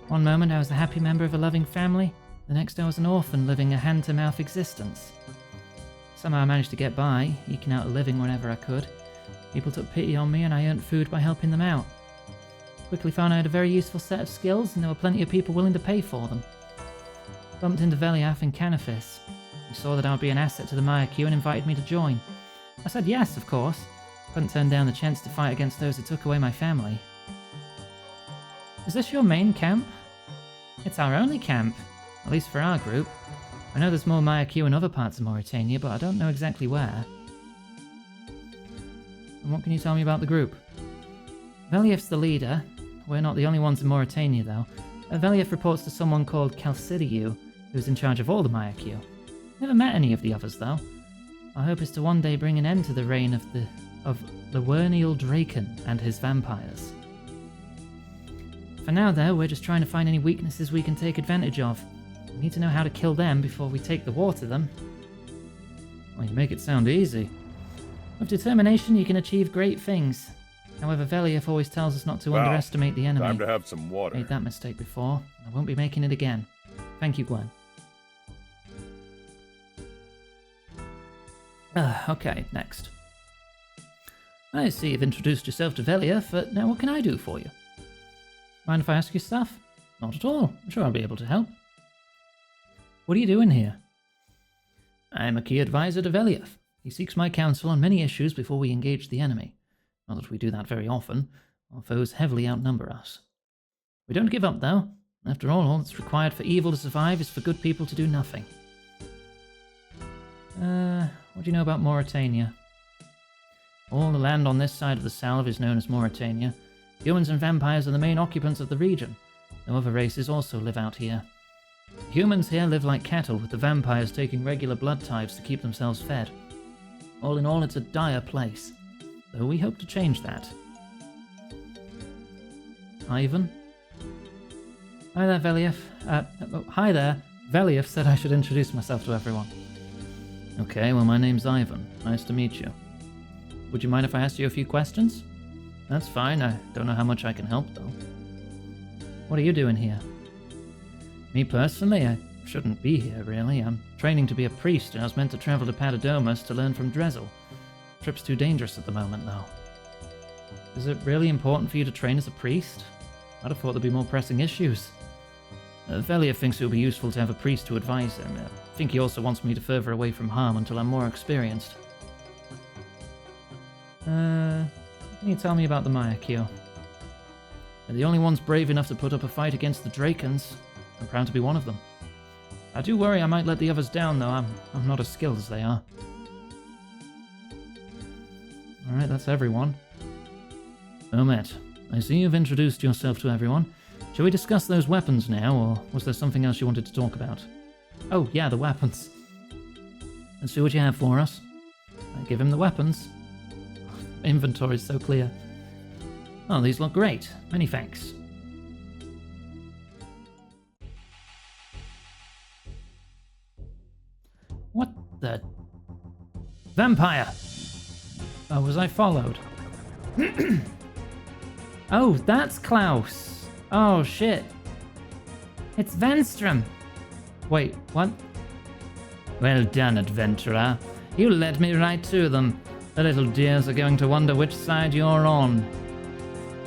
One moment I was a happy member of a loving family, the next I was an orphan living a hand-to-mouth existence. Somehow I managed to get by, eking out a living whenever I could. People took pity on me and I earned food by helping them out. Quickly found I had a very useful set of skills and there were plenty of people willing to pay for them. Bumped into Veliaf in Canifis. He saw that I would be an asset to the Mayakyu and invited me to join. I said yes, of course. Couldn't turn down the chance to fight against those who took away my family. Is this your main camp? It's our only camp, at least for our group. I know there's more Mayakyu in other parts of Mauritania, but I don't know exactly where. And what can you tell me about the group? Velief's the leader. We're not the only ones in Mauritania, though. Velief reports to someone called Calcidiu, who's in charge of all the Mayakyu. Never met any of the others, though. Our hope is to one day bring an end to the reign of the Werniel Draken and his vampires. For now, though, we're just trying to find any weaknesses we can take advantage of. We need to know how to kill them before we take the war to them. Well, you make it sound easy. With determination, you can achieve great things. However, Veliev always tells us not to Well, underestimate the enemy. Time to have some water. Made that mistake before, and I won't be making it again. Thank you, Gwen. Okay, next. I see you've introduced yourself to Veliev, but now what can I do for you? Mind if I ask you stuff? Not at all. I'm sure I'll be able to help. What are you doing here? I'm a key advisor to Veliev. He seeks my counsel on many issues before we engage the enemy. Not that we do that very often. Our foes heavily outnumber us. We don't give up, though. After all that's required for evil to survive is for good people to do nothing. What do you know about Mauritania? All the land on this side of the Salve is known as Mauritania. Humans and vampires are the main occupants of the region, though other races also live out here. Humans here live like cattle, with the vampires taking regular blood tithes to keep themselves fed. All in all, it's a dire place, though we hope to change that. Ivan? Hi there, Veliev. Hi there. Veliev said I should introduce myself to everyone. Okay, well, my name's Ivan. Nice to meet you. Would you mind if I asked you a few questions? That's fine. I don't know how much I can help, though. What are you doing here? Me personally, I shouldn't be here, really. I'm training to be a priest, and I was meant to travel to Patadomus to learn from Drezel. Trip's too dangerous at the moment, though. Is it really important for you to train as a priest? I'd have thought there'd be more pressing issues. Veliev thinks it would be useful to have a priest to advise him. I think he also wants me to further away from harm until I'm more experienced. Can you tell me about the Mayakio? They're the only ones brave enough to put up a fight against the Drakens. I'm proud to be one of them. I do worry I might let the others down, though. I'm not as skilled as they are. Alright, that's everyone. Omet, I see you've introduced yourself to everyone. Shall we discuss those weapons now, or was there something else you wanted to talk about? Oh, yeah, the weapons. Let's see what you have for us. I give him the weapons. Inventory's so clear. Oh, these look great. Many thanks. What the... Vampire! Oh, was I followed? Oh, that's Klaus! Oh, shit. It's Venstrom! Wait, what? Well done, adventurer. You led me right to them. The little dears are going to wonder which side you're on.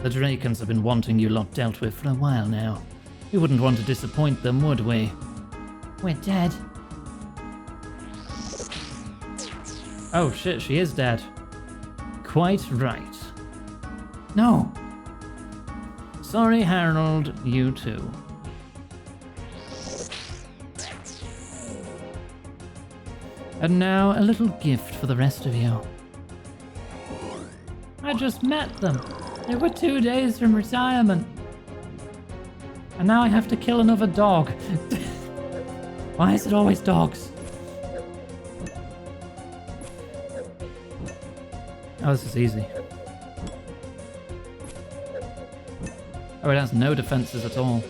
The Drakens have been wanting you lot dealt with for a while now. We wouldn't want to disappoint them, would we? We're dead. Oh shit, she is dead. Quite right. No! Sorry, Harold, you too. And now, a little gift for the rest of you. I just met them. They were 2 days from retirement. And now I have to kill another dog. Why is it always dogs? Oh, this is easy. Oh, it has no defenses at all.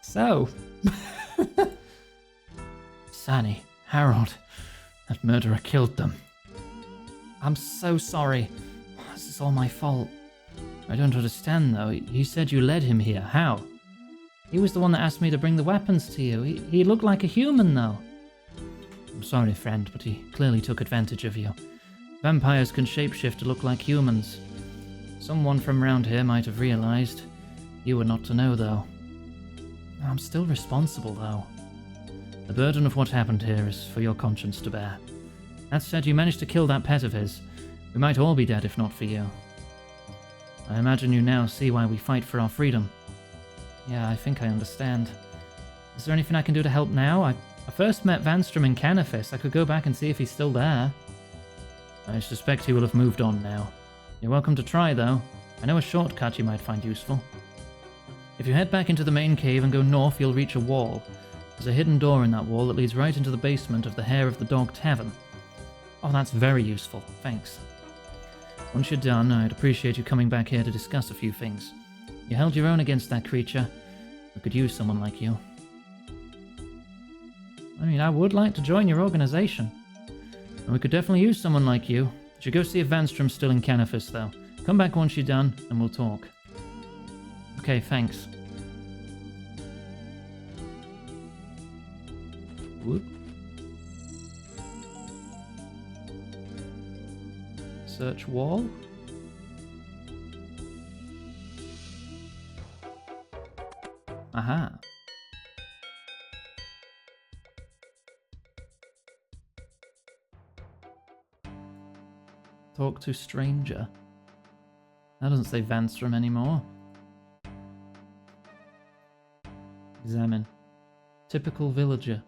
So. Sani, Harold, that murderer killed them. I'm so sorry. This is all my fault. I don't understand, though. You said you led him here. How? He was the one that asked me to bring the weapons to you. He looked like a human, though. I'm sorry, friend, but he clearly took advantage of you. Vampires can shapeshift to look like humans. Someone from around here might have realized. You were not to know, though. I'm still responsible, though. The burden of what happened here is for your conscience to bear. That said, you managed to kill that pet of his. We might all be dead if not for you. I imagine you now see why we fight for our freedom. Yeah, I think I understand. Is there anything I can do to help now? I first met Vanstrom in Canifis. I could go back and see if he's still there. I suspect he will have moved on now. You're welcome to try, though. I know a shortcut you might find useful. If you head back into the main cave and go north, you'll reach a wall. There's a hidden door in that wall that leads right into the basement of the Hair of the Dog Tavern. Oh, that's very useful. Thanks. Once you're done, I'd appreciate you coming back here to discuss a few things. You held your own against that creature. We could use someone like you. I mean, I would like to join your organization. And we could definitely use someone like you. You should go see if Vanstrom's still in Canifis, though. Come back once you're done, and we'll talk. Okay, thanks. Whoop. Search wall. Aha. Talk to stranger. That doesn't say Vanstrom anymore. Examine. Typical villager.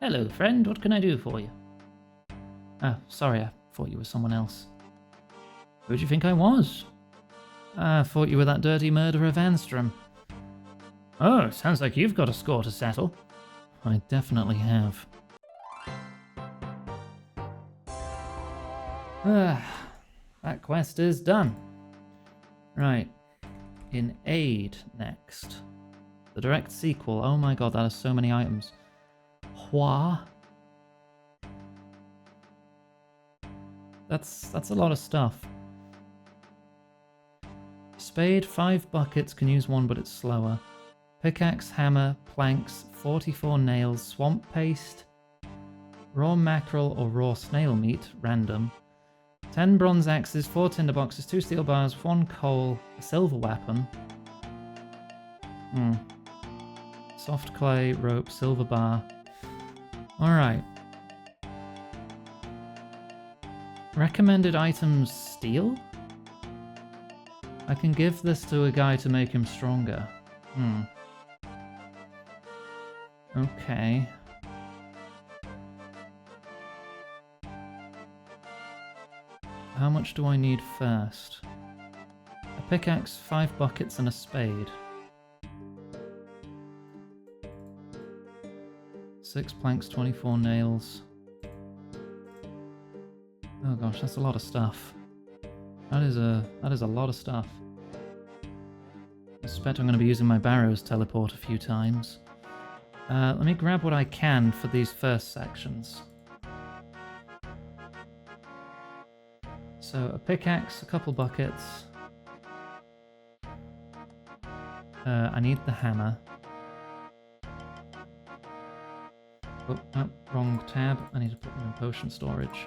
Hello, friend. What can I do for you? Ah, sorry. I thought you were someone else. Who do you think I was? I thought you were that dirty murderer Vanstrom. Oh, sounds like you've got a score to settle. I definitely have. That quest is done. Right. In Aid next. The direct sequel. Oh my god, that has so many items. Hua. That's a lot of stuff. Spade, 5 buckets, can use 1 but it's slower. Pickaxe, hammer, planks, 44 nails, swamp paste, raw mackerel or raw snail meat, random. 10 bronze axes, 4 tinderboxes, 2 steel bars, 1 coal, a silver weapon. Soft clay, rope, silver bar. Alright. Recommended items, steel? I can give this to a guy to make him stronger. Okay. How much do I need first? A pickaxe, 5 buckets, and a spade. 6 planks, 24 nails. Oh gosh, that's a lot of stuff. That is a lot of stuff. I suspect I'm going to be using my Barrows teleport a few times. Let me grab what I can for these first sections. So a pickaxe, a couple buckets. I need the hammer. Oh, no, wrong tab. I need to put them in potion storage.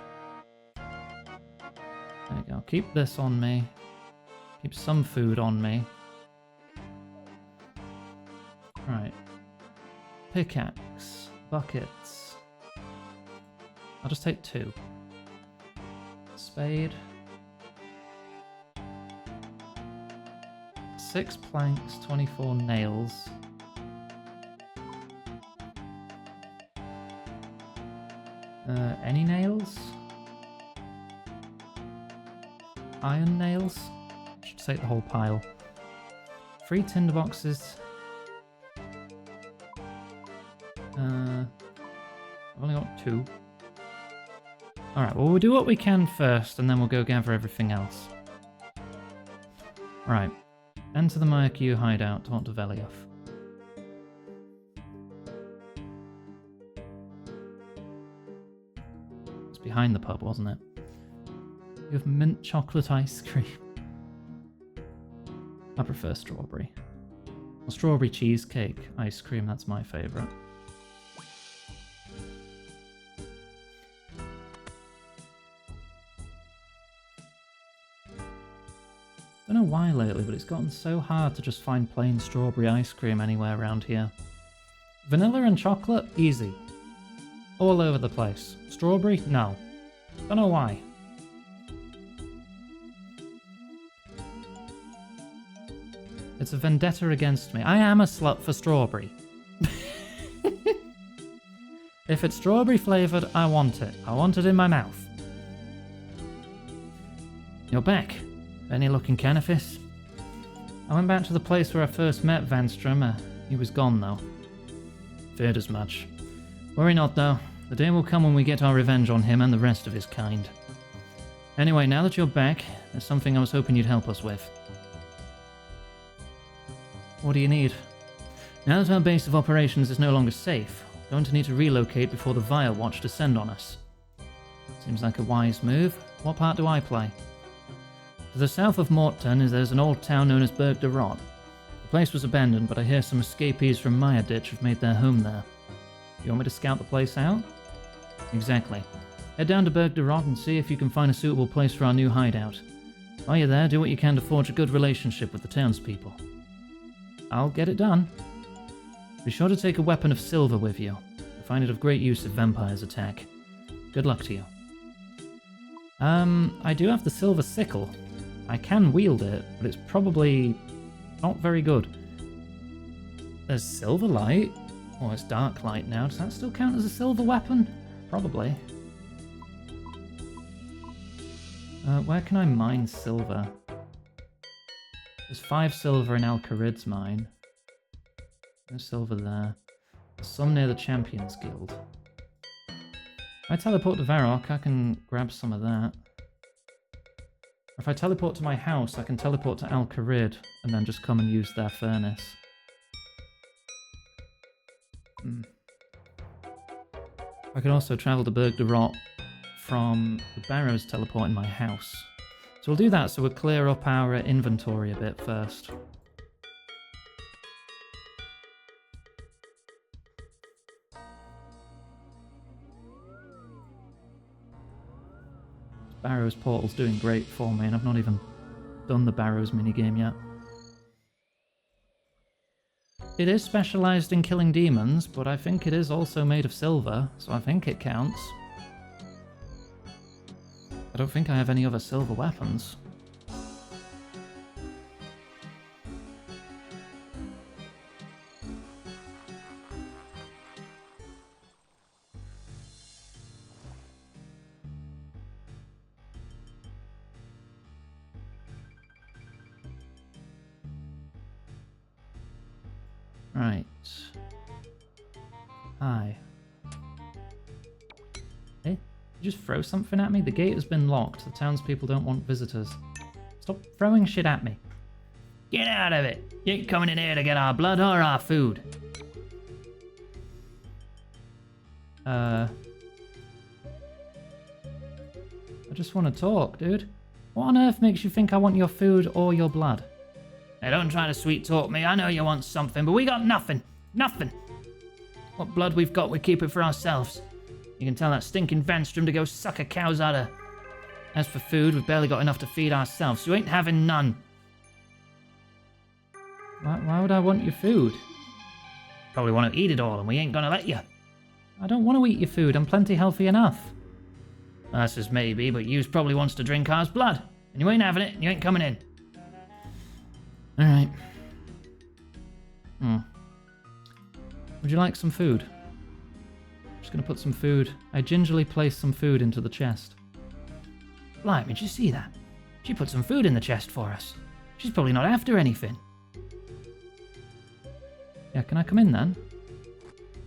There you go. Keep this on me. Keep some food on me. Right. Pickaxe. Buckets. I'll just take 2. Spade. 6 planks, 24 nails. Any nails? Iron nails? Should take the whole pile. 3 tinderboxes. I've only got 2. Alright, well we'll do what we can first and then we'll go gather everything else. Right. Enter the Myrkyu hideout, talk to Velioth. It's behind the pub, wasn't it? You have mint chocolate ice cream. I prefer strawberry. Well, strawberry cheesecake ice cream, that's my favourite. Don't know why lately, but it's gotten so hard to just find plain strawberry ice cream anywhere around here. Vanilla and chocolate? Easy. All over the place. Strawberry? No. Don't know why. It's a vendetta against me. I am a slut for strawberry. If it's strawberry flavoured, I want it. I want it in my mouth. You're back. Any luck in Canifis? I went back to the place where I first met Vanstrom. He was gone, though. Feared as much. Worry not, though. The day will come when we get our revenge on him and the rest of his kind. Anyway, now that you're back, there's something I was hoping you'd help us with. What do you need? Now that our base of operations is no longer safe, we're going to need to relocate before the Vile Watch descend on us. Seems like a wise move. What part do I play? To the south of Morton there's an old town known as Berg de Rot. The place was abandoned, but I hear some escapees from Maya Ditch have made their home there. You want me to scout the place out? Exactly. Head down to Berg de Rot and see if you can find a suitable place for our new hideout. While you're there, do what you can to forge a good relationship with the townspeople. I'll get it done. Be sure to take a weapon of silver with you. I find it of great use if vampires attack. Good luck to you. I do have the silver sickle. I can wield it, but it's probably not very good. There's silver light. Oh, it's dark light now. Does that still count as a silver weapon? Probably. Where can I mine silver? There's 5 silver in Al-Kharid's mine. No silver there. There's some near the Champions Guild. If I teleport to Varrock, I can grab some of that. If I teleport to my house, I can teleport to Al-Kharid and then just come and use their furnace. I can also travel to Berg de Rot from the Barrows teleport in my house. So we'll do that so we'll clear up our inventory a bit first. Barrows portal's doing great for me, and I've not even done the Barrows minigame yet. It is specialised in killing demons, but I think it is also made of silver, so I think it counts. I don't think I have any other silver weapons. Right. Hi. Hey, you just throw something at me? The gate has been locked. The townspeople don't want visitors. Stop throwing shit at me. Get out of it! You ain't coming in here to get our blood or our food. I just want to talk, dude. What on earth makes you think I want your food or your blood? Hey, don't try to sweet talk me. I know you want something, but we got nothing. Nothing. What blood we've got, we keep it for ourselves. You can tell that stinking Vanstrom to go suck a cow's udder. As for food, we've barely got enough to feed ourselves, so you ain't having none. Why would I want your food? Probably want to eat it all, and we ain't gonna let you. I don't want to eat your food. I'm plenty healthy enough. That's as maybe, but yous probably wants to drink ours blood. And you ain't having it, and you ain't coming in. Alright. Would you like some food? I'm just going to put some food. I gingerly placed some food into the chest. Blimey, did you see that? She put some food in the chest for us. She's probably not after anything. Yeah, can I come in then?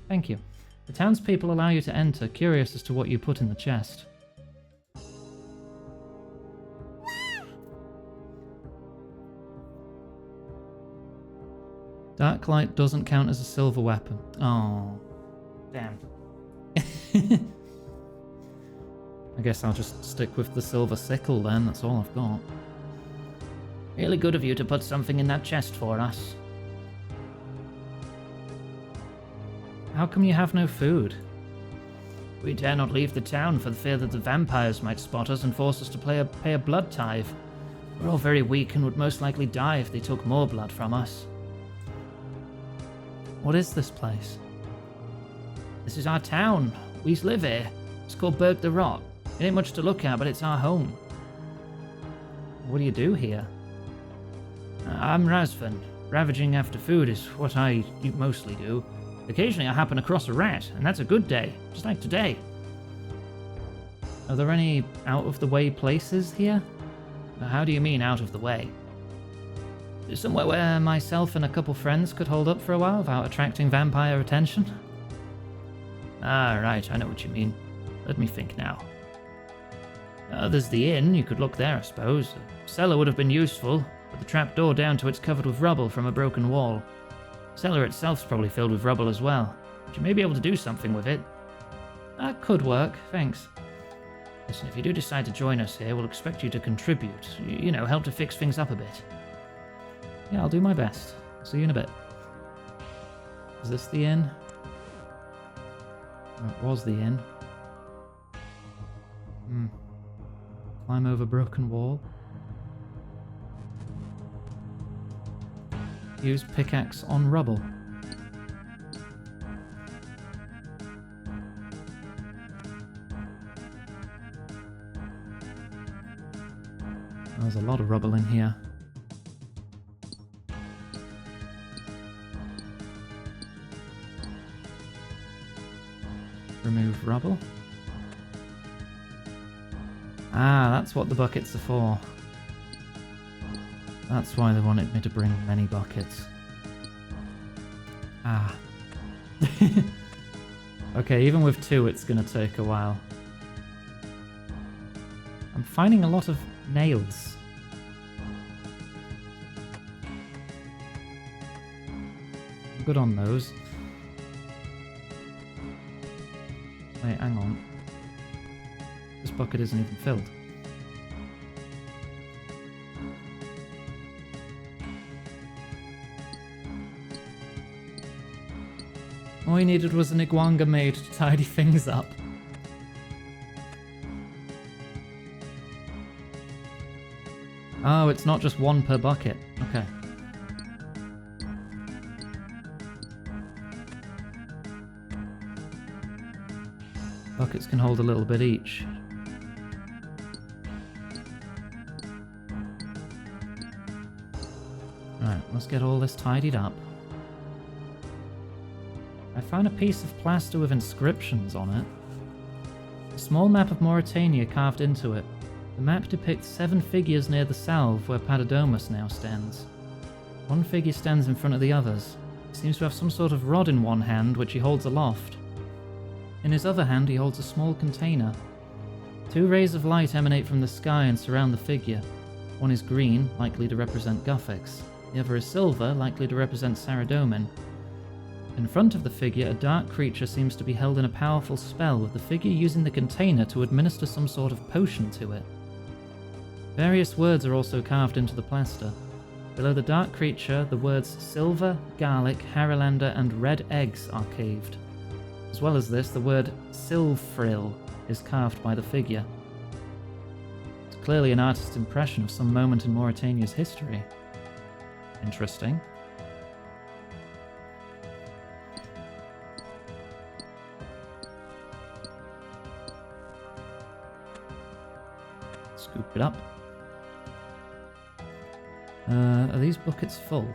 Thank you. The townspeople allow you to enter, curious as to what you put in the chest. Dark light doesn't count as a silver weapon. Oh, damn. I guess I'll just stick with the silver sickle then, that's all I've got. Really good of you to put something in that chest for us. How come you have no food? We dare not leave the town for the fear that the vampires might spot us and force us to pay a blood tithe. We're all very weak and would most likely die if they took more blood from us. What is this place? This is our town. We live here. It's called Berg de Rot. It ain't much to look at, but it's our home. What do you do here? I'm Razvan. Ravaging after food is what I mostly do. Occasionally I happen across a rat, and that's a good day, just like today. Are there any out-of-the-way places here? How do you mean out of the way? Somewhere where myself and a couple friends could hold up for a while without attracting vampire attention? Ah, right, I know what you mean. Let me think now. There's the inn, you could look there, I suppose. The cellar would have been useful, but the trapdoor down to it's covered with rubble from a broken wall. The cellar itself's probably filled with rubble as well, but you may be able to do something with it. That could work, thanks. Listen, if you do decide to join us here, we'll expect you to contribute. You know, help to fix things up a bit. Yeah, I'll do my best. See you in a bit. Is this the inn? Oh, it was the inn. Climb over broken wall. Use pickaxe on rubble. There's a lot of rubble in here. Remove rubble. Ah, that's what the buckets are for. That's why they wanted me to bring many buckets. Ah. Okay, even with 2 it's gonna take a while. I'm finding a lot of nails. I'm good on those. Wait, hang on. This bucket isn't even filled. All we needed was an iguana maid to tidy things up. Oh, it's not just 1 per bucket. Okay. Buckets can hold a little bit each. Right, let's get all this tidied up. I found a piece of plaster with inscriptions on it. A small map of Mauritania carved into it. The map depicts 7 figures near the salve where Padodomus now stands. One figure stands in front of the others. He seems to have some sort of rod in one hand which he holds aloft. In his other hand he holds a small container. 2 rays of light emanate from the sky and surround the figure. One is green, likely to represent Guthix. The other is silver, likely to represent Saradomin. In front of the figure, a dark creature seems to be held in a powerful spell, with the figure using the container to administer some sort of potion to it. Various words are also carved into the plaster. Below the dark creature, the words silver, garlic, haralander, and red eggs are carved. As well as this, the word Silfril is carved by the figure. It's clearly an artist's impression of some moment in Mauritania's history. Interesting. Scoop it up. Are these buckets full?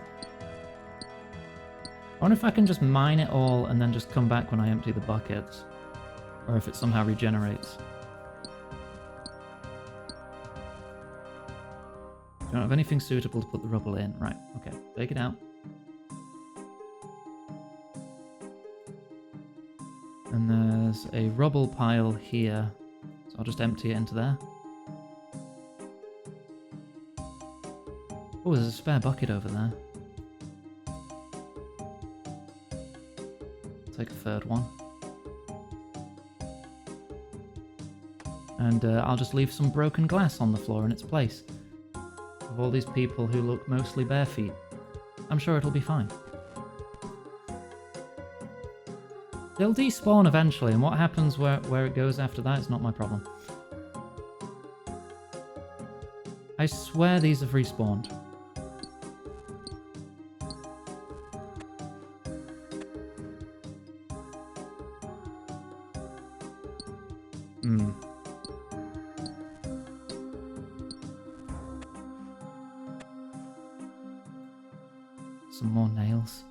I wonder if I can just mine it all and then just come back when I empty the buckets. Or if it somehow regenerates. Don't have anything suitable to put the rubble in. Right, okay. Take it out. And there's a rubble pile here. So I'll just empty it into there. Oh, there's a spare bucket over there. Take a third one. And I'll just leave some broken glass on the floor in its place. Of all these people who look mostly bare feet. I'm sure it'll be fine. They'll despawn eventually, and what happens where it goes after that is not my problem. I swear these have respawned. Some more nails.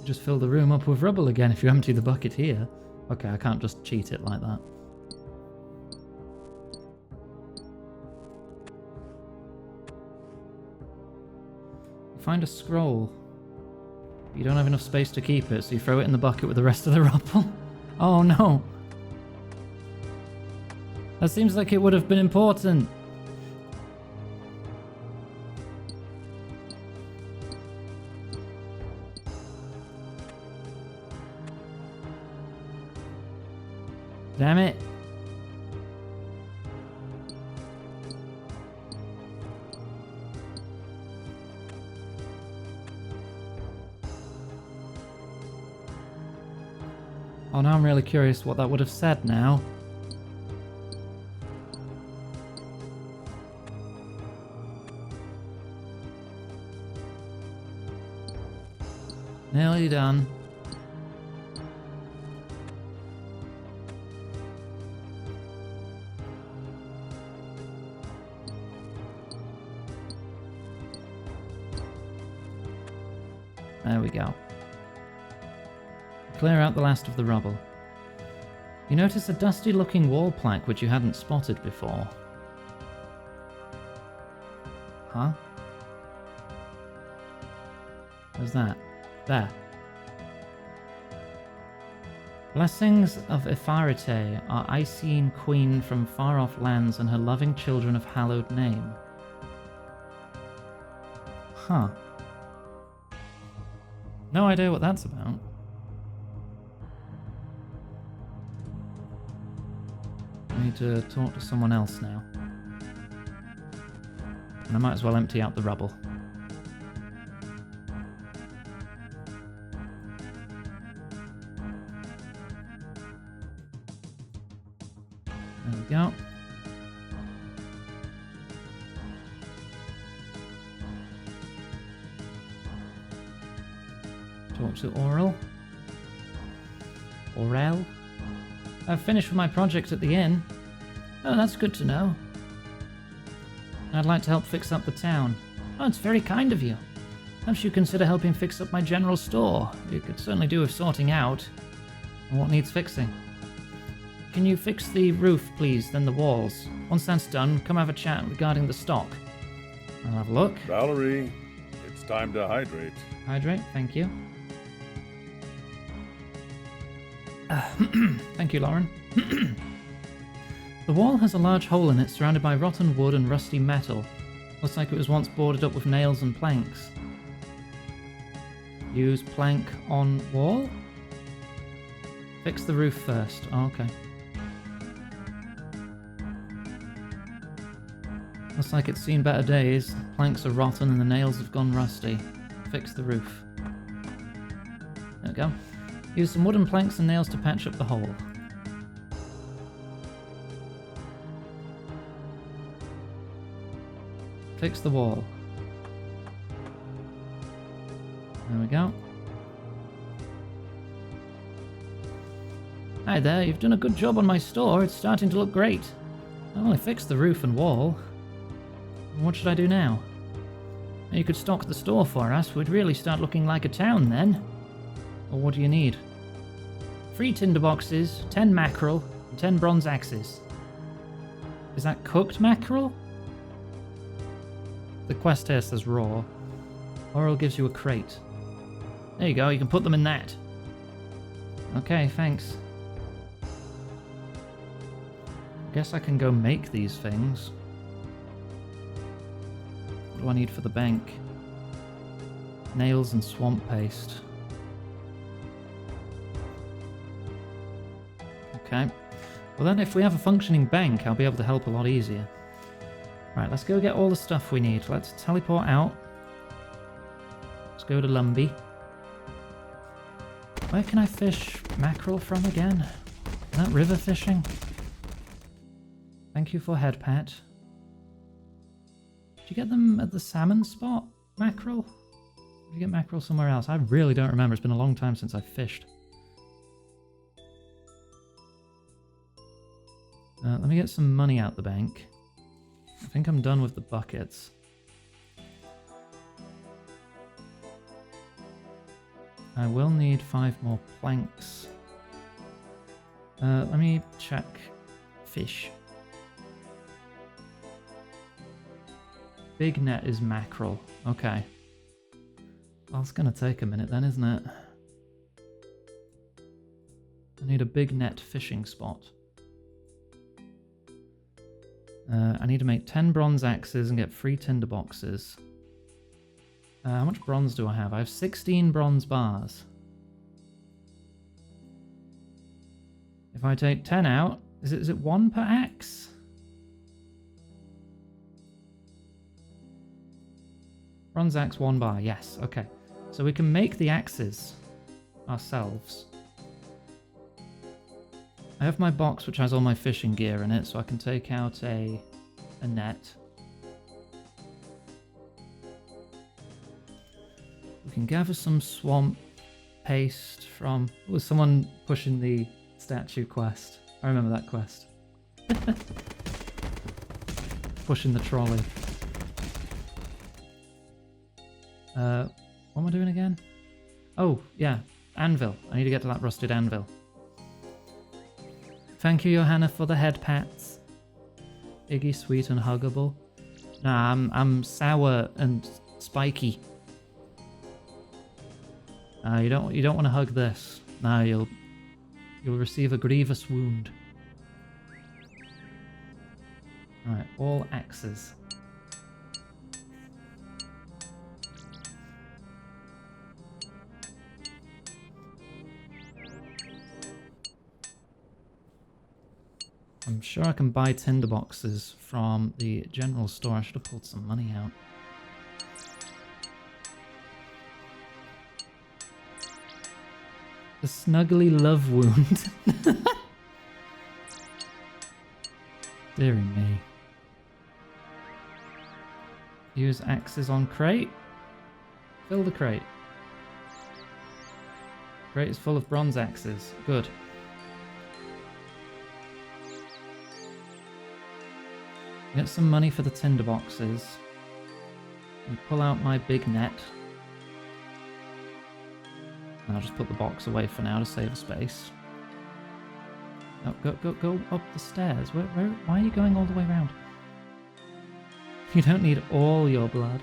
Just fill the room up with rubble again if you empty the bucket here. Okay, I can't just cheat it like that. Find a scroll. You don't have enough space to keep it, so you throw it in the bucket with the rest of the rubble. Oh no! That seems like it would have been important. Damn it. Oh, now I'm really curious what that would have said now. Nearly done. There we go. Clear out the last of the rubble. You notice a dusty-looking wall plaque which you hadn't spotted before. Huh? Where's that? There. Blessings of Epharite, our Icene queen from far-off lands and her loving children of hallowed name. Huh. No idea what that's about. I need to talk to someone else now. And I might as well empty out the rubble. There we go. Talk to Aurel. Aurel? I've finished with my project at the inn. Oh, that's good to know. I'd like to help fix up the town. Oh, it's very kind of you. Perhaps you consider helping fix up my general store. You could certainly do with sorting out what needs fixing. Can you fix the roof, please, then the walls? Once that's done, come have a chat regarding the stock. I'll have a look. Valerie, it's time to hydrate. Hydrate, thank you. Thank you, Lauren. The wall has a large hole in it surrounded by rotten wood and rusty metal. Looks like it was once boarded up with nails and planks. Use plank on wall? Fix the roof first. Oh, okay. Looks like it's seen better days. The planks are rotten and the nails have gone rusty. Fix the roof. There we go. Use some wooden planks and nails to patch up the hole. Fix the wall. There we go. Hi there, you've done a good job on my store. It's starting to look great. I only fixed the roof and wall. What should I do now? You could stock the store for us. We'd really start looking like a town then. Or what do you need? 3 tinder boxes, 10 mackerel, and 10 bronze axes. Is that cooked mackerel? The quest here says raw. Aurel gives you a crate. There you go, you can put them in that. Okay, thanks. Guess I can go make these things. What do I need for the bank? Nails and swamp paste. Okay. Well then, if we have a functioning bank, I'll be able to help a lot easier. Right, let's go get all the stuff we need. Let's teleport out. Let's go to Lumby. Where can I fish mackerel from again? Is that river fishing? Thank you for head pat. Did you get them at the salmon spot? Mackerel? Did you get mackerel somewhere else? I really don't remember. It's been a long time since I fished. Let me get some money out the bank. I think I'm done with the buckets. I will need 5 more planks. Let me check fish. Big net is mackerel. Okay. Well, it's gonna take a minute then, isn't it? I need a big net fishing spot. I need to make 10 bronze axes and get 3 tinder boxes. How much bronze do I have? I have 16 bronze bars. If I take 10 out, is it 1 per axe? Bronze axe, 1 bar, yes, okay. So we can make the axes ourselves. I have my box which has all my fishing gear in it, so I can take out a net. We can gather some swamp paste from... Was someone pushing the statue quest? I remember that quest. Pushing the trolley. What am I doing again? Oh, yeah. Anvil. I need to get to that rusted anvil. Thank you, Johanna, for the head pats. Iggy, sweet and huggable. Nah, I'm sour and spiky. You don't want to hug this. No, you'll receive a grievous wound. Alright, all axes. I'm sure I can buy tinder boxes from the general store. I should have pulled some money out. The snuggly love wound. Deary me. Use axes on crate. Fill the crate. Crate is full of bronze axes. Good. Get some money for the tinder boxes. And pull out my big net. And I'll just put the box away for now to save space. Oh, go up the stairs. Why are you going all the way around? You don't need all your blood.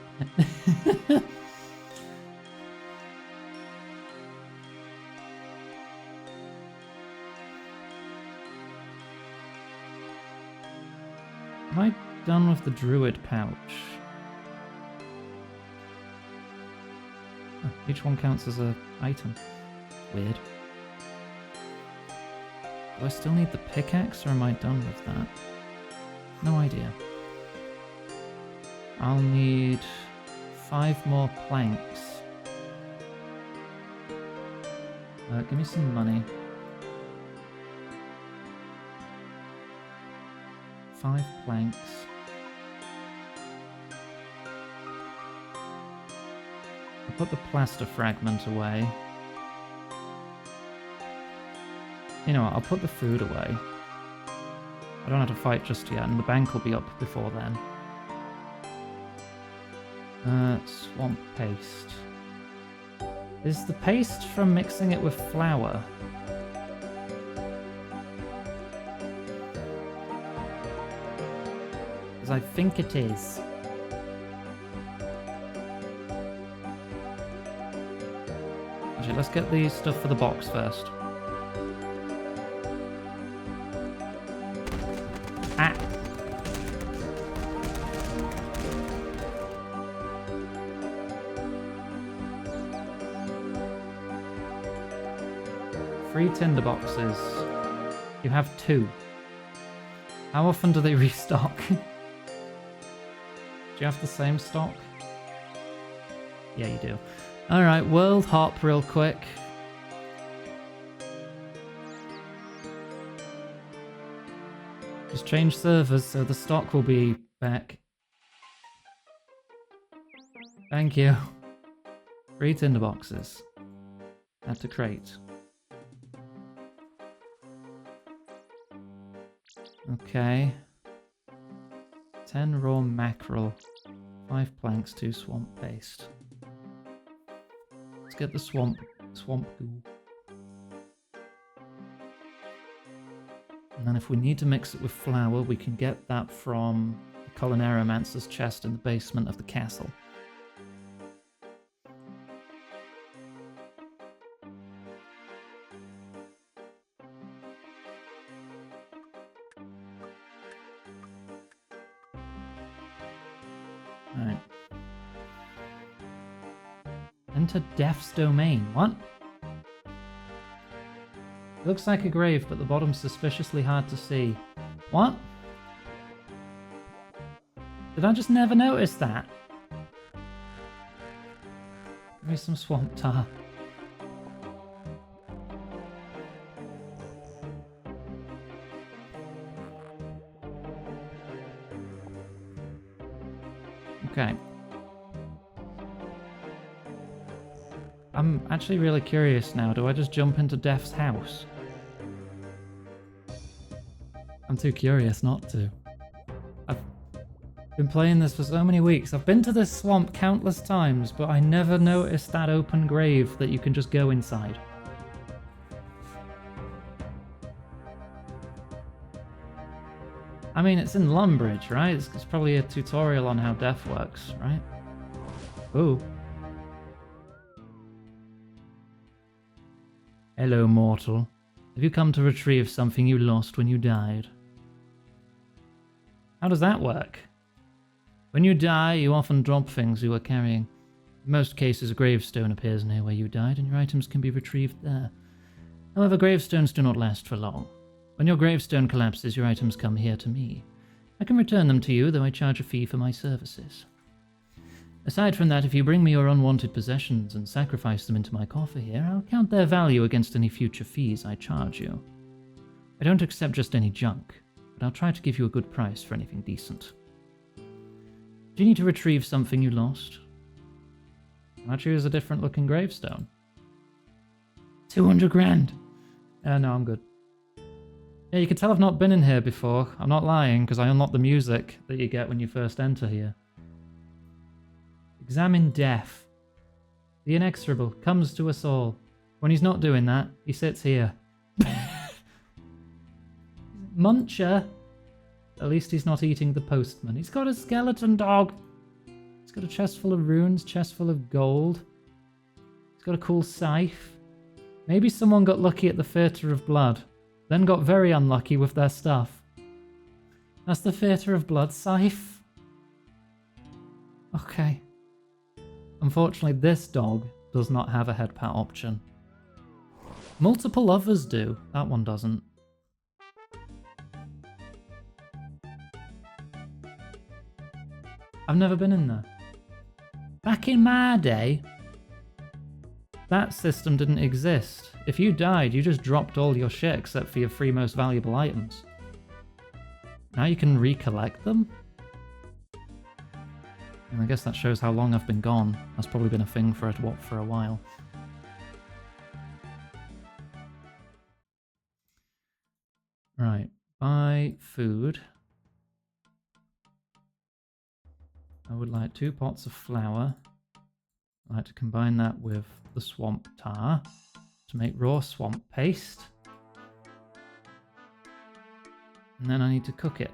Am I done with the druid pouch? Oh, each one counts as an item. Weird. Do I still need the pickaxe, or am I done with that? No idea. I'll need 5 more planks. Give me some money. 5 planks. I'll put the plaster fragment away. You know what, I'll put the food away. I don't have to fight just yet, and the bank will be up before then. Swamp paste. Is the paste from mixing it with flour? Because I think it is. Actually, let's get the stuff for the box first. Ah! Free tinder boxes. You have 2. How often do they restock? Do you have the same stock? Yeah, you do. Alright, world hop real quick. Just change servers so the stock will be back. Thank you. 3 tinder boxes. Add to crate. Okay. 10 raw mackerel. 5 planks, 2 swamp paste. Let's get the swamp swamp goo. And then if we need to mix it with flour, we can get that from the Culinaromancer's chest in the basement of the castle. Alright. Enter Death's domain. What? Looks like a grave, but the bottom's suspiciously hard to see. What? Did I just never notice that? Give me some swamp tar. Okay. I'm actually really curious now. Do I just jump into Death's house? I'm too curious not to. I've been playing this for so many weeks. I've been to this swamp countless times, but I never noticed that open grave that you can just go inside. I mean, it's in Lumbridge, right? It's probably a tutorial on how death works, right? Ooh. Hello, mortal. Have you come to retrieve something you lost when you died? How does that work? When you die, you often drop things you were carrying. In most cases, a gravestone appears near where you died, and your items can be retrieved there. However, gravestones do not last for long. When your gravestone collapses, your items come here to me. I can return them to you, though I charge a fee for my services. Aside from that, if you bring me your unwanted possessions and sacrifice them into my coffer here, I'll count their value against any future fees I charge you. I don't accept just any junk, but I'll try to give you a good price for anything decent. Do you need to retrieve something you lost? I'll choose a different looking gravestone. 200 grand. No, I'm good. Yeah, you can tell I've not been in here before. I'm not lying, because I unlocked the music that you get when you first enter here. Examine death. The inexorable comes to us all. When he's not doing that, he sits here. Muncher. At least he's not eating the postman. He's got a skeleton dog. He's got a chest full of runes, chest full of gold. He's got a cool scythe. Maybe someone got lucky at the Theatre of Blood, then got very unlucky with their stuff. That's the Theatre of Blood scythe. Okay. Unfortunately, this dog does not have a head pat option. Multiple others do. That one doesn't. I've never been in there. Back in my day, that system didn't exist. If you died, you just dropped all your shit except for your 3 most valuable items. Now you can recollect them? And I guess that shows how long I've been gone. That's probably been a thing for a while. Right, buy food. I would like 2 pots of flour. I'd like to combine that with the swamp tar to make raw swamp paste. And then I need to cook it.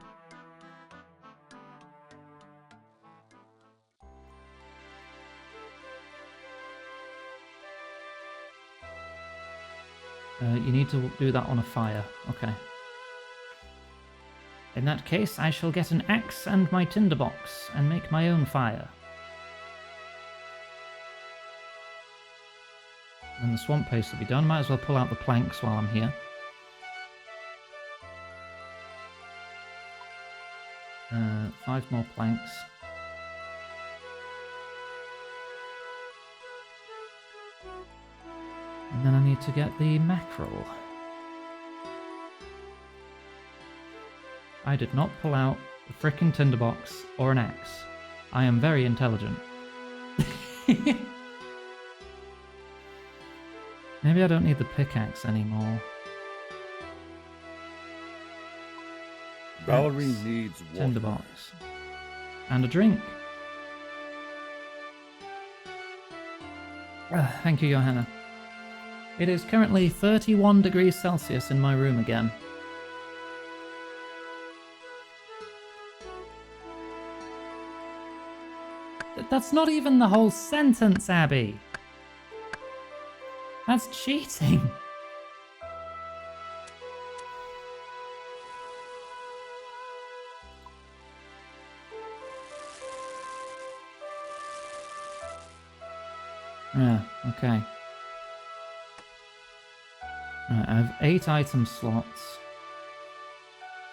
You need to do that on a fire. Okay. In that case, I shall get an axe and my tinderbox and make my own fire. And the swamp paste will be done. Might as well pull out the planks while I'm here. 5 more planks. And then I need to get the mackerel. I did not pull out a frickin' tinderbox or an axe. I am very intelligent. Maybe I don't need the pickaxe anymore. Valerie Axe, needs water. tinderbox. And a drink. Thank you, Johanna. It is currently 31 degrees Celsius in my room again. That's not even the whole sentence, Abby. That's cheating. Yeah, okay. Right, I have 8 item slots.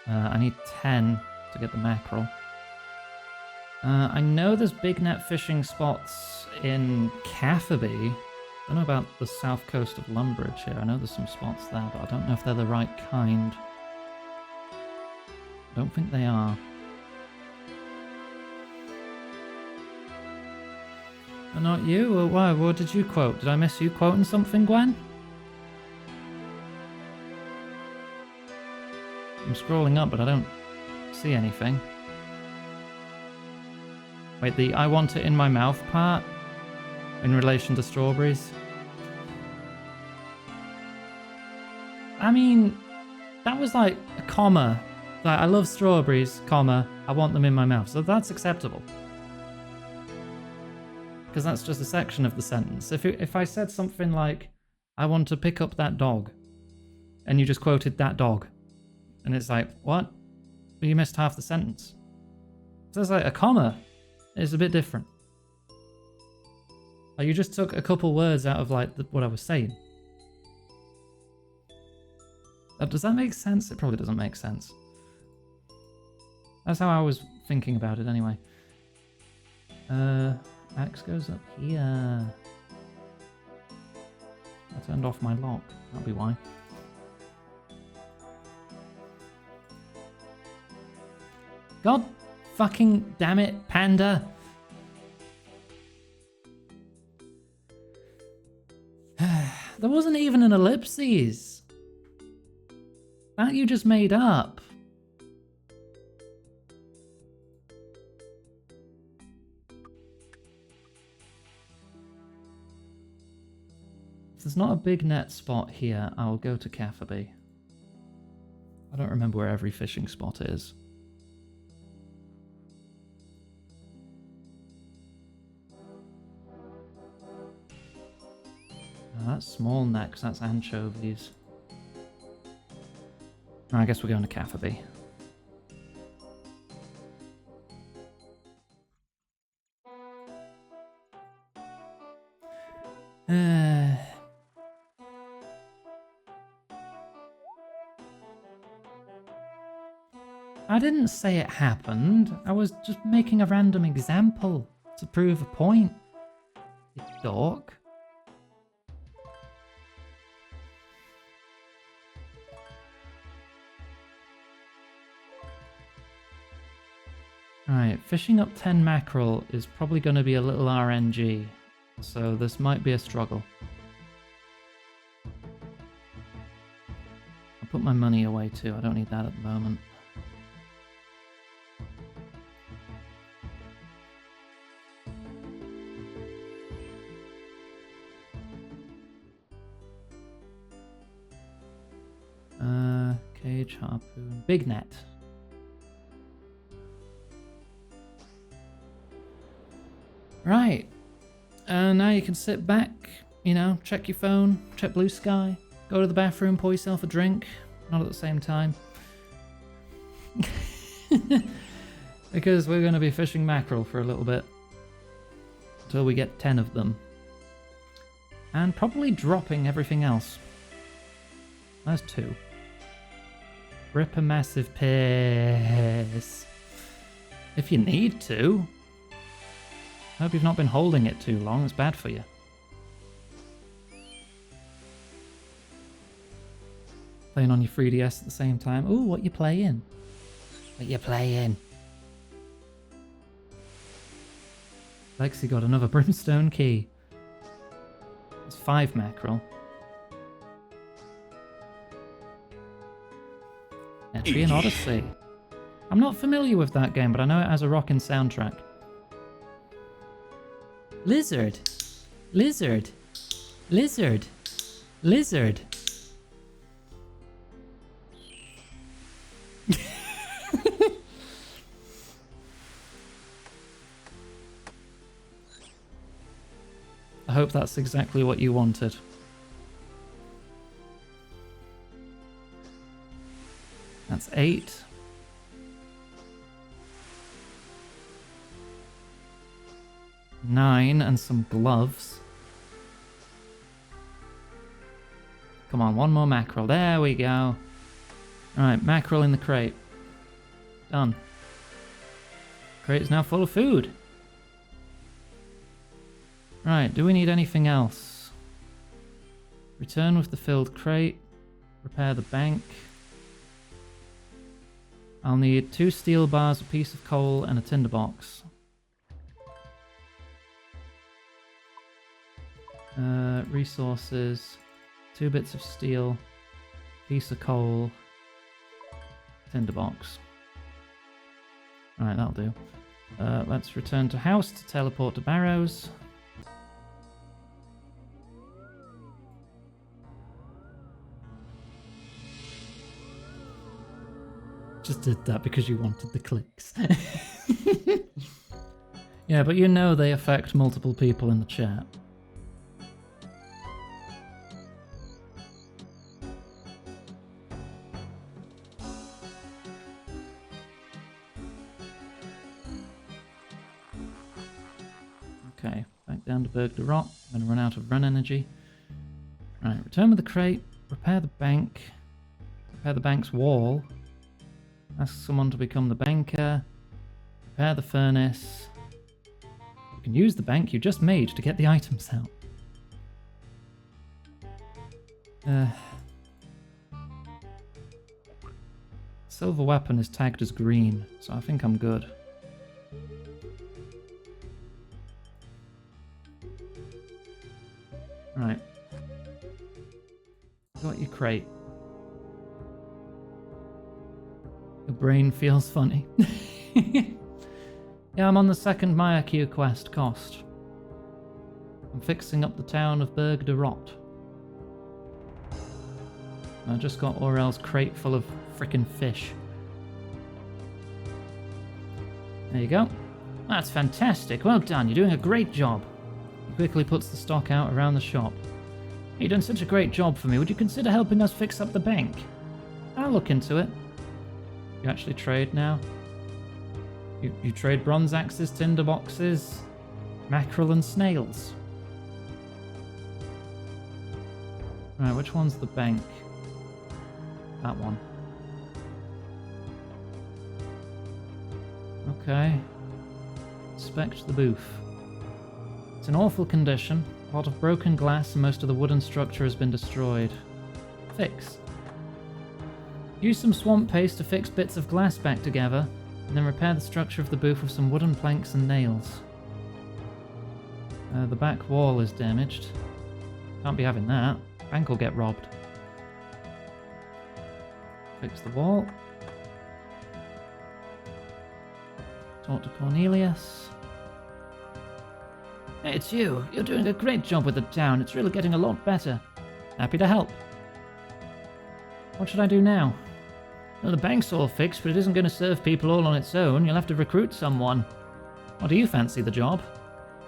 I need 10 to get the mackerel. I know there's big net fishing spots in Cafferby. I don't know about the south coast of Lumbridge here. I know there's some spots there, but I don't know if they're the right kind. I don't think they are. Not you? Well, why? What did you quote? Did I miss you quoting something, Gwen? I'm scrolling up, but I don't see anything. Wait, the I want it in my mouth part? In relation to strawberries? I mean, that was like a comma. Like, I love strawberries, comma, I want them in my mouth. So that's acceptable. Because that's just a section of the sentence. If I said something like, I want to pick up that dog, and you just quoted that dog, and it's like, what? Well, you missed half the sentence. So it's like a comma. It's a bit different. Like, you just took a couple words out of like what I was saying. Does that make sense? It probably doesn't make sense. That's how I was thinking about it anyway. Axe goes up here. I turned off my lock. That'll be why. God fucking damn it, Panda. There wasn't even an ellipses. That you just made up. If there's not a big net spot here, I'll go to Cafferby. I don't remember where every fishing spot is. Oh, that's small net, 'cause that's anchovies. Oh, I guess we're going to Cafferby. I didn't say it happened. I was just making a random example to prove a point. You dork. Alright, fishing up 10 mackerel is probably going to be a little RNG, so this might be a struggle. I'll put my money away too, I don't need that at the moment. Cage, harpoon, big net. Right, now you can sit back, you know, check your phone, check blue sky, go to the bathroom, pour yourself a drink, not at the same time. Because we're going to be fishing mackerel for a little bit. Until we get 10 of them. And probably dropping everything else. That's 2. Rip a massive piss. If you need to. I hope you've not been holding it too long, it's bad for you. Playing on your 3DS at the same time. Ooh, what you playing? What you playing? Lexi got another brimstone key. It's 5 mackerel. Etrian Odyssey. I'm not familiar with that game, but I know it has a rockin' soundtrack. Lizard. Lizard. Lizard. Lizard. I hope that's exactly what you wanted. That's 8. Nine and some gloves. Come on, one more mackerel. There we go. Alright, mackerel in the crate. Done. Crate is now full of food. Right, do we need anything else? Return with the filled crate. Repair the bank. I'll need 2 steel bars, a piece of coal, and a tinderbox. Resources. 2 bits of steel. Piece of coal. Tinderbox. Alright, that'll do. Let's return to house to teleport to Barrows. Just did that because you wanted the clicks. Yeah, but you know they affect multiple people in the chat. Okay, back down to Berg de Rot. I'm going to run out of run energy. Right, return with the crate. Repair the bank. Repair the bank's wall. Ask someone to become the banker. Repair the furnace. You can use the bank you just made to get the items out. Silver weapon is tagged as green, so I think I'm good. Right. Got your crate. Your brain feels funny. Yeah, I'm on the second Maya-Q quest, Cost. I'm fixing up the town of Berg de Rot. I just got Aurel's crate full of frickin' fish. There you go. That's fantastic. Well done. You're doing a great job. He quickly puts the stock out around the shop. You've done such a great job for me. Would you consider helping us fix up the bank? I'll look into it. You actually trade now? You trade bronze axes, tinder boxes, mackerel and snails. Right, which one's the bank? That one. Okay. Inspect the booth. It's in awful condition. A lot of broken glass and most of the wooden structure has been destroyed. Fix. Use some swamp paste to fix bits of glass back together, and then repair the structure of the booth with some wooden planks and nails. The back wall is damaged. Can't be having that. Bank will get robbed. Fix the wall. Talk to Cornelius. Hey, it's you. You're doing a great job with the town. It's really getting a lot better. Happy to help. What should I do now? Well, the bank's all fixed, but it isn't going to serve people all on its own. You'll have to recruit someone. Or do you fancy the job?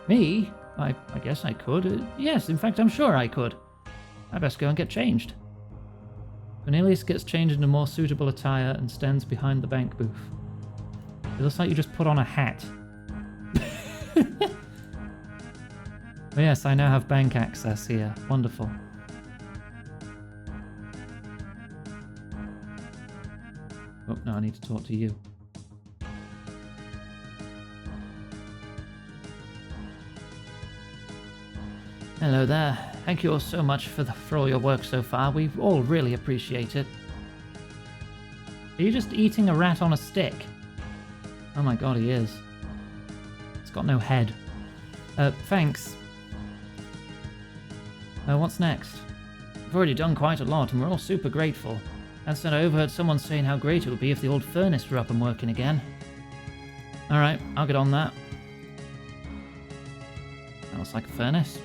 Me? I guess I could. Yes, in fact, I'm sure I could. I best go and get changed. Cornelius gets changed into more suitable attire and stands behind the bank booth. It looks like you just put on a hat. Oh yes, I now have bank access here. Wonderful. Oh, no, I need to talk to you. Hello there. Thank you all so much for all your work so far. We all really appreciate it. Are you just eating a rat on a stick? Oh my god, he is. It's got no head. Thanks. What's next? We've already done quite a lot and we're all super grateful. And so I overheard someone saying how great it would be if the old furnace were up and working again. Alright, I'll get on that. That looks like a furnace.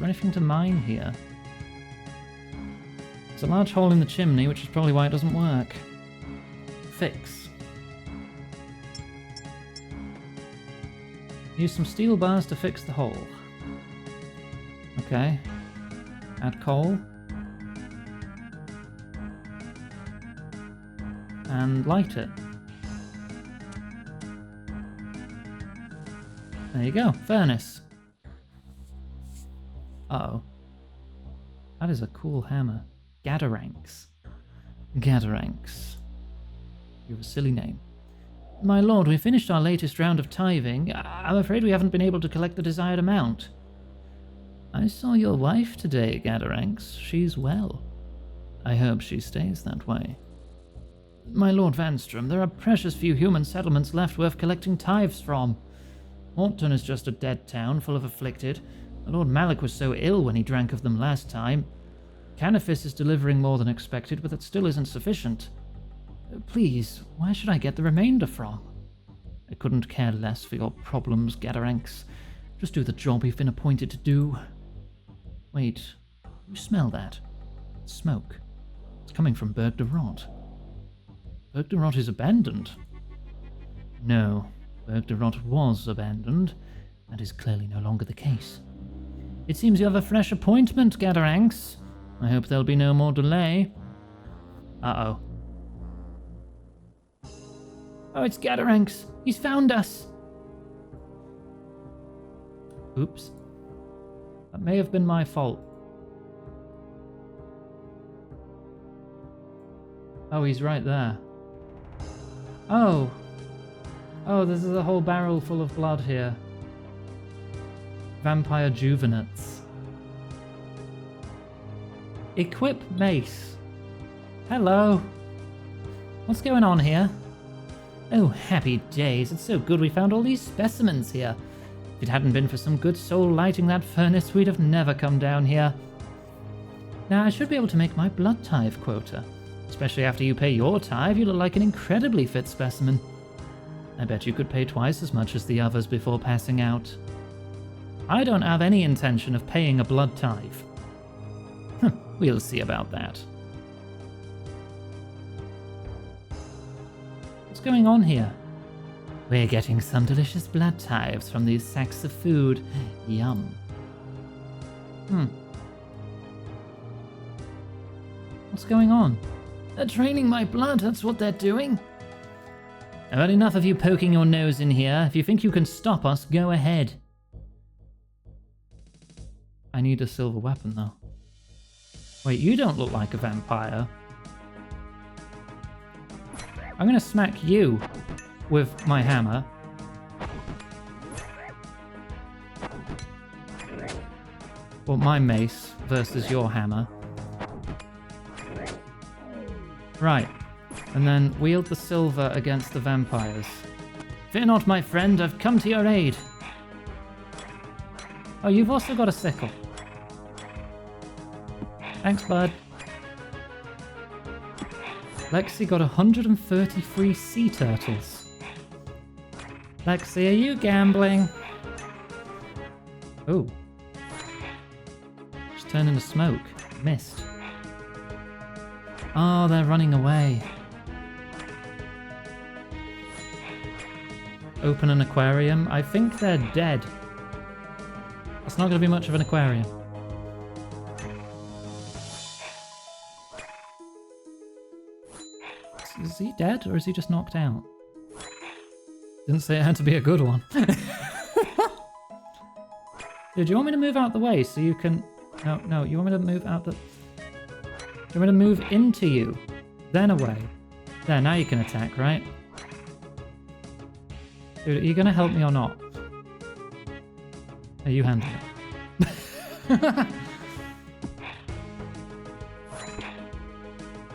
there anything to mine here? There's a large hole in the chimney, which is probably why it doesn't work. Fix. Use some steel bars to fix the hole. Okay. Add coal. And light it. There you go, furnace. Uh-oh. That is a cool hammer. Gadaranx. Gadaranx. You have a silly name. My lord, we finished our latest round of tithing. I'm afraid we haven't been able to collect the desired amount. I saw your wife today, Gadaranx. She's well. I hope she stays that way. My lord Vanstrom, there are precious few human settlements left worth collecting tithes from. Orton is just a dead town full of afflicted. My Lord Malik was so ill when he drank of them last time. Canifis is delivering more than expected, but that still isn't sufficient. Please, where should I get the remainder from? I couldn't care less for your problems, Gadaranx. Just do the job you've been appointed to do. Wait, you smell that? Smoke. It's coming from Berg de Rot. Berg de Rot is abandoned. No, Berg de Rot was abandoned. That is clearly no longer the case. It seems you have a fresh appointment, Gadaranx. I hope there'll be no more delay. Uh-oh. Oh, it's Gadaranx. He's found us. Oops. That may have been my fault. Oh, he's right there. Oh. Oh, this is a whole barrel full of blood here. Vampire Juvenates. Equip mace. Hello. What's going on here? Oh, happy days. It's so good we found all these specimens here. If it hadn't been for some good soul lighting that furnace, we'd have never come down here. Now, I should be able to make my blood tithe quota. Especially after you pay your tithe, you look like an incredibly fit specimen. I bet you could pay twice as much as the others before passing out. I don't have any intention of paying a blood tithe. We'll see about that. What's going on here? We're getting some delicious blood tithes from these sacks of food. Yum. What's going on? They're draining my blood, that's what they're doing. I've had enough of you poking your nose in here. If you think you can stop us, go ahead. I need a silver weapon, though. Wait, you don't look like a vampire. I'm gonna smack you with my hammer. Well, my mace versus your hammer. Right. And then wield the silver against the vampires. Fear not, my friend, I've come to your aid. Oh, you've also got a sickle. Thanks, bud. Lexi got 133 sea turtles. Lexi, are you gambling? Oh. Just turned into smoke. Missed. Oh, they're running away. Open an aquarium. I think they're dead. That's not going to be much of an aquarium. Is he dead or is he just knocked out? Didn't say it had to be a good one. Dude, do you want me to move out the way so you can... No, you want me to move out the... Do you want me to move into you? Then away. There, now you can attack, right? Dude, are you going to help me or not? Hey, you handle it.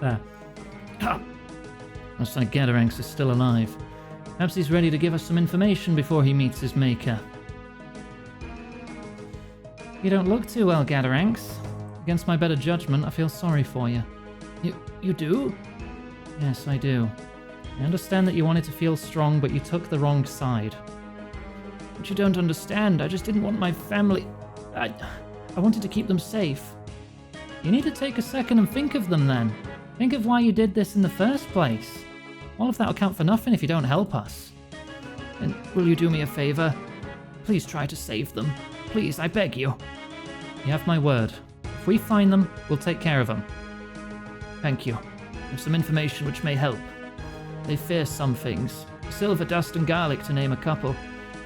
There. Looks like Gadaranx is still alive. Perhaps he's ready to give us some information before he meets his maker. You don't look too well, Gadaranx. Against my better judgment, I feel sorry for you. You do? Yes, I do. I understand that you wanted to feel strong, but you took the wrong side. But you don't understand. I just didn't want my family... I wanted to keep them safe. You need to take a second and think of them then. Think of why you did this in the first place. All of that will count for nothing if you don't help us. And will you do me a favor? Please try to save them. Please, I beg you. You have my word. If we find them, we'll take care of them. Thank you. I have some information which may help. They fear some things. Silver dust and garlic, to name a couple.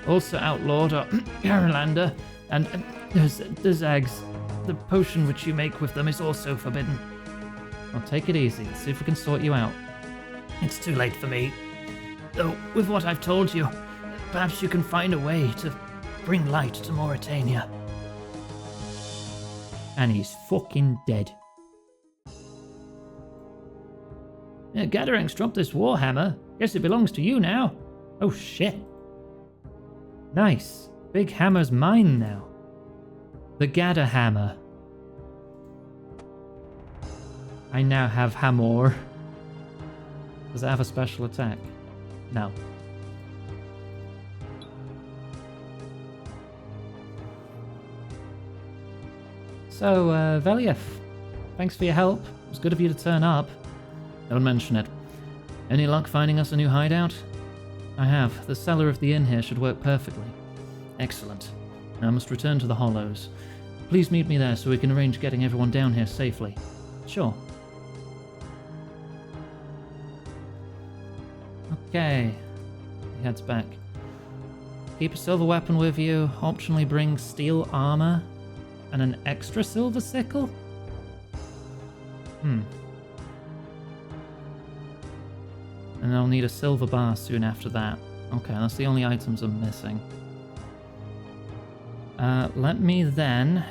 Also outlawed are Carolander and there's eggs. The potion which you make with them is also forbidden. Well, take it easy. Let's see if we can sort you out. It's too late for me. Though, with what I've told you, perhaps you can find a way to bring light to Mauritania. And he's fucking dead. Yeah, Gadarank's dropped this warhammer. Guess it belongs to you now. Oh shit. Nice. Big hammer's mine now. The Gada hammer. I now have Hamor. Does it have a special attack? No. So, Veliev, thanks for your help. It was good of you to turn up. Don't mention it. Any luck finding us a new hideout? I have. The cellar of the inn here should work perfectly. Excellent. Now I must return to the Hollows. Please meet me there so we can arrange getting everyone down here safely. Sure. Okay. He heads back. Keep a silver weapon with you. Optionally bring steel armor and an extra silver sickle? And I'll need a silver bar soon after that. Okay, that's the only items I'm missing. Let me then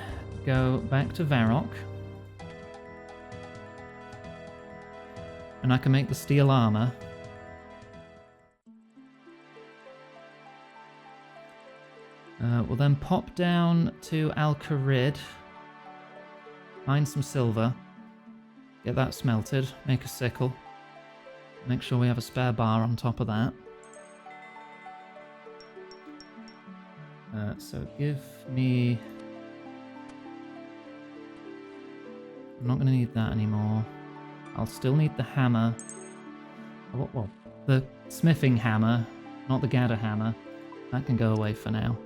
go back to Varrock. And I can make the steel armor. We'll then pop down to Al-Kharid. Mine some silver. Get that smelted. Make a sickle. Make sure we have a spare bar on top of that. So give me... I'm not going to need that anymore. I'll still need the hammer. Well, the smithing hammer, not the Gada hammer. That can go away for now.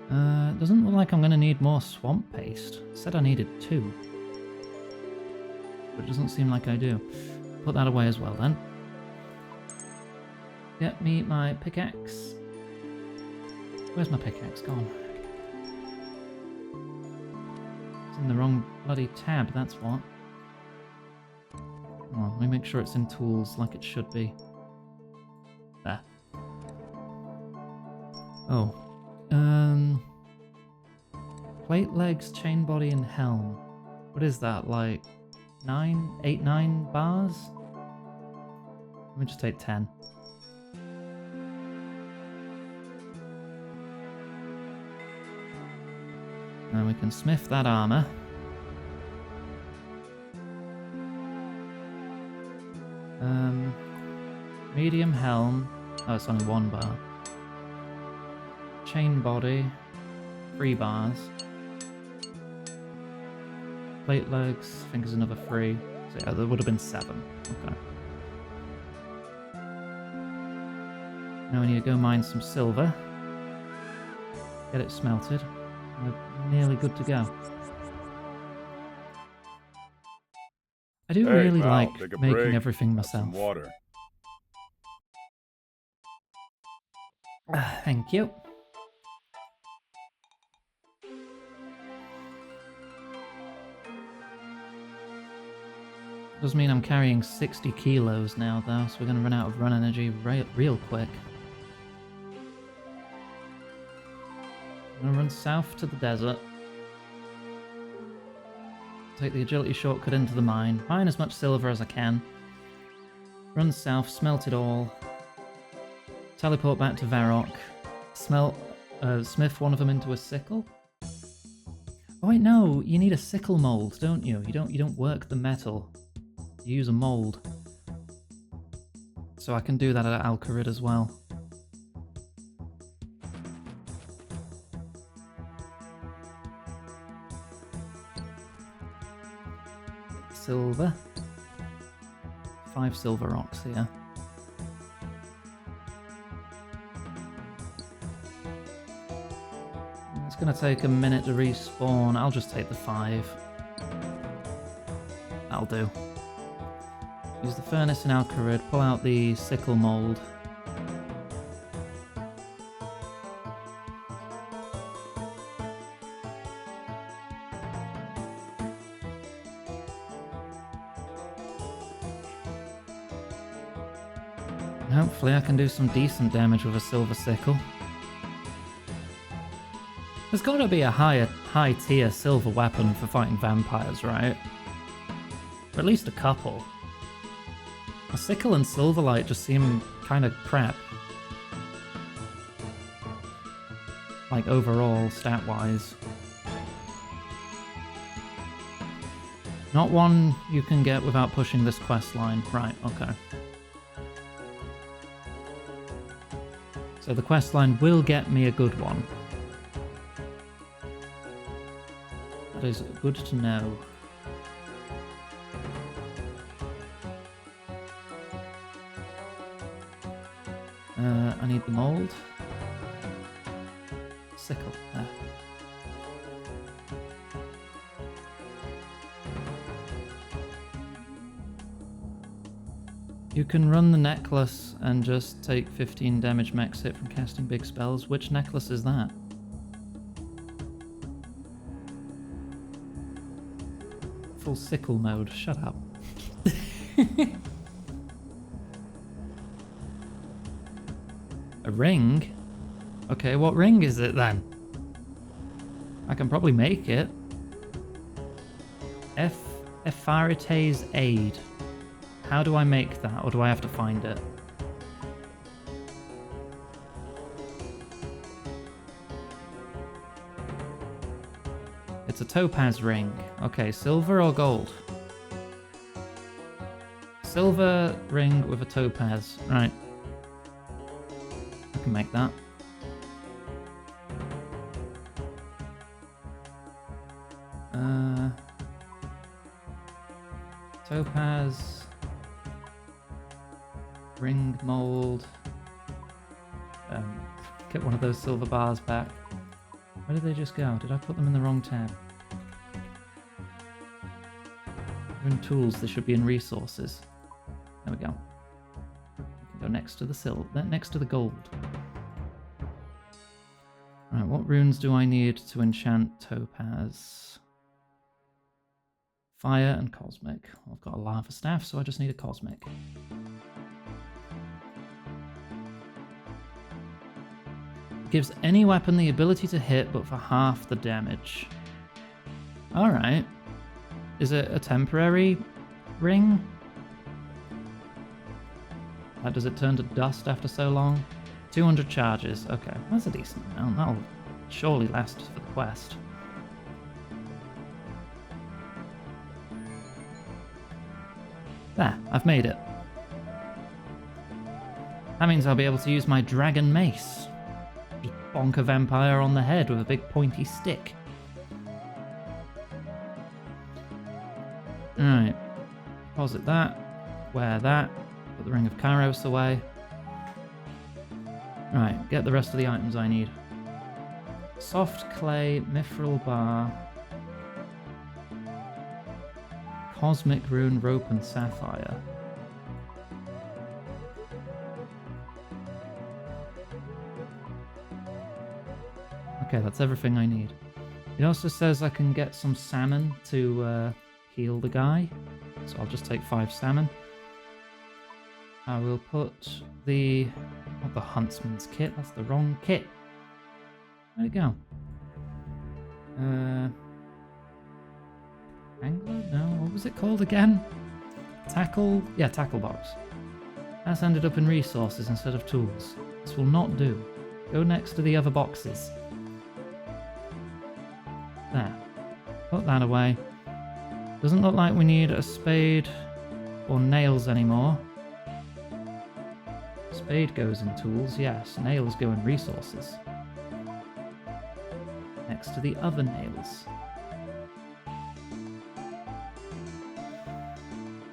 It doesn't look like I'm going to need more swamp paste. It said I needed 2. But it doesn't seem like I do. Put that away as well then. Get me my pickaxe. Where's my pickaxe gone? It's in the wrong bloody tab, that's what. Come on, let me make sure it's in tools like it should be. There. Oh. Plate legs, chain body, and helm. What is that, like 8, 9 bars? Let me just take 10. And we can smith that armor. Medium helm. Oh, it's only 1 bar. Chain body. 3 bars. Plate legs, I think is another 3. So yeah, there would have been 7. Okay. Now we need to go mine some silver. Get it smelted. We're nearly good to go. I do really Val, like take a making break. everything Have some myself. water. Thank you. Does mean I'm carrying 60 kilos now, though, so we're going to run out of run energy real quick. I'm going to run south to the desert. Take the agility shortcut into the mine. Mine as much silver as I can. Run south, smelt it all. Teleport back to Varrock. Smith one of them into a sickle. Oh wait, no, you need a sickle mold, don't you? You don't work the metal. You use a mold. So I can do that at Al-Kharid as well. silver. 5 silver rocks here. It's going to take a minute to respawn. I'll just take the 5. That'll do. Use the furnace in Alcarid, pull out the sickle mold. And hopefully I can do some decent damage with a silver sickle. There's got to be a high tier silver weapon for fighting vampires, right? Or at least a couple. A sickle and silverlight just seem kind of crap. Like overall, stat-wise. Not one you can get without pushing this quest line. Right, okay. So the quest line will get me a good one. That is good to know. I need the mold. Sickle. There. You can run the necklace and just take 15 damage max hit from casting big spells. Which necklace is that? Full sickle mode. Shut up. A ring? Okay, what ring is it then? I can probably make it. Epharites Aid. How do I make that, or do I have to find it? It's a topaz ring. Okay, silver or gold? Silver ring with a topaz. Right. I can make that. Topaz. Ring mold. Get one of those silver bars back. Where did they just go? Did I put them in the wrong tab? They're in tools, they should be in resources. There we go. We can go next to the silver, next to the gold. Right, what runes do I need to enchant topaz? Fire and cosmic. I've got a lava staff, so I just need a cosmic. Gives any weapon the ability to hit, but for half the damage. Alright. Is it a temporary ring? Like, does it turn to dust after so long? 200 charges. Okay, that's a decent amount. That'll surely last for the quest. There, I've made it. That means I'll be able to use my dragon mace. Just bonk a vampire on the head with a big pointy stick. Alright. Deposit that. Wear that. Put the Ring of Kairos away. Right, get the rest of the items I need. Soft clay, mithril bar, cosmic rune, rope, and sapphire. Okay, that's everything I need. It also says I can get some salmon to heal the guy, so I'll just take 5 salmon. I will put the... not the huntsman's kit, that's the wrong kit. Where'd it go? Angler? No, what was it called again? Tackle? Yeah, tackle box. That's ended up in resources instead of tools. This will not do. Go next to the other boxes. There. Put that away. Doesn't look like we need a spade or nails anymore. Spade goes in tools, yes. Nails go in resources. Next to the other nails.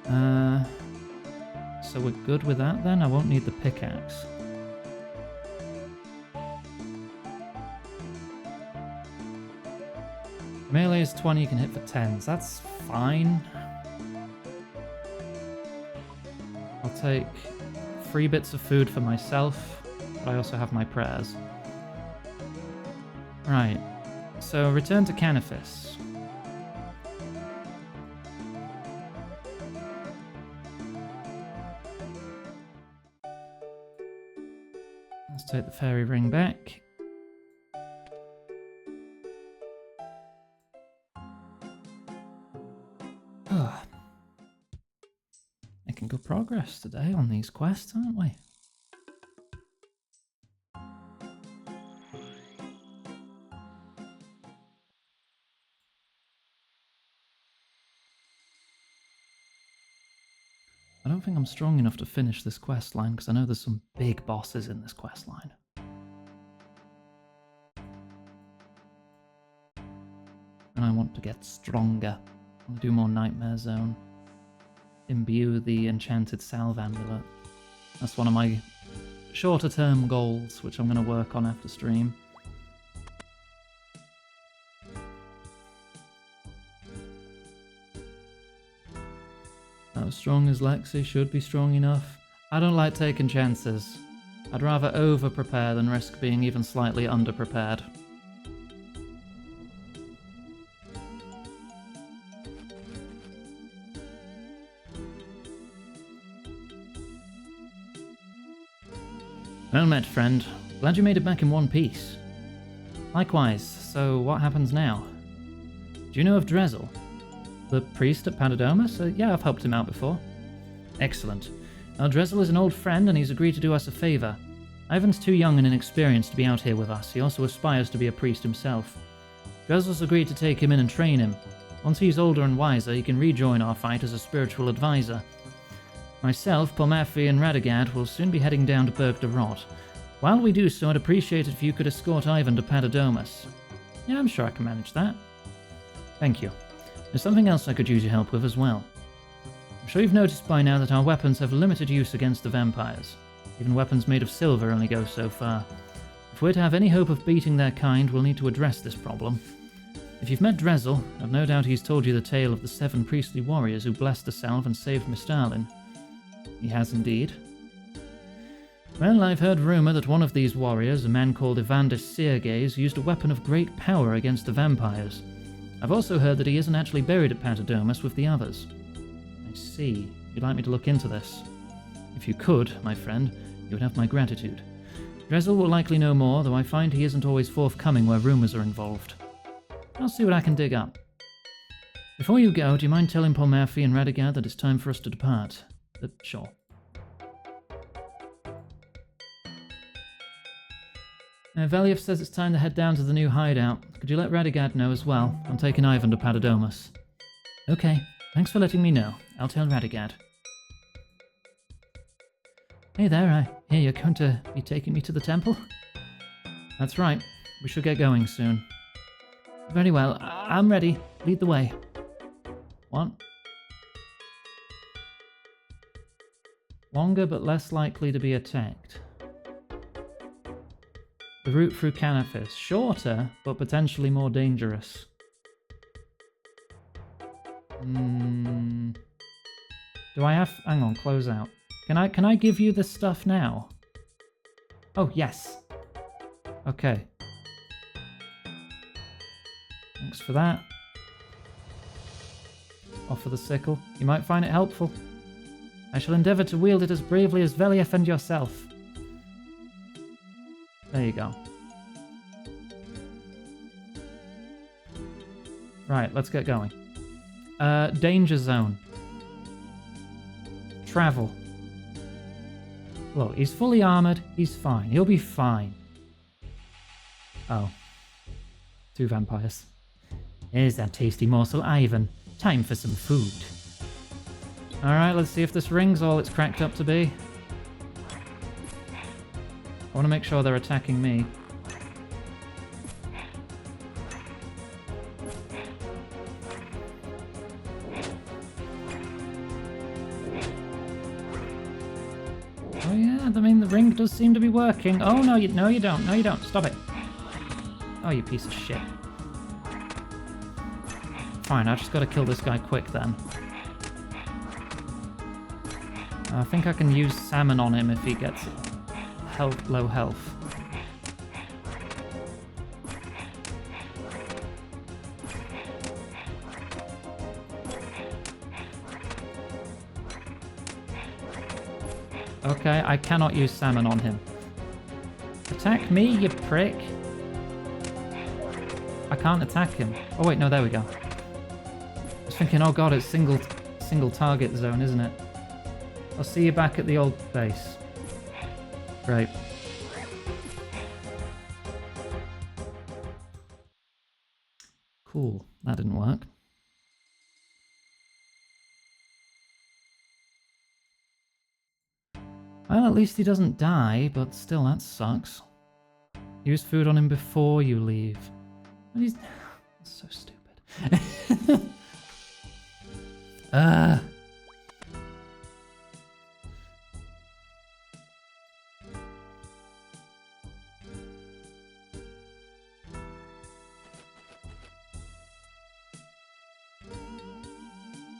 So we're good with that then? I won't need the pickaxe. Melee is 20, you can hit for 10s. That's fine. I'll take 3 bits of food for myself, but I also have my prayers. Right, so return to Canifis. Let's take the fairy ring back. Making good progress today on these quests, aren't we? I don't think I'm strong enough to finish this quest line because I know there's some big bosses in this quest line. And I want to get stronger. I want to do more Nightmare Zone. Imbue the Enchanted Salve Amulet. That's one of my shorter term goals, which I'm going to work on after stream. Not as strong as Lexi, should be strong enough. I don't like taking chances. I'd rather over-prepare than risk being even slightly under-prepared. Well met, friend. Glad you made it back in one piece. Likewise, so what happens now? Do you know of Drezel? The priest at Patadomus? Yeah, I've helped him out before. Excellent. Now, Drezel is an old friend and he's agreed to do us a favour. Ivan's too young and inexperienced to be out here with us. He also aspires to be a priest himself. Drezel's agreed to take him in and train him. Once he's older and wiser, he can rejoin our fight as a spiritual advisor. Myself, Pomafi, and Radagad will soon be heading down to Berg de Rot. While we do so, I'd appreciate it if you could escort Ivan to Patadomus. Yeah, I'm sure I can manage that. Thank you. There's something else I could use your help with as well. I'm sure you've noticed by now that our weapons have limited use against the vampires. Even weapons made of silver only go so far. If we're to have any hope of beating their kind, we'll need to address this problem. If you've met Drezel, I've no doubt he's told you the tale of the 7 priestly warriors who blessed the salve and saved Mistalin. He has indeed. Well, I've heard rumour that one of these warriors, a man called Evander Seergaze, used a weapon of great power against the vampires. I've also heard that he isn't actually buried at Patadomus with the others. I see. You'd like me to look into this? If you could, my friend, you would have my gratitude. Drezel will likely know more, though I find he isn't always forthcoming where rumours are involved. I'll see what I can dig up. Before you go, do you mind telling Pomafi and Radagad that it's time for us to depart? Sure. Veliev says it's time to head down to the new hideout. Could you let Radagad know as well? I'm taking Ivan to Patadomus. Okay, thanks for letting me know. I'll tell Radagad. Hey there, I hear you're going to be taking me to the temple? That's right. We should get going soon. Very well, I'm ready. Lead the way. What? Longer but less likely to be attacked. The route through Canifis. Shorter, but potentially more dangerous. Do I have... Hang on, close out. Can I give you this stuff now? Oh, yes. Okay. Thanks for that. Offer the sickle. You might find it helpful. I shall endeavour to wield it as bravely as Veliev and yourself. There you go. Right, let's get going. Danger zone. Travel. Look, he's fully armoured. He's fine. He'll be fine. Oh. 2 vampires. Here's that tasty morsel, Ivan. Time for some food. Alright, let's see if this ring's all it's cracked up to be. I want to make sure they're attacking me. seem to be working. Oh, no, you don't. No, you don't. Stop it. Oh, you piece of shit. Fine, I just gotta kill this guy quick then. I think I can use salmon on him if he gets low health. Okay, I cannot use salmon on him. Attack me, you prick. I can't attack him. Oh wait, no, there we go. I was thinking, oh god, it's single target zone, isn't it? I'll see you back at the old base. Great. Cool, that didn't work. Well, at least he doesn't die, but still, that sucks. Use food on him before you leave. But he's so stupid.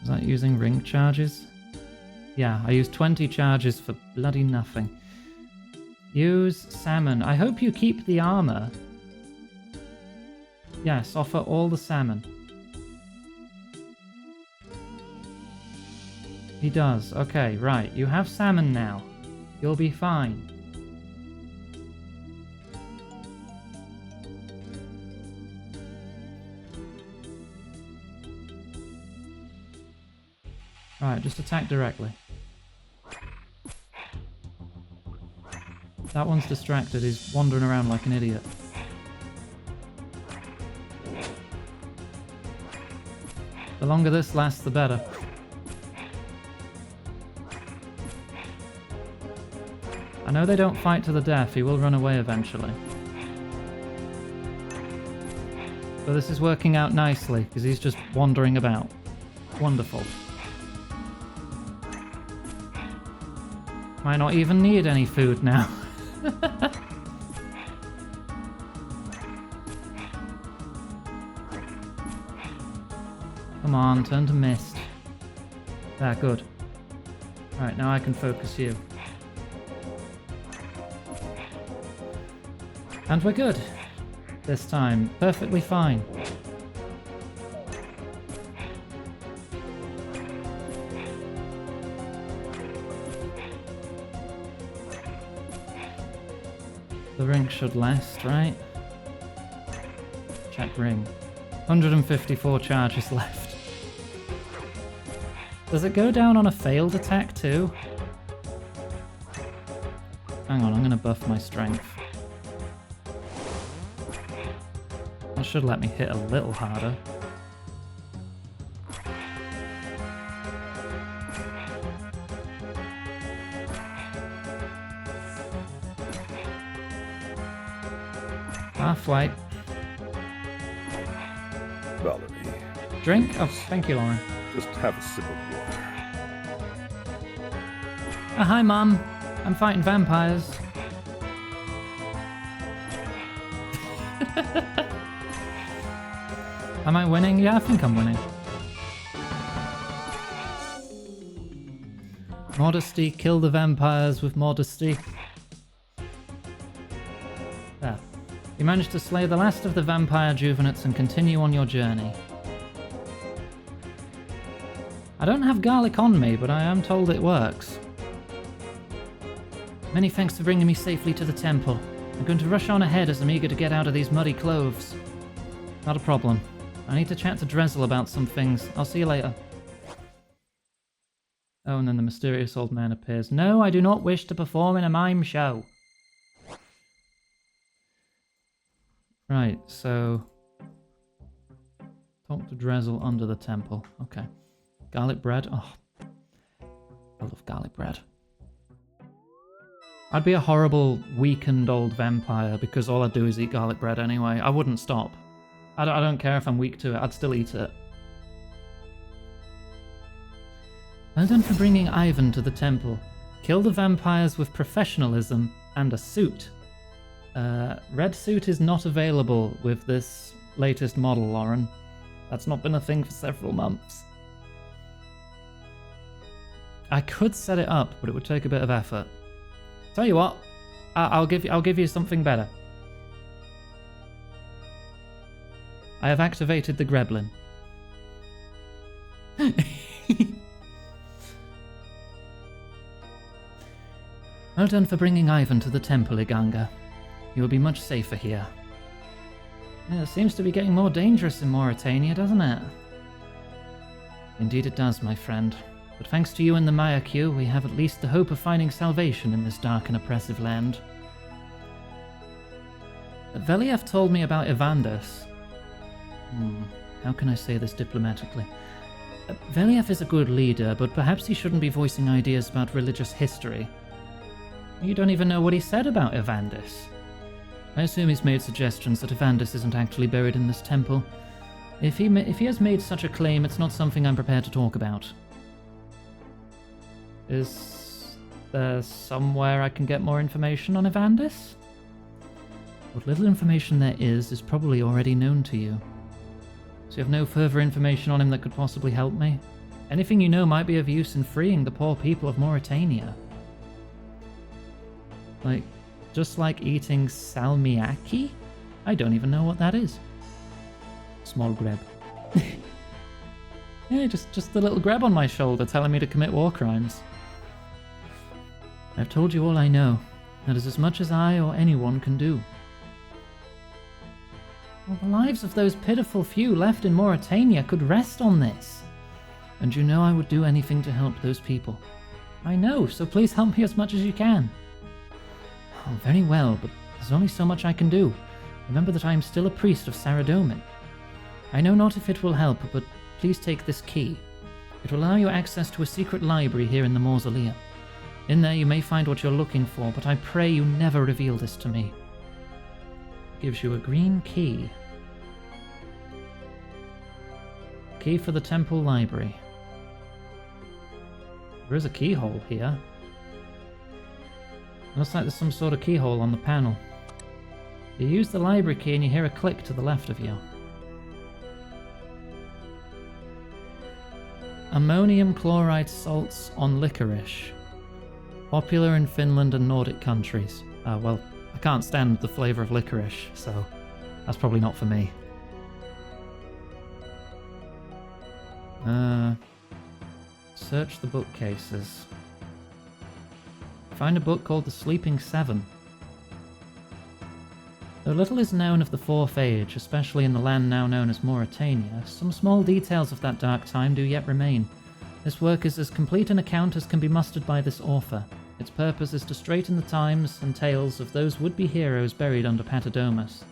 Is that using ring charges? Yeah, I used 20 charges for bloody nothing. Use salmon. I hope you keep the armor. Yes, offer all the salmon. He does. Okay, right. You have salmon now. You'll be fine. Right, just attack directly. That one's distracted. He's wandering around like an idiot. The longer this lasts, the better. I know they don't fight to the death. He will run away eventually. But this is working out nicely, because he's just wandering about. Wonderful. Might not even need any food now. Come on, turn to mist. There, good. Right, now I can focus you. And we're good. This time, perfectly fine. The ring should last, right? Check ring. 154 charges left. Does it go down on a failed attack too? Hang on, I'm gonna buff my strength. That should let me hit a little harder. Halfway. Valerie, Drink? Oh, thank you, Lauren. just have a sip of water. Oh, hi, Mum. I'm fighting vampires. Am I winning? Yeah, I think I'm winning. Modesty, kill the vampires with modesty. There. You managed to slay the last of the vampire juvenates and continue on your journey. I don't have garlic on me, but I am told it works. Many thanks for bringing me safely to the temple. I'm going to rush on ahead as I'm eager to get out of these muddy clothes. Not a problem. I need to chat to Drezel about some things. I'll see you later. Oh, and then the mysterious old man appears. No, I do not wish to perform in a mime show. Right, so... talk to Drezel under the temple. Okay. Garlic bread. Oh, I love garlic bread. I'd be a horrible, weakened old vampire because all I'd do is eat garlic bread anyway. I wouldn't stop. I don't care if I'm weak to it. I'd still eat it. Well done for bringing Ivan to the temple. Kill the vampires with professionalism and a suit. Red suit is not available with this latest model, Lauren. That's not been a thing for several months. I could set it up, but it would take a bit of effort. Tell you what, I'll give you something better. I have activated the Greblin. Well done for bringing Ivan to the temple, Iganga. You will be much safer here. Yeah, it seems to be getting more dangerous in Mauritania, doesn't it? Indeed it does, my friend. But thanks to you and the Mayakyu, we have at least the hope of finding salvation in this dark and oppressive land. Veliev told me about Evandas. How can I say this diplomatically? Veliev is a good leader, but perhaps he shouldn't be voicing ideas about religious history. You don't even know what he said about Evandas. I assume he's made suggestions that Evandas isn't actually buried in this temple. If he has made such a claim, it's not something I'm prepared to talk about. Is there somewhere I can get more information on Evandas? What little information there is probably already known to you. So you have no further information on him that could possibly help me? Anything you know might be of use in freeing the poor people of Mauritania. Like, just like eating salmiakki? I don't even know what that is. Small greb. Yeah, just the little greb on my shoulder telling me to commit war crimes. I've told you all I know. That is as much as I or anyone can do. Well, the lives of those pitiful few left in Mauritania could rest on this. And you know I would do anything to help those people. I know, so please help me as much as you can. Oh, very well, but there's only so much I can do. Remember that I am still a priest of Saradomin. I know not if it will help, but please take this key. It will allow you access to a secret library here in the mausoleum. In there you may find what you're looking for, but I pray you never reveal this to me. It gives you a green key. Key for the temple library. There is a keyhole here. Looks like there's some sort of keyhole on the panel. You use the library key and you hear a click to the left of you. Ammonium chloride salts on licorice. Popular in Finland and Nordic countries. Well, I can't stand the flavour of licorice, so that's probably not for me. Search the bookcases. Find a book called The Sleeping Seven. Though little is known of the Fourth Age, especially in the land now known as Mauritania, some small details of that dark time do yet remain. This work is as complete an account as can be mustered by this author. Its purpose is to straighten the times and tales of those would-be heroes buried under Patadomus.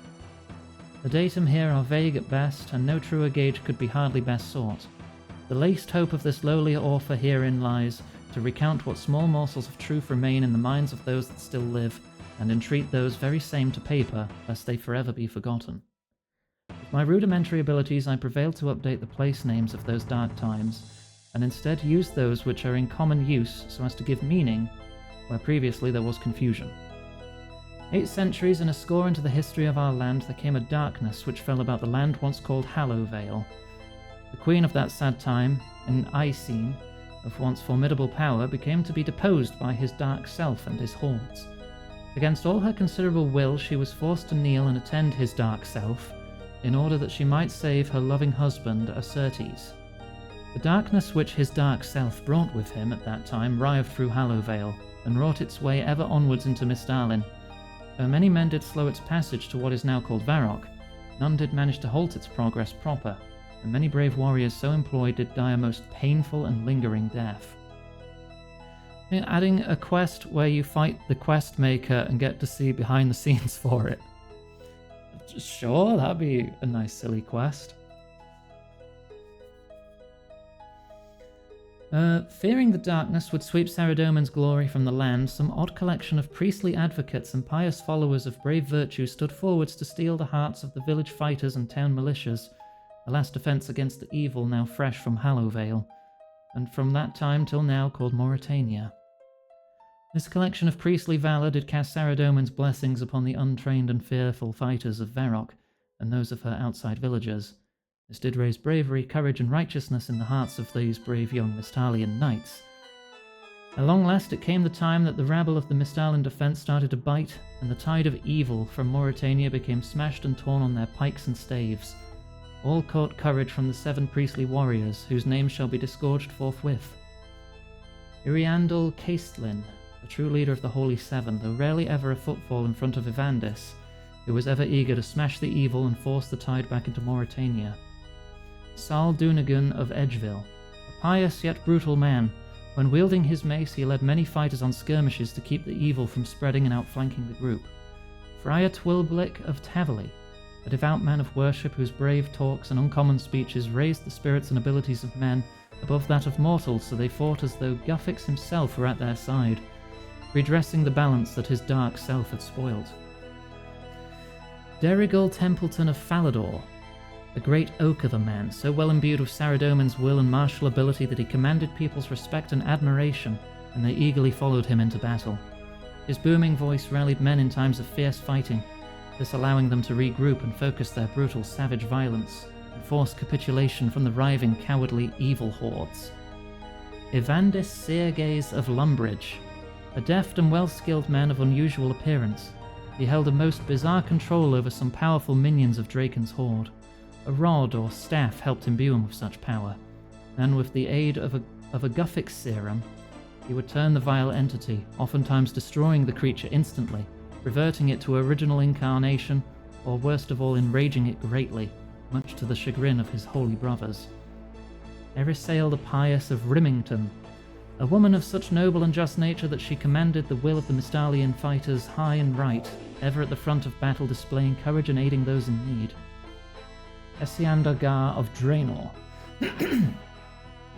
The datum here are vague at best, and no truer gauge could be hardly best sought. The least hope of this lowly author herein lies to recount what small morsels of truth remain in the minds of those that still live, and entreat those very same to paper, lest they forever be forgotten. With my rudimentary abilities I prevailed to update the place names of those dark times, and instead use those which are in common use so as to give meaning where previously there was confusion. 8 centuries and a score into the history of our land there came a darkness which fell about the land once called Hallowvale. The queen of that sad time, an Aisine, of once formidable power, became to be deposed by his dark self and his hordes. Against all her considerable will, she was forced to kneel and attend his dark self, in order that she might save her loving husband, Acertes. The darkness which his dark self brought with him at that time writhed through Hallowvale, and wrought its way ever onwards into Mistalin. Though many men did slow its passage to what is now called Varrock, none did manage to halt its progress proper, and many brave warriors so employed did die a most painful and lingering death. Adding a quest where you fight the quest maker and get to see behind the scenes for it. Sure, that'd be a nice silly quest. Fearing the darkness would sweep Saradomin's glory from the land, some odd collection of priestly advocates and pious followers of brave virtue stood forwards to steal the hearts of the village fighters and town militias, the last defence against the evil now fresh from Hallowvale, and from that time till now called Mauritania. This collection of priestly valor did cast Saradomin's blessings upon the untrained and fearful fighters of Varrock, and those of her outside villagers. This did raise bravery, courage, and righteousness in the hearts of these brave young Mystalian knights. At long last it came the time that the rabble of the Mystalian defense started to bite, and the tide of evil from Mauritania became smashed and torn on their pikes and staves. All caught courage from the 7 priestly warriors, whose names shall be disgorged forthwith. Iriandel Caistlin, the true leader of the Holy Seven, though rarely ever a footfall in front of Evandis, who was ever eager to smash the evil and force the tide back into Mauritania. Sal Dunagan of Edgeville, a pious yet brutal man. When wielding his mace, he led many fighters on skirmishes to keep the evil from spreading and outflanking the group. Friar Twilblick of Tavali, a devout man of worship whose brave talks and uncommon speeches raised the spirits and abilities of men above that of mortals, so they fought as though Guffix himself were at their side, redressing the balance that his dark self had spoiled. Derrigal Templeton of Falador, a great oak of a man, so well imbued with Saradomin's will and martial ability that he commanded people's respect and admiration, and they eagerly followed him into battle. His booming voice rallied men in times of fierce fighting, this allowing them to regroup and focus their brutal, savage violence, and force capitulation from the writhing, cowardly, evil hordes. Evandis Seergaze of Lumbridge, a deft and well-skilled man of unusual appearance. He held a most bizarre control over some powerful minions of Draken's horde. A rod or staff helped imbue him with such power, and with the aid of a Guffix serum, he would turn the vile entity, oftentimes destroying the creature instantly, reverting it to original incarnation, or worst of all, enraging it greatly, much to the chagrin of his holy brothers. Erisail the Pious of Rimington, a woman of such noble and just nature that she commanded the will of the Mystalian fighters high and right, ever at the front of battle displaying courage and aiding those in need. Esiandagar of Draenor,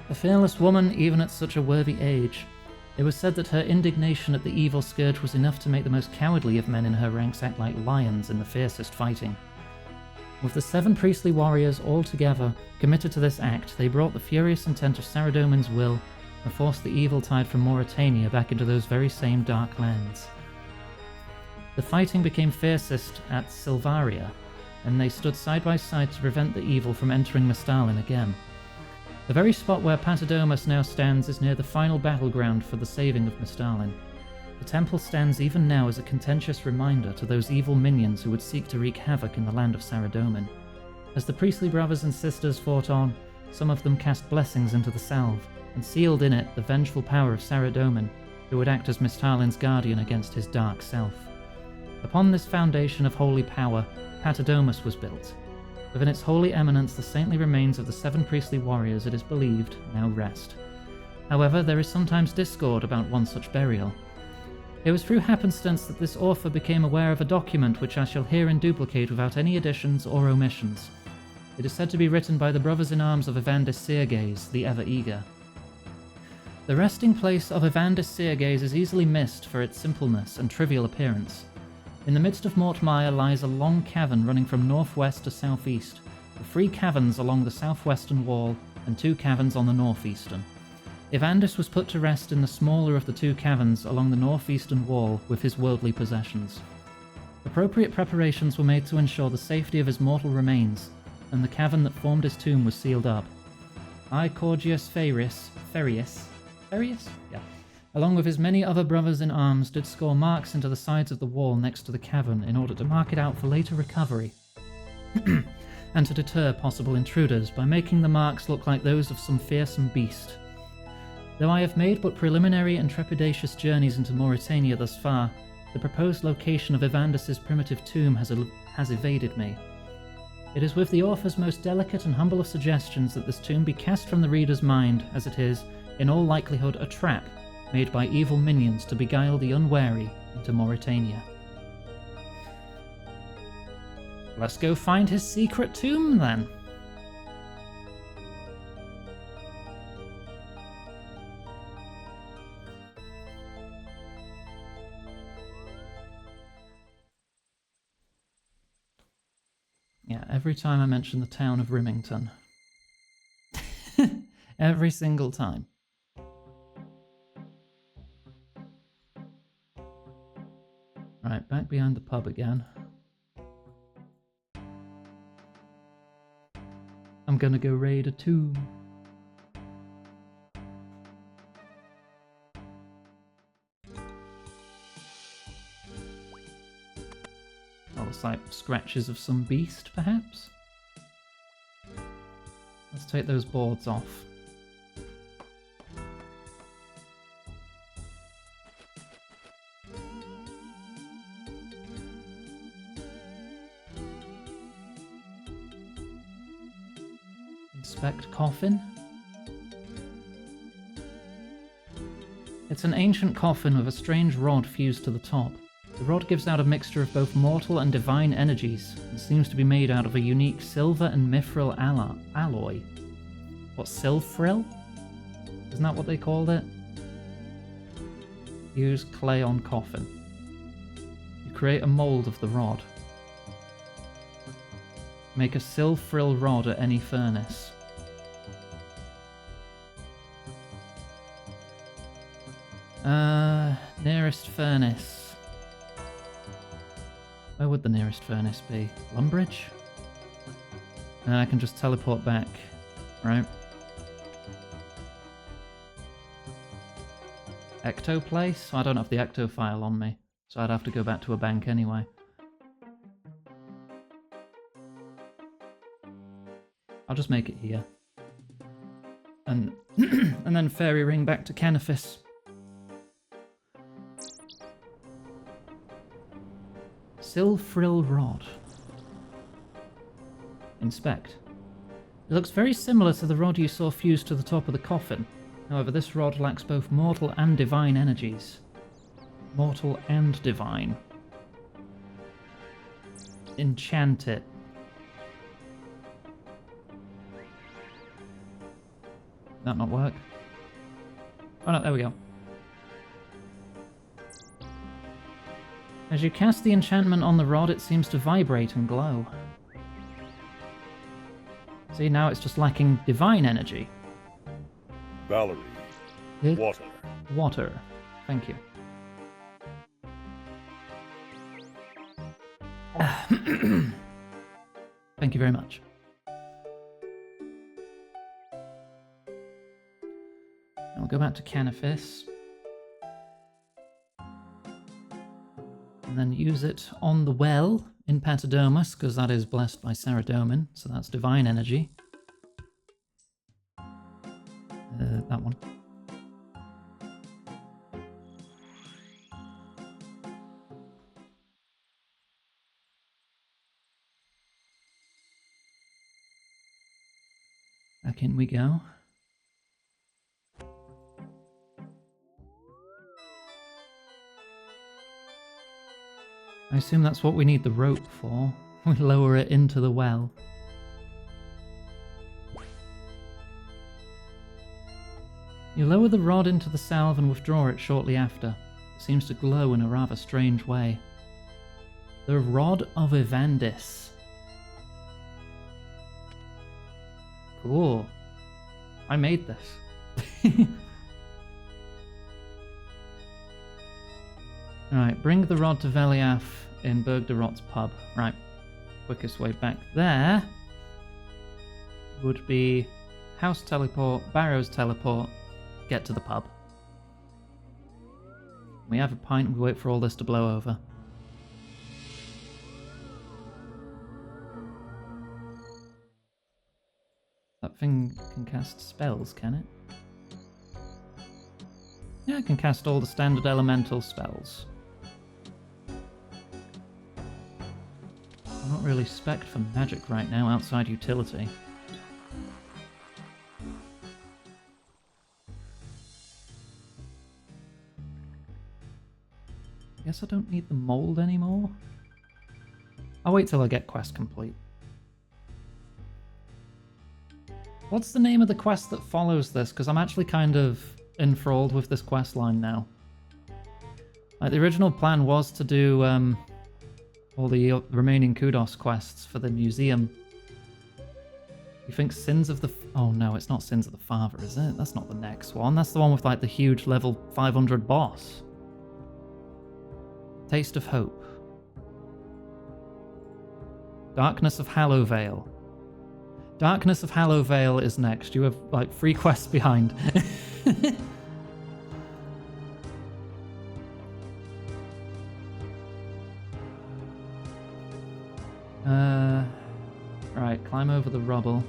a fearless woman even at such a worthy age. It was said that her indignation at the evil scourge was enough to make the most cowardly of men in her ranks act like lions in the fiercest fighting. With the 7 priestly warriors all together committed to this act, they brought the furious intent of Saradomin's will and forced the evil tide from Mauritania back into those very same dark lands. The fighting became fiercest at Silvaria, and they stood side by side to prevent the evil from entering Mystalin again. The very spot where Patadomus now stands is near the final battleground for the saving of Mystalin. The temple stands even now as a contentious reminder to those evil minions who would seek to wreak havoc in the land of Saradomin. As the priestly brothers and sisters fought on, some of them cast blessings into the salve, and sealed in it the vengeful power of Saradomin, who would act as Mystalin's guardian against his dark self. Upon this foundation of holy power, Patadomus was built. Within its holy eminence, the saintly remains of the 7 priestly warriors, it is believed, now rest. However, there is sometimes discord about one such burial. It was through happenstance that this author became aware of a document which I shall herein duplicate without any additions or omissions. It is said to be written by the brothers-in-arms of Evandis Seergaze, the Ever-Eager. The resting place of Evandis Seergaze is easily missed for its simpleness and trivial appearance. In the midst of Mortmire lies a long cavern running from northwest to southeast, with 3 caverns along the southwestern wall and 2 caverns on the northeastern. Evandis was put to rest in the smaller of the 2 caverns along the northeastern wall with his worldly possessions. Appropriate preparations were made to ensure the safety of his mortal remains, and the cavern that formed his tomb was sealed up. I, Cordius Ferius, along with his many other brothers-in-arms, did score marks into the sides of the wall next to the cavern in order to mark it out for later recovery, and to deter possible intruders by making the marks look like those of some fearsome beast. Though I have made but preliminary and trepidatious journeys into Mauritania thus far, the proposed location of Evandis' primitive tomb has evaded me. It is with the author's most delicate and humble of suggestions that this tomb be cast from the reader's mind, as it is, in all likelihood, a trap made by evil minions to beguile the unwary into Mauritania. Let's go find his secret tomb, then. Yeah, every time I mention the town of Rimington. Every single time. Right, back behind the pub again. I'm gonna go raid a tomb. Oh, it's like scratches of some beast, perhaps? Let's take those boards off. Inspect coffin. It's an ancient coffin with a strange rod fused to the top. The rod gives out a mixture of both mortal and divine energies, and seems to be made out of a unique silver and mithril alloy. What, silfril? Isn't that what they called it? Use clay on coffin. You create a mold of the rod. Make a silfril rod at any furnace. Nearest furnace. Where would the nearest furnace be? Lumbridge? And I can just teleport back, right? Ecto place? I don't have the ecto file on me, so I'd have to go back to a bank anyway. I'll just make it here. And and then fairy ring back to Kennephis. Silfril rod. Inspect. It looks very similar to the rod you saw fused to the top of the coffin. However, this rod lacks both mortal and divine energies. Mortal and divine. Enchant it. Did that not work? Oh no, there we go. As you cast the enchantment on the rod, it seems to vibrate and glow. See, now it's just lacking divine energy. Valerie. It- Water. Water. Thank you. Thank you very much. I'll go back to Kennephis. And then use it on the well in Patadomus, because that is blessed by Saradomin, so that's divine energy. That one. Back in we go. I assume that's what we need the rope for. We lower it into the well. You lower the rod into the salve and withdraw it shortly after. It seems to glow in a rather strange way. The Rod of Evandis. Cool. I made this. Alright, bring the rod to Veliath in Berg de Rot's pub. Right. Quickest way back there would be house teleport, Barrow's teleport, get to the pub. We have a pint, we wait for all this to blow over. That thing can cast spells, can it? Yeah, it can cast all the standard elemental spells. I'm not really spec'd for magic right now outside utility. I guess I don't need the mold anymore. I'll wait till I get quest complete. What's the name of the quest that follows this? Because I'm actually kind of enthralled with this quest line now. Like, the original plan was to do all the remaining Kudos quests for the museum. You think Sins of the... Oh no, it's not Sins of the Father, is it? That's not the next one. That's the one with like the huge level 500 boss. Taste of Hope. Darkness of Hallowvale. Darkness of Hallowvale is next. You have, like, 3 quests behind. Right, climb over the rubble.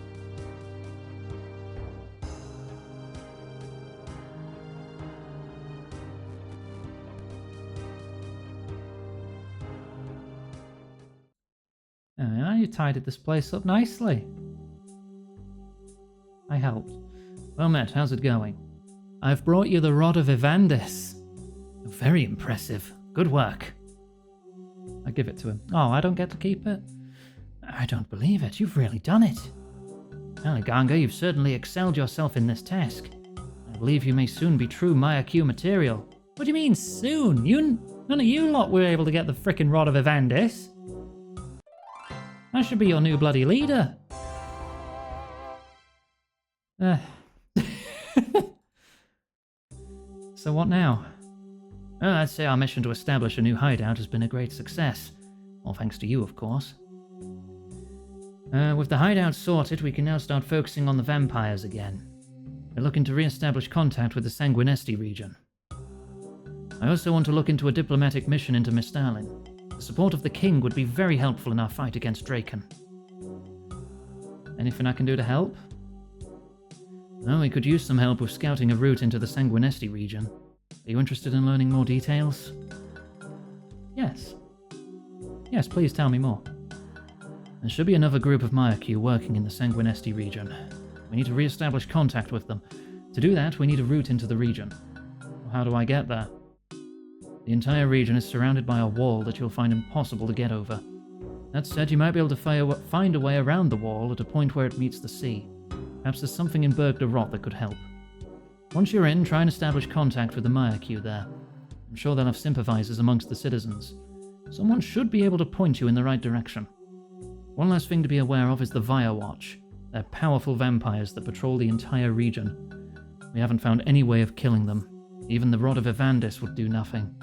Oh, you tidied this place up nicely. I helped. Well met, how's it going? I've brought you the Rod of Evandis. Very impressive. Good work. I give it to him. Oh, I don't get to keep it? I don't believe it. You've really done it. Well, Ganga, you've certainly excelled yourself in this task. I believe you may soon be true Maya Q material. What do you mean, soon? None of you lot were able to get the frickin' Rod of Evandis. I should be your new bloody leader. So what now? Oh, I'd say our mission to establish a new hideout has been a great success. All thanks to you, of course. With the hideout sorted, we can now start focusing on the vampires again. We're looking to re-establish contact with the Sanguinesti region. I also want to look into a diplomatic mission into Mistalin. The support of the king would be very helpful in our fight against Draken. Anything I can do to help? Well, we could use some help with scouting a route into the Sanguinesti region. Are you interested in learning more details? Yes. Yes, please tell me more. There should be another group of Mayakyu working in the Sanguinesti region. We need to re-establish contact with them. To do that, we need a route into the region. How do I get there? The entire region is surrounded by a wall that you'll find impossible to get over. That said, you might be able to find a way around the wall at a point where it meets the sea. Perhaps there's something in Berg de Rot that could help. Once you're in, try and establish contact with the Mayakyu there. I'm sure they'll have sympathizers amongst the citizens. Someone should be able to point you in the right direction. One last thing to be aware of is the Via Watch. They're powerful vampires that patrol the entire region. We haven't found any way of killing them. Even the Rod of Evandis would do nothing.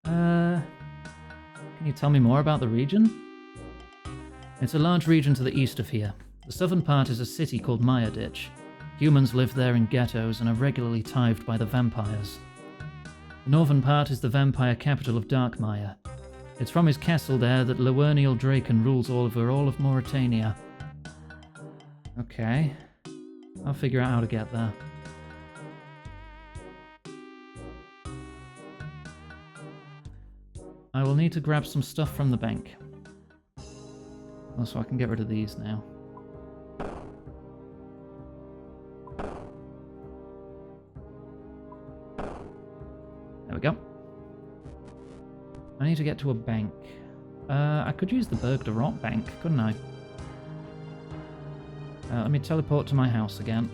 Can you tell me more about the region? It's a large region to the east of here. The southern part is a city called Mayaditch. Humans live there in ghettos and are regularly tithed by the vampires. The northern part is the vampire capital of Dark Maya. It's from his castle there that Lawernial Draken rules over all of Mauritania. Okay. I'll figure out how to get there. I will need to grab some stuff from the bank. Also, I can get rid of these now. There we go. I need to get to a bank. I could use the Berg de Rot bank, couldn't I? Let me teleport to my house again.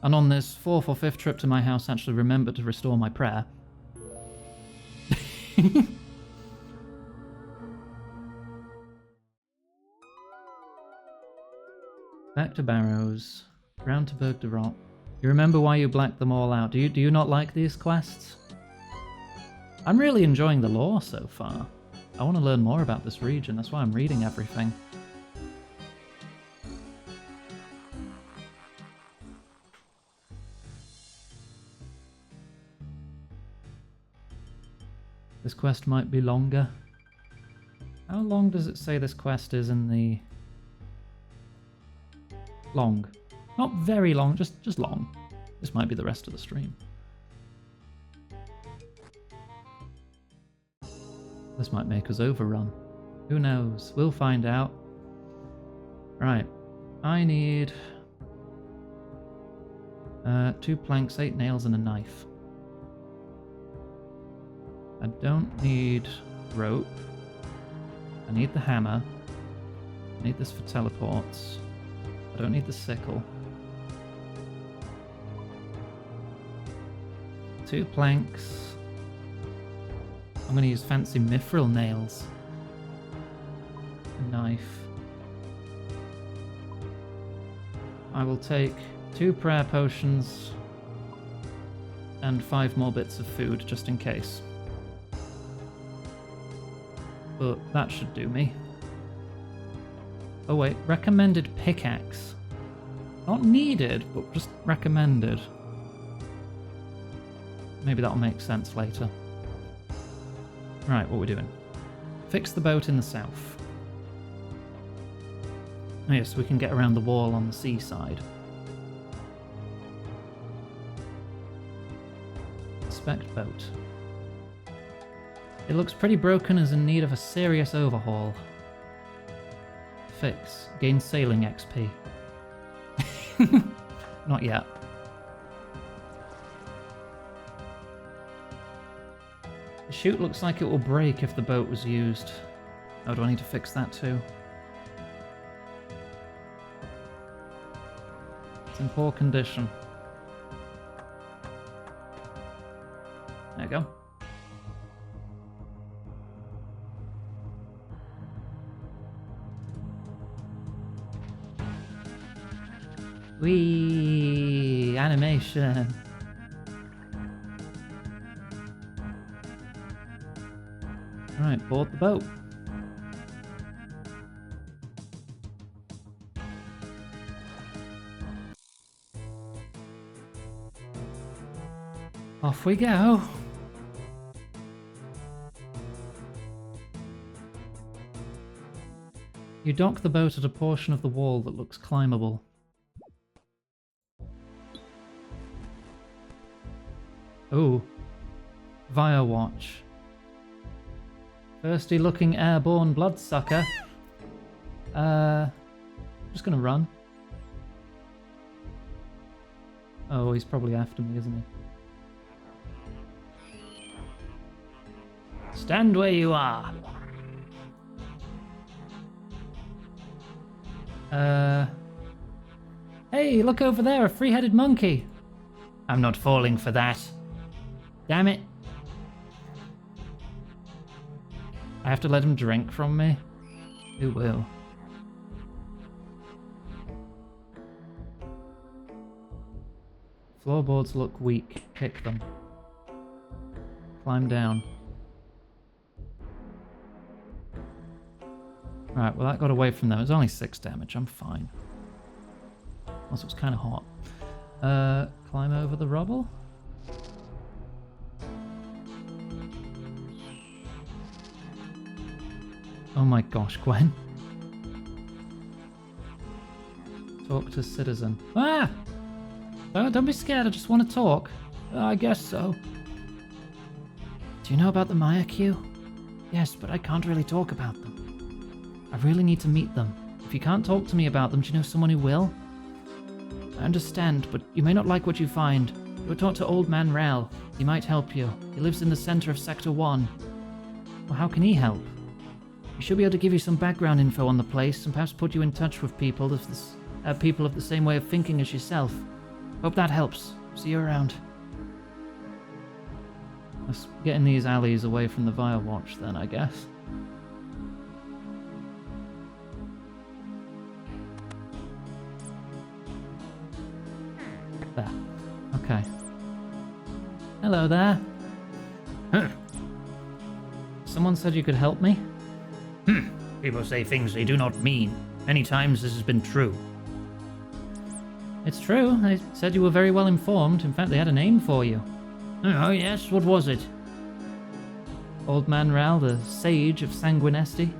And on this 4th or 5th trip to my house, actually remember to restore my prayer. Back to Barrows. Round to Berg de Rot. You remember why you blacked them all out. Do you not like these quests? I'm really enjoying the lore so far. I want to learn more about this region. That's why I'm reading everything. This quest might be longer. How long does it say this quest is in the... Long. Not very long, just long. This might be the rest of the stream. This might make us overrun. Who knows? We'll find out. Right. I need... 2 planks, 8 nails, and a knife. I don't need rope. I need the hammer. I need this for teleports. I don't need the sickle. 2 planks. I'm going to use fancy mithril nails. A knife. I will take 2 prayer potions and 5 more bits of food just in case. But that should do me. Oh wait, recommended pickaxe. Not needed, but just recommended. Maybe that'll make sense later. Right, what are we doing? Fix the boat in the south. Oh yes, we can get around the wall on the seaside. Inspect boat. It looks pretty broken and is in need of a serious overhaul. Fix. Gain sailing XP. Not yet. The chute looks like it will break if the boat was used. Oh, do I need to fix that too? It's in poor condition. There you go. Whee! Animation! Right, board the boat. Off we go! You dock the boat at a portion of the wall that looks climbable. Ooh. Via watch. Thirsty looking airborne bloodsucker. Just gonna run. Oh, he's probably after me, isn't he? Stand where you are. Hey, look over there, a three-headed monkey. I'm not falling for that. Damn it. I have to let him drink from me? Who will? Floorboards look weak. Kick them. Climb down. Right, well that got away from them. It was only 6 damage. I'm fine. Also, it's kind of hot. Climb over the rubble? Oh my gosh, Gwen. Talk to citizen. Ah! Oh, don't be scared, I just want to talk. I guess so. Do you know about the Maya queue? Yes, but I can't really talk about them. I really need to meet them. If you can't talk to me about them, do you know someone who will? I understand, but you may not like what you find. Go talk to Old Man Rel. He might help you. He lives in the center of Sector 1. Well, how can he help? He should be able to give you some background info on the place and perhaps put you in touch with people of the same way of thinking as yourself. Hope that helps. See you around. Let's get in these alleys away from the Via Watch then, I guess. There. Okay. Hello there. Someone said you could help me? People say things they do not mean. Many times this has been true. It's true. They said you were very well informed. In fact, they had a name for you. Oh, yes? What was it? Old Man Rel, the Sage of Sanguinesti.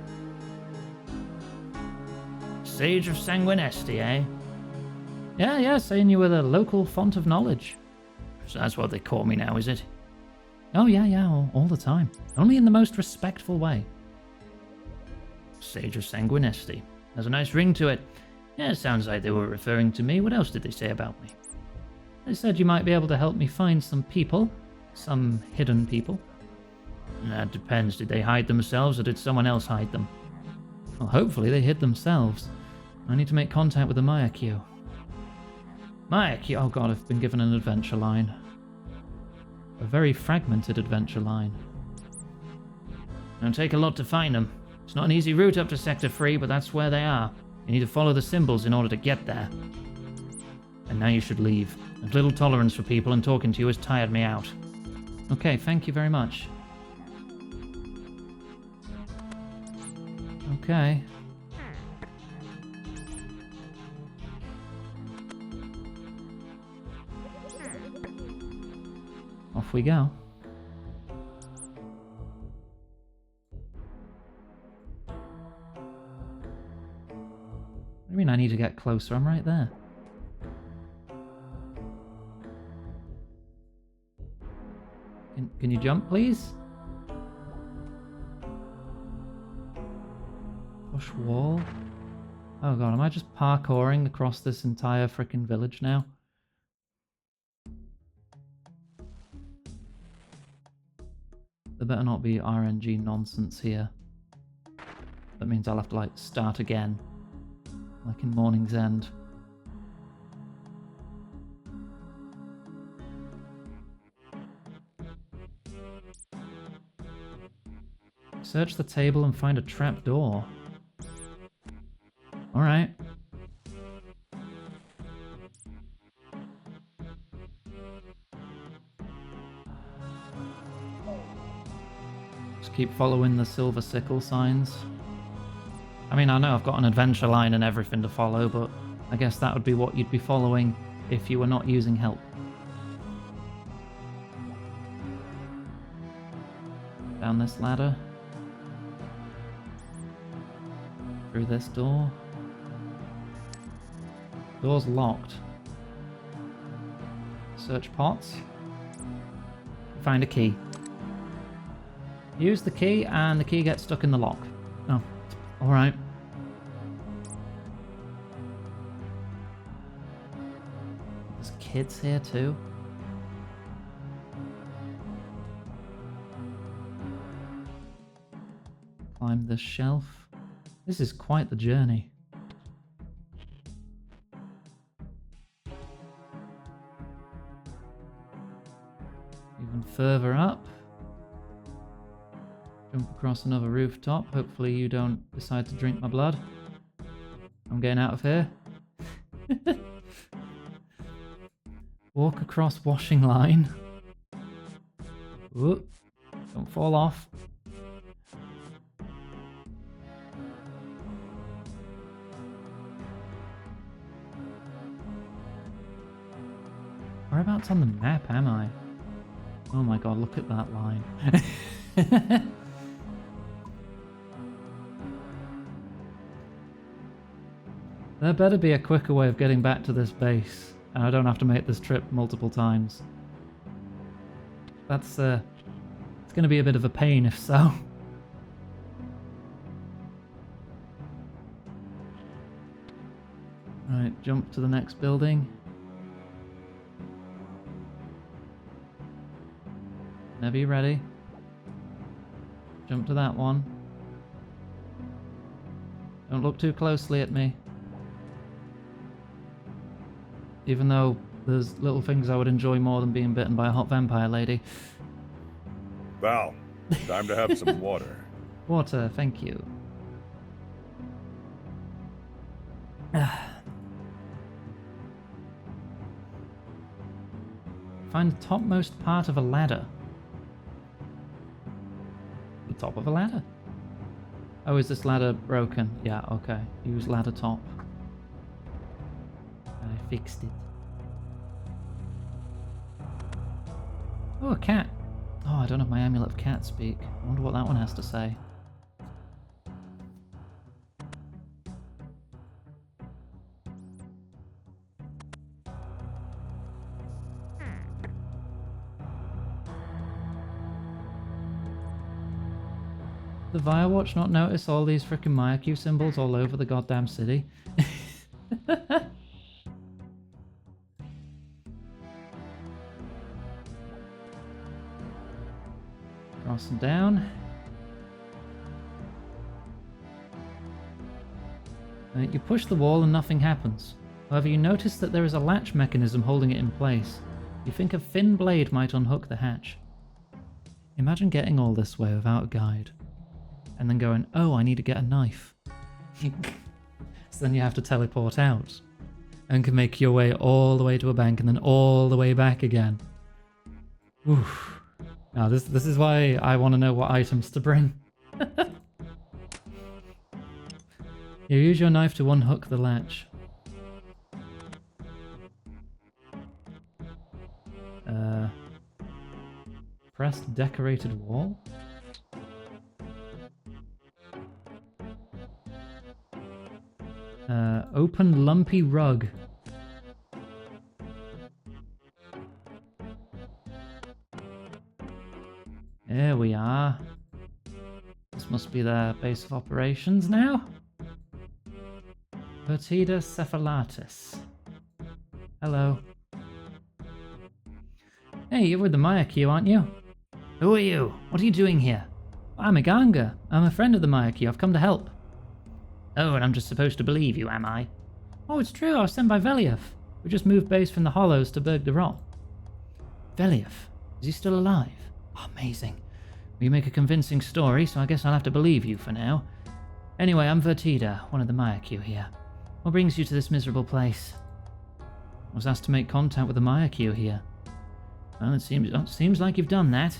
Sage of Sanguinesti, eh? Yeah, saying you were the local font of knowledge. So that's what they call me now, is it? Oh, yeah, all the time. Only in the most respectful way. Sage of Sanguinesti. Has a nice ring to it. Yeah, sounds like they were referring to me. What else did they say about me? They said you might be able to help me find some people. Some hidden people. That depends. Did they hide themselves or did someone else hide them? Well, hopefully they hid themselves. I need to make contact with the Maya queue. Maya queue? Oh god, I've been given an adventure line. A very fragmented adventure line. It'll take a lot to find them. It's not an easy route up to Sector 3, but that's where they are. You need to follow the symbols in order to get there. And now you should leave. I've little tolerance for people, and talking to you has tired me out. Okay, thank you very much. Okay. Off we go. What do you mean I need to get closer? I'm right there. Can you jump, please? Push wall? Oh god, am I just parkouring across this entire frickin' village now? There better not be RNG nonsense here. That means I'll have to, like, start again. Like in Morning's End. Search the table and find a trap door. Alright. Just keep following the silver sickle signs. I mean, I know I've got an adventure line and everything to follow, but I guess that would be what you'd be following if you were not using help. Down this ladder. Through this door. Door's locked. Search pots. Find a key. Use the key and the key gets stuck in the lock. Oh, alright. There's kids here too. Climb this shelf. This is quite the journey. Even further up. Jump across another rooftop. Hopefully you don't decide to drink my blood. I'm getting out of here. Walk across washing line. Whoop. Don't fall off. Whereabouts on the map am I? Oh my god, look at that line. There better be a quicker way of getting back to this base, and I don't have to make this trip multiple times. That's, it's gonna be a bit of a pain if so. Alright, jump to the next building. Whenever you're ready. Jump to that one. Don't look too closely at me. Even though there's little things I would enjoy more than being bitten by a hot vampire lady. Val, time to have some water. Water, thank you. Find the topmost part of a ladder. The top of a ladder? Oh, is this ladder broken? Yeah, okay. Use ladder top. I fixed it. Oh, a cat. Oh, I don't have my amulet of cat speak. I wonder what that one has to say. The Firewatch not notice all these frickin' Maya-Q symbols all over the goddamn city? Cross and down. You push the wall and nothing happens. However, you notice that there is a latch mechanism holding it in place. You think a thin blade might unhook the hatch. Imagine getting all this way without a guide. And then going, oh, I need to get a knife. So then you have to teleport out. And can make your way all the way to a bank and then all the way back again. Oof. Now this is why I want to know what items to bring. You use your knife to unhook the latch. Press decorated wall? Open lumpy rug. There we are. This must be their base of operations now. Vertida cephalatus. Hello. Hey, you're with the Maya queue, aren't you? Who are you? What are you doing here? I'm Iganga. I'm a friend of the Maya queue. I've come to help. Oh, and I'm just supposed to believe you, am I? Oh, it's true. I was sent by Veliev. We just moved base from the Hollows to Berg de Rot. Veliev? Is he still alive? Oh, amazing. Well, you make a convincing story, so I guess I'll have to believe you for now. Anyway, I'm Vertida, one of the Maya queue here. What brings you to this miserable place? I was asked to make contact with the Maya queue here. Well, it seems like you've done that.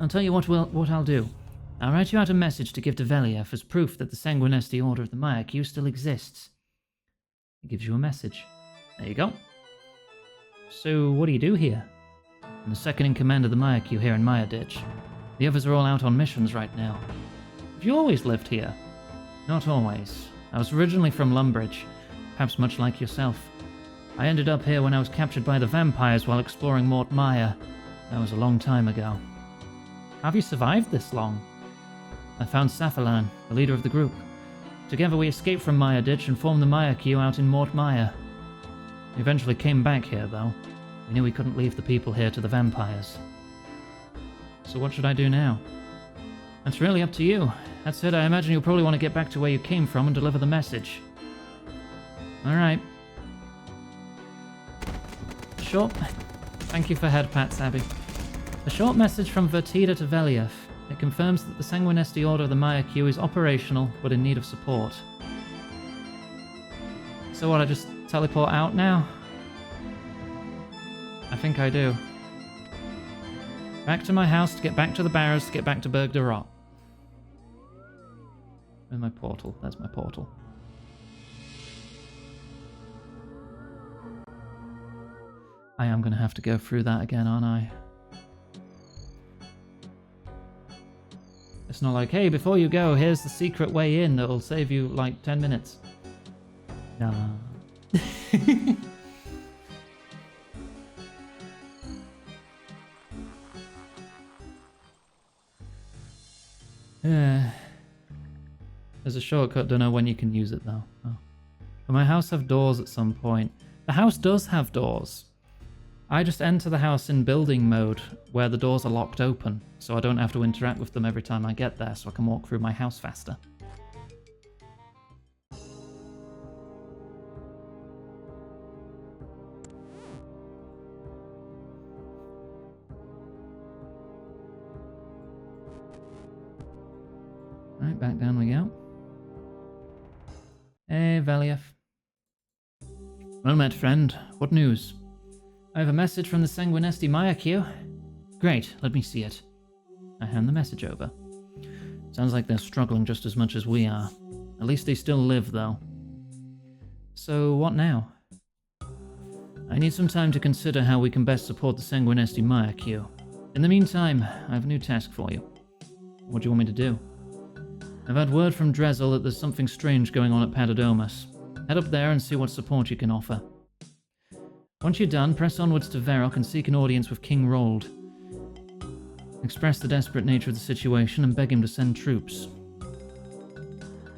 I'll tell you what I'll do. I'll write you out a message to give to Veliev as proof that the Sanguinesti Order of the Maya queue still exists. He gives you a message. There you go. So, what do you do here? I'm the second in command of the Maya queue here in Maya Ditch. The others are all out on missions right now. Have you always lived here? Not always. I was originally from Lumbridge, perhaps much like yourself. I ended up here when I was captured by the Vampyres while exploring Mort Maya. That was a long time ago. How have you survived this long? I found Safalan, the leader of the group. Together we escaped from Maya Ditch and formed the Maya queue out in Mort Maya. We eventually came back here, though. We knew we couldn't leave the people here to the Vampyres. So what should I do now? That's really up to you. That said, I imagine you'll probably want to get back to where you came from and deliver the message. Alright. Short... Thank you for head pats, Abby. A short message from Vertida to Veliev. It confirms that the Sanguinesti Order of the Maya queue is operational, but in need of support. So what, I just teleport out now? I think I do. Back to my house to get back to the barrows to get back to Berg de Rot. Where's my portal? That's my portal. I am going to have to go through that again, aren't I? It's not like, hey, before you go, here's the secret way in that'll save you, like, 10 minutes. Nah. There's a shortcut, don't know when you can use it, though. Oh. Will my house have doors at some point? The house does have doors. I just enter the house in building mode, where the doors are locked open, so I don't have to interact with them every time I get there, so I can walk through my house faster. Right, back down we go. Hey, Veliev. Well met, friend. What news? I have a message from the Sanguinesti Maya queue. Great, let me see it. I hand the message over. Sounds like they're struggling just as much as we are. At least they still live, though. So, what now? I need some time to consider how we can best support the Sanguinesti Maya queue. In the meantime, I have a new task for you. What do you want me to do? I've had word from Drezel that there's something strange going on at Patadomus. Head up there and see what support you can offer. Once you're done, press onwards to Verok and seek an audience with King Rold. Express the desperate nature of the situation and beg him to send troops.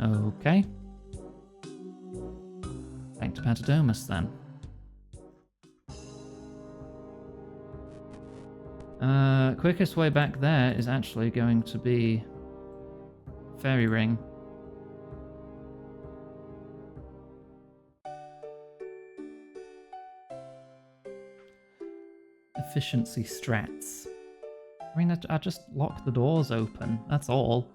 Okay. Back to Patadomus, then. Quickest way back there is actually going to be Fairy Ring. Efficiency strats. I mean, I just lock the doors open, that's all.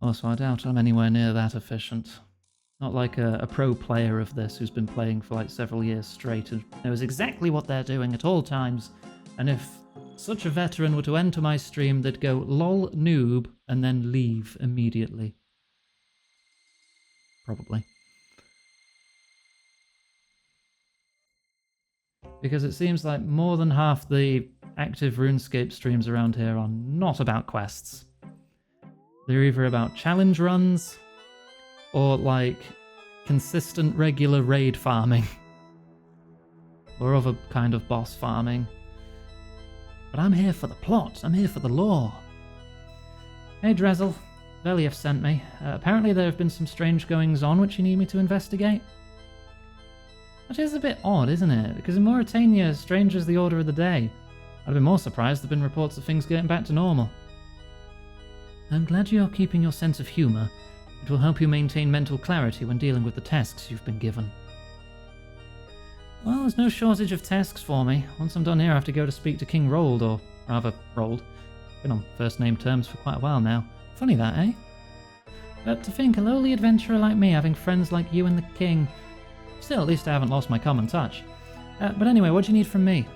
Also, I doubt I'm anywhere near that efficient. Not like a pro player of this who's been playing for like several years straight and knows exactly what they're doing at all times, and if such a veteran were to enter my stream, they'd go lol noob and then leave immediately. Probably. Because it seems like more than half the active RuneScape streams around here are not about quests. They're either about challenge runs or like consistent regular raid farming or other kind of boss farming. But I'm here for the plot, I'm here for the lore. Hey Drezel, Veliev sent me. Apparently there have been some strange goings on which you need me to investigate. That is a bit odd, isn't it? Because in Mauritania, strange is the order of the day. I'd have been more surprised there have been reports of things getting back to normal. I'm glad you're keeping your sense of humour. It will help you maintain mental clarity when dealing with the tasks you've been given. Well, there's no shortage of tasks for me. Once I'm done here, I have to go to speak to King Rold, or rather, Rold. Been on first-name terms for quite a while now. Funny that, eh? But to think a lowly adventurer like me having friends like you and the King... Still, at least I haven't lost my common touch. But anyway, what do you need from me?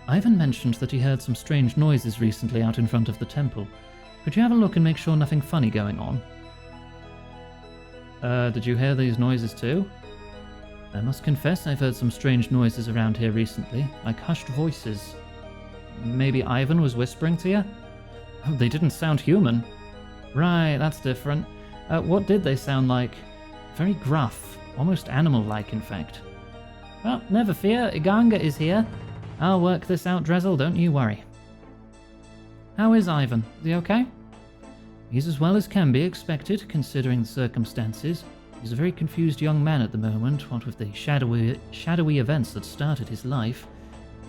Ivan mentioned that he heard some strange noises recently out in front of the temple. Could you have a look and make sure nothing funny going on? Did you hear these noises too? I must confess I've heard some strange noises around here recently, like hushed voices. Maybe Ivan was whispering to you? Oh, they didn't sound human. Right, that's different. What did they sound like? Very gruff, almost animal-like in fact. Well, never fear, Iganga is here. I'll work this out, Drezel, don't you worry. How is Ivan? Is he okay? He's as well as can be expected, considering the circumstances. He's a very confused young man at the moment, what with the shadowy events that started his life.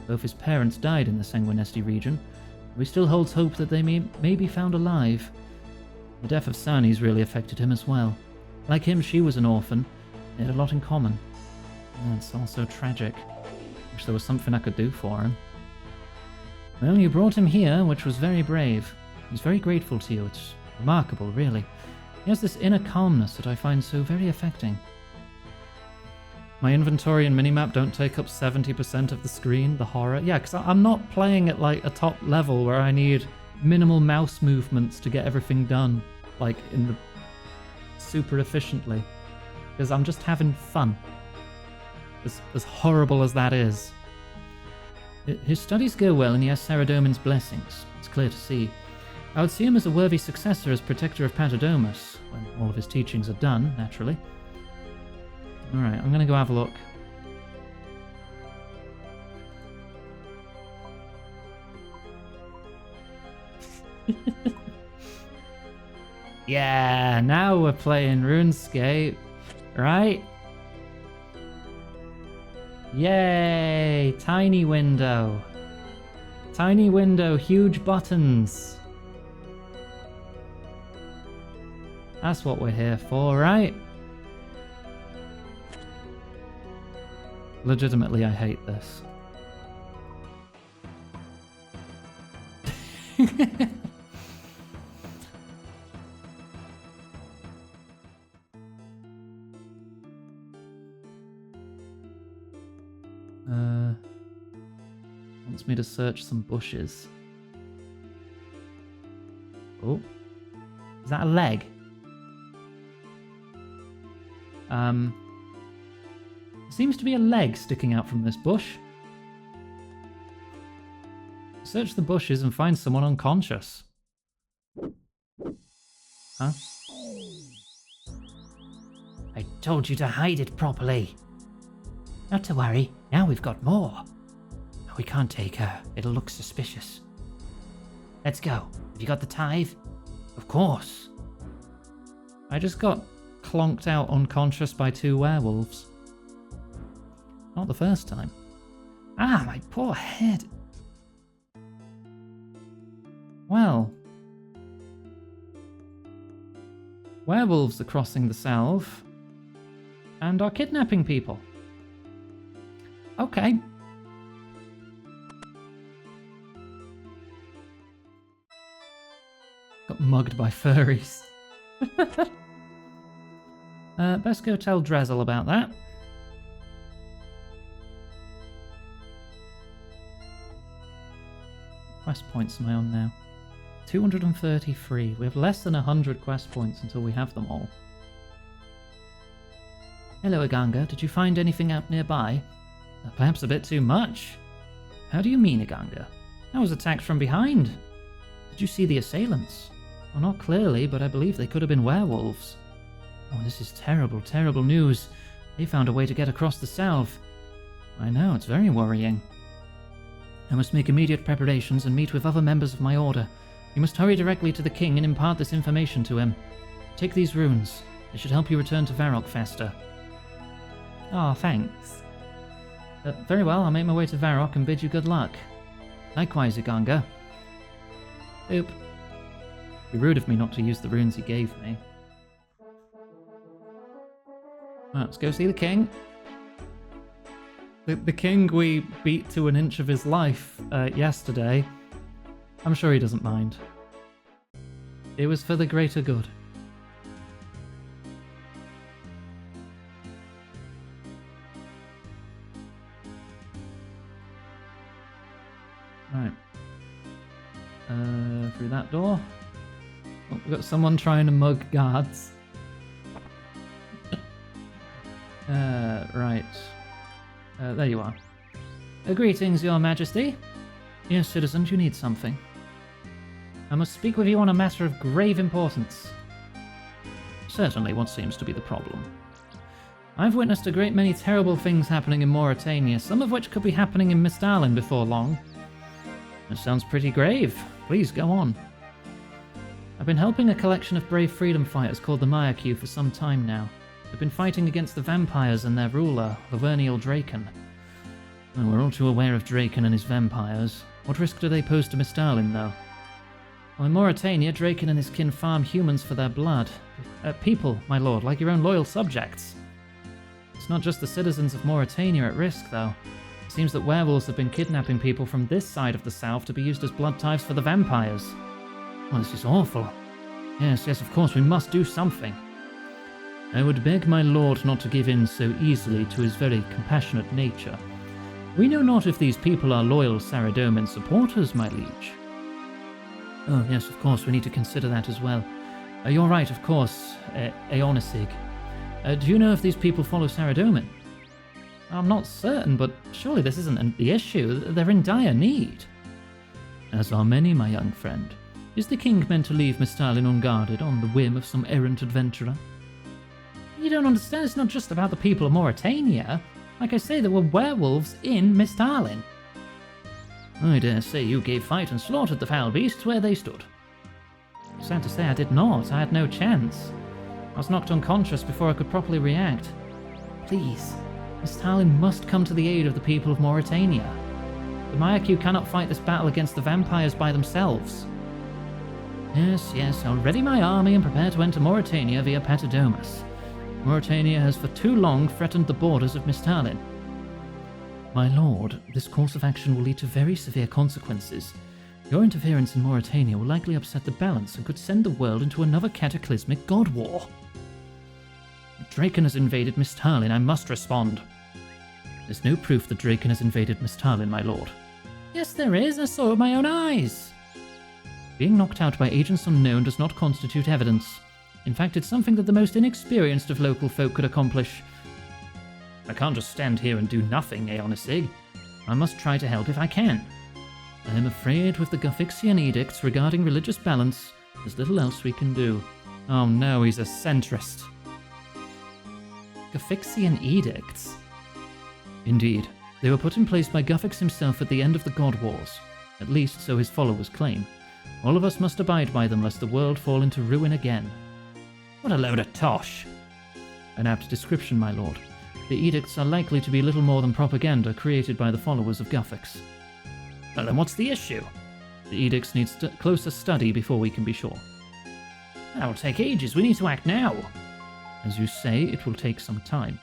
Both his parents died in the Sanguinesti region. He still holds hope that they may be found alive. The death of Sani's really affected him as well. Like him, she was an orphan. They had a lot in common. Oh, it's all so tragic. Wish there was something I could do for him. Well, you brought him here, which was very brave. He's very grateful to you. It's remarkable, really. He has this inner calmness that I find so very affecting. My inventory and minimap don't take up 70% of the screen, the horror. Yeah, because I'm not playing at like a top level where I need minimal mouse movements to get everything done, like in the super efficiently. Because I'm just having fun. As horrible as that is. His studies go well and he has Saradomin's blessings. It's clear to see. I would see him as a worthy successor as protector of Patadomus, when all of his teachings are done, naturally. Alright, I'm going to go have a look. Yeah, now we're playing RuneScape, right? Yay! Tiny window. Tiny window, huge buttons. That's what we're here for, right? Legitimately, I hate this. Wants me to search some bushes. Oh. Is that a leg? Seems to be a leg sticking out from this bush. Search the bushes and find someone unconscious. Huh? I told you to hide it properly. Not to worry, now we've got more. We can't take her, it'll look suspicious. Let's go. Have you got the tithe? Of course. I just got clonked out unconscious by 2 werewolves. Not the first time. Ah, my poor head. Well. Werewolves are crossing the Salve and are kidnapping people. Okay. Got mugged by furries. Best go tell Drezel about that. quest points am I on now? 233. We have less than 100 quest points until we have them all. Hello, Aganga. Did you find anything out nearby? Perhaps a bit too much. How do you mean, Aganga? I was attacked from behind. Did you see the assailants? Well, not clearly, but I believe they could have been werewolves. Oh, this is terrible, terrible news. They found a way to get across the South. I know, it's very worrying. I must make immediate preparations and meet with other members of my order. You must hurry directly to the king and impart this information to him. Take these runes. They should help you return to Varrock faster. Oh, thanks. Very well, I'll make my way to Varrock and bid you good luck. Likewise, Iganga. Boop. It'd be rude of me not to use the runes he gave me. Well, let's go see the king. The king we beat to an inch of his life yesterday. I'm sure he doesn't mind. It was for the greater good. Right. Through that door. Oh, we've got someone trying to mug guards. Right. There you are. Greetings, Your Majesty. Yes, citizen, you need something. I must speak with you on a matter of grave importance. Certainly, what seems to be the problem? I've witnessed a great many terrible things happening in Mauritania, some of which could be happening in Mistalin before long. That sounds pretty grave. Please, go on. I've been helping a collection of brave freedom fighters called the Mayaku for some time now. They've been fighting against the Vampyres and their ruler, Lavernial Draken. Well, we're all too aware of Draken and his vampires. What risk do they pose to Mistalin, though? Well, in Mauritania, Draken and his kin farm humans for their blood. People, my lord, like your own loyal subjects. It's not just the citizens of Mauritania at risk, though. It seems that werewolves have been kidnapping people from this side of the south to be used as blood types for the vampires. Well, this is awful. Yes, of course, we must do something. I would beg my lord not to give in so easily to his very compassionate nature. We know not if these people are loyal Saradomin supporters, my liege. Oh, yes, of course, we need to consider that as well. You're right, of course, Aeonisig. Do you know if these people follow Saradomin? I'm not certain, but surely this isn't the issue. They're in dire need. As are many, my young friend. Is the king meant to leave Mistalin unguarded on the whim of some errant adventurer? You don't understand, it's not just about the people of Mauritania. Like I say, there were werewolves in Mistalin. I dare say you gave fight and slaughtered the foul beasts where they stood. Sad to say I did not. I had no chance. I was knocked unconscious before I could properly react. Please, Mistalin must come to the aid of the people of Mauritania. The Mayaku cannot fight this battle against the Vampyres by themselves. Yes, I'll ready my army and prepare to enter Mauritania via Patadomus. Mauritania has for too long threatened the borders of Mistalin. My lord, this course of action will lead to very severe consequences. Your interference in Mauritania will likely upset the balance and could send the world into another cataclysmic god war. Draken has invaded Mistalin. I must respond. There's no proof that Draken has invaded Mistalin, my lord. Yes, there is. I saw it with my own eyes. Being knocked out by agents unknown does not constitute evidence. In fact, it's something that the most inexperienced of local folk could accomplish. I can't just stand here and do nothing, Aeonisig. I must try to help if I can. I am afraid with the Guffixian edicts regarding religious balance, there's little else we can do. Oh no, he's a centrist. Guffixian edicts? Indeed. They were put in place by Guffix himself at the end of the God Wars. At least, so his followers claim. All of us must abide by them lest the world fall into ruin again. What a load of tosh! An apt description, my lord. The edicts are likely to be little more than propaganda created by the followers of Guffix. Well, then what's the issue? The edicts need closer study before we can be sure. That will take ages. We need to act now. As you say, it will take some time.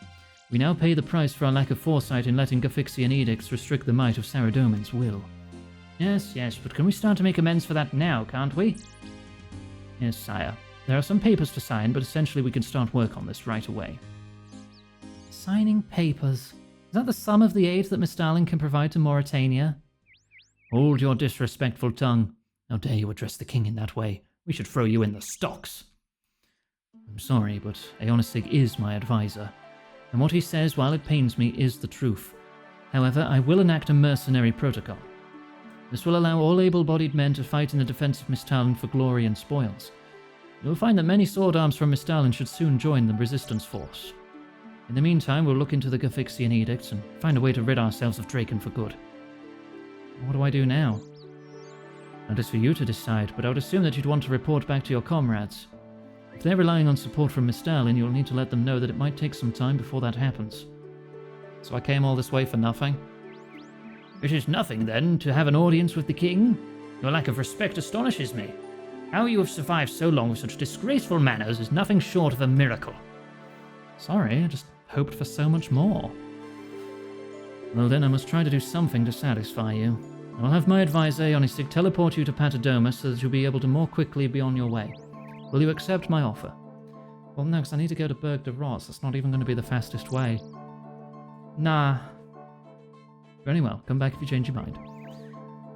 We now pay the price for our lack of foresight in letting Guffixian edicts restrict the might of Saradomin's will. Yes, but can we start to make amends for that now, can't we? Yes, sire. There are some papers to sign, but essentially we can start work on this right away. Signing papers. Is that the sum of the aid that Mistalin can provide to Mauritania? Hold your disrespectful tongue. How dare you address the king in that way? We should throw you in the stocks. I'm sorry, but Aonisig is my advisor, and what he says, while it pains me, is the truth. However, I will enact a mercenary protocol. This will allow all able-bodied men to fight in the defense of Mistalin for glory and spoils. You'll find that many sword arms from Mistalin should soon join the resistance force. In the meantime, we'll look into the Gafixian edicts and find a way to rid ourselves of Draken for good. What do I do now? That is for you to decide, but I would assume that you'd want to report back to your comrades. If they're relying on support from Mistalin, you'll need to let them know that it might take some time before that happens. So I came all this way for nothing? It is nothing, then, to have an audience with the king? Your lack of respect astonishes me. How you have survived so long with such disgraceful manners is nothing short of a miracle. Sorry, I just hoped for so much more. Well then, I must try to do something to satisfy you. I'll have my advisor, Aonisig, teleport you to Patadomus so that you'll be able to more quickly be on your way. Will you accept my offer? Well, no, because I need to go to Berg de Rots. That's not even going to be the fastest way. Nah. Very well, come back if you change your mind.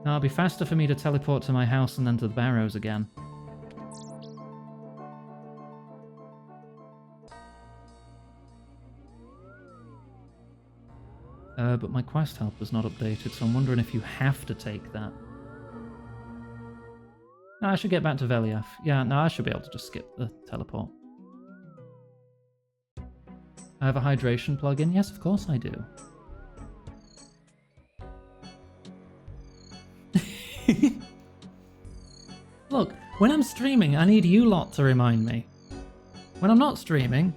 Now, it'll be faster for me to teleport to my house and then to the Barrows again. But my quest helper's not updated, so I'm wondering if you have to take that. No, I should get back to Veliath. Yeah, no, I should be able to just skip the teleport. I have a hydration plugin? Yes, of course I do. Look, when I'm streaming, I need you lot to remind me. When I'm not streaming,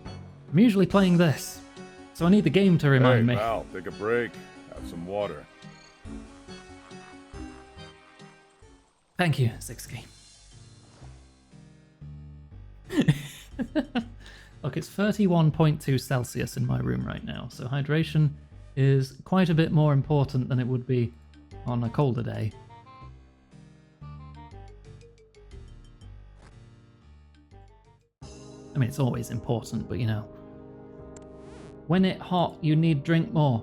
I'm usually playing this. So I need the game to remind me. Hey, Val, take a break. Have some water. Thank you, Sixky. Look, it's 31.2 Celsius in my room right now, so hydration is quite a bit more important than it would be on a colder day. I mean, it's always important, but you know, when it's hot, you need drink more.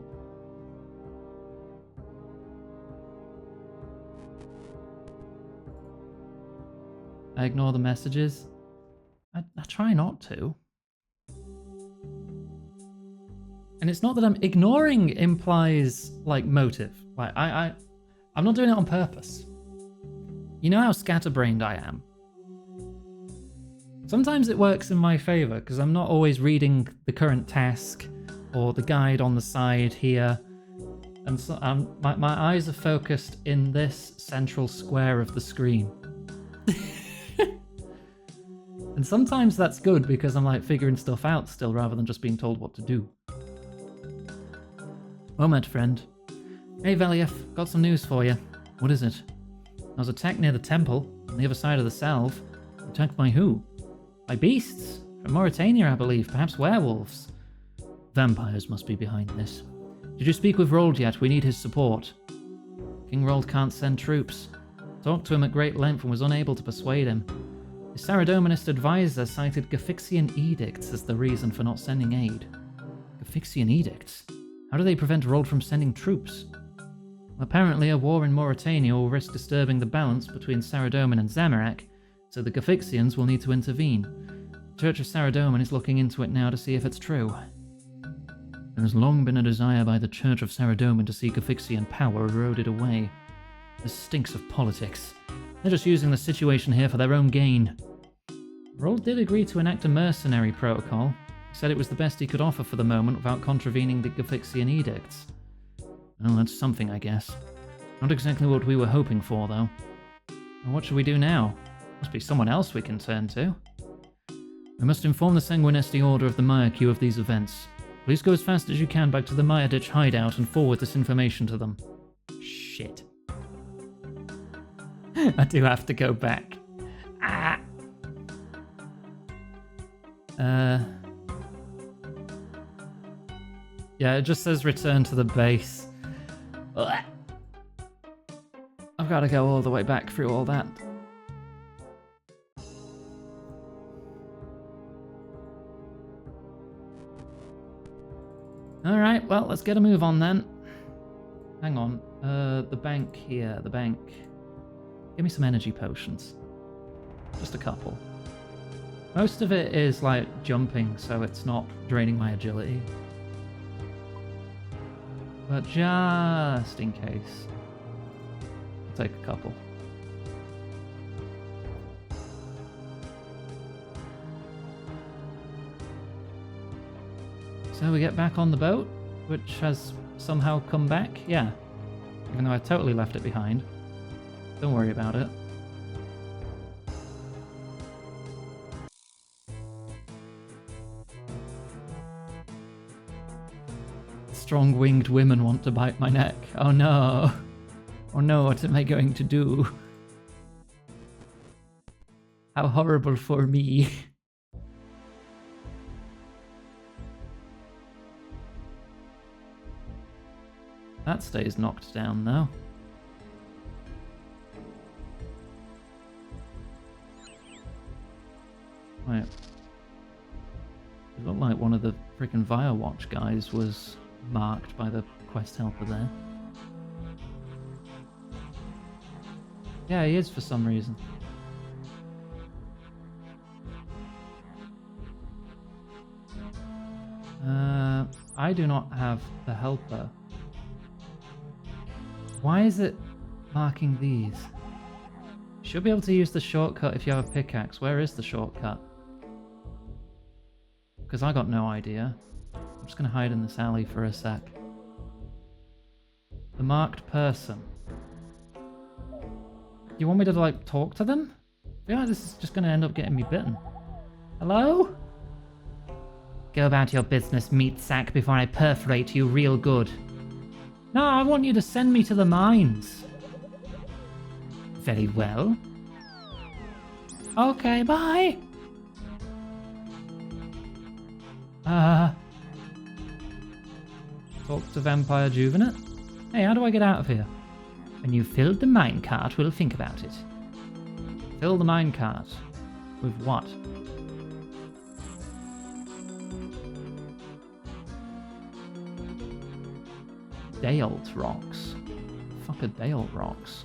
I ignore the messages. I try not to. And it's not that I'm ignoring implies like motive. Like I'm not doing it on purpose. You know how scatterbrained I am. Sometimes it works in my favor because I'm not always reading the current task or the guide on the side here. And so my eyes are focused in this central square of the screen. And sometimes that's good because I'm like figuring stuff out still rather than just being told what to do. Moment, friend. Hey Veliath, got some news for you. What is it? I was attacked near the temple, on the other side of the salve. Attacked by who? By beasts. From Mauritania, I believe. Perhaps werewolves. Vampires must be behind this. Did you speak with Rold yet? We need his support. King Rold can't send troops. Talked to him at great length and was unable to persuade him. His Saradominist advisor cited Gafixian edicts as the reason for not sending aid. Gafixian edicts? How do they prevent Rold from sending troops? Apparently, a war in Mauritania will risk disturbing the balance between Saradomin and Zamorak, so the Gafixians will need to intervene. The Church of Saradomin is looking into it now to see if it's true. There has long been a desire by the Church of Saradomin to see Gafixian power eroded away. This stinks of politics. They're just using the situation here for their own gain. Rold did agree to enact a mercenary protocol. He said it was the best he could offer for the moment without contravening the Gafixian edicts. Well, that's something, I guess. Not exactly what we were hoping for, though. Well, what should we do now? Must be someone else we can turn to. We must inform the Sanguinesti Order of the Maya queue of these events. Please go as fast as you can back to the Maya Ditch hideout and forward this information to them. Shit. I do have to go back. Ah! Yeah, it just says return to the base. Ugh. I've got to go all the way back through all that. Alright, well, let's get a move on then. Hang on. The bank here. The bank. Give me some energy potions. Just a couple. Most of it is like jumping, so it's not draining my agility. But just in case, I'll take a couple. So we get back on the boat, which has somehow come back. Yeah, even though I totally left it behind. Don't worry about it. Strong-winged women want to bite my neck. Oh no. Oh no, what am I going to do? How horrible for me. That stays knocked down though. Right. It looked like one of the freaking Firewatch guys was marked by the quest helper there. Yeah, he is for some reason. I do not have the helper. Why is it marking these? You should be able to use the shortcut if you have a pickaxe. Where is the shortcut? Because I got no idea. I'm just going to hide in this alley for a sec. The marked person. You want me to, like, talk to them? I feel like this is just going to end up getting me bitten. Hello? Go about your business, meat sack, before I perforate you real good. No, I want you to send me to the mines. Very well. Okay, bye. Talk to Vampire Juvenate. Hey, how do I get out of here? When you've filled the minecart, we'll think about it. Fill the minecart. With what? Dalt rocks. Fuck are Dalt rocks?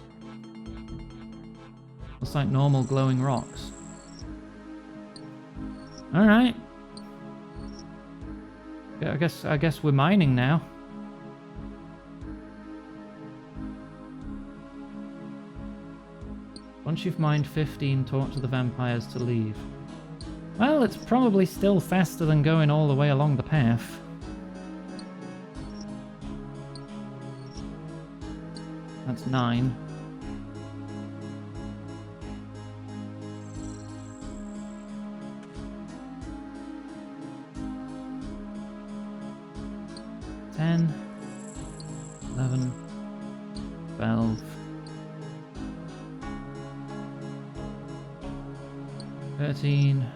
Looks like normal glowing rocks. Alright. Yeah, I guess we're mining now. Once you've mined 15, talk to the vampires to leave. Well, it's probably still faster than going all the way along the path. That's 9. $10, 11, 12, 13,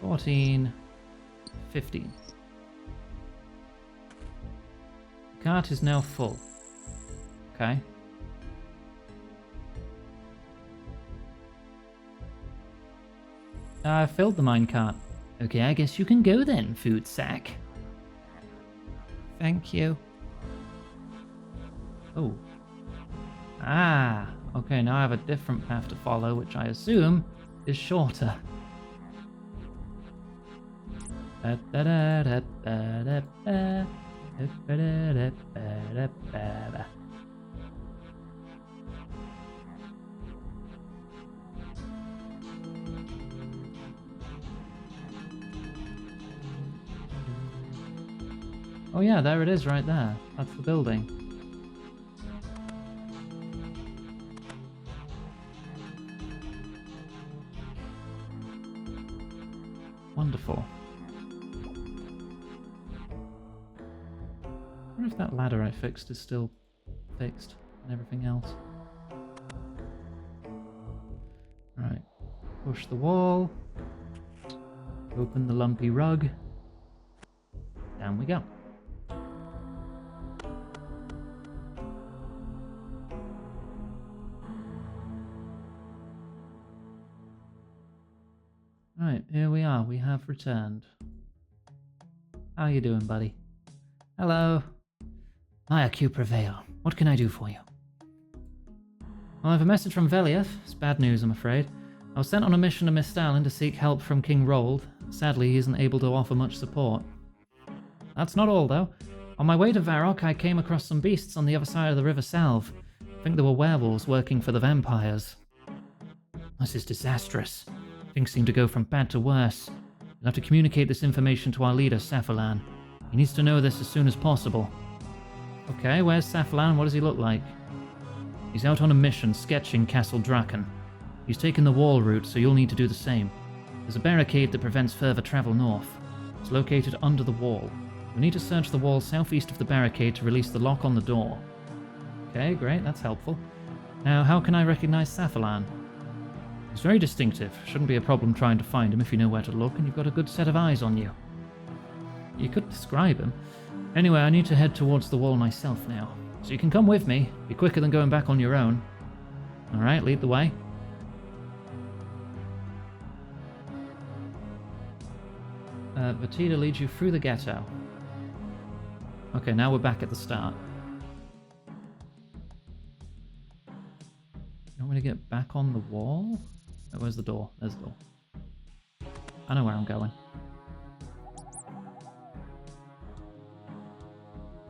14, 15. The cart is now full. Okay. I filled the minecart. Okay, I guess you can go then, food sack. Thank you. Oh. Ah, okay, now I have a different path to follow, which I assume is shorter. Oh yeah, there it is right there. That's the building. Wonderful. I wonder if that ladder I fixed is still fixed and everything else. Right. Push the wall. Open the lumpy rug. Down we go. Right, here we are. We have returned. How you doing, buddy? Hello. My IQ prevail. What can I do for you? Well, I have a message from Velief. It's bad news, I'm afraid. I was sent on a mission to Mistalin to seek help from King Rold. Sadly, he isn't able to offer much support. That's not all, though. On my way to Varrock, I came across some beasts on the other side of the River Salve. I think they were werewolves working for the Vampyres. This is disastrous. Things seem to go from bad to worse. We'll have to communicate this information to our leader, Safalan. He needs to know this as soon as possible. Okay, where's Safalan? What does he look like? He's out on a mission, sketching Castle Draken. He's taken the wall route, so you'll need to do the same. There's a barricade that prevents further travel north. It's located under the wall. You'll need to search the wall southeast of the barricade to release the lock on the door. Okay, great, that's helpful. Now, how can I recognize Safalan? He's very distinctive. Shouldn't be a problem trying to find him if you know where to look and you've got a good set of eyes on you. You could describe him. Anyway, I need to head towards the wall myself now. So you can come with me. Be quicker than going back on your own. Alright, lead the way. Vampyres leads you through the ghetto. Okay, now we're back at the start. You want me to get back on the wall? Oh, where's the door? There's the door. I know where I'm going.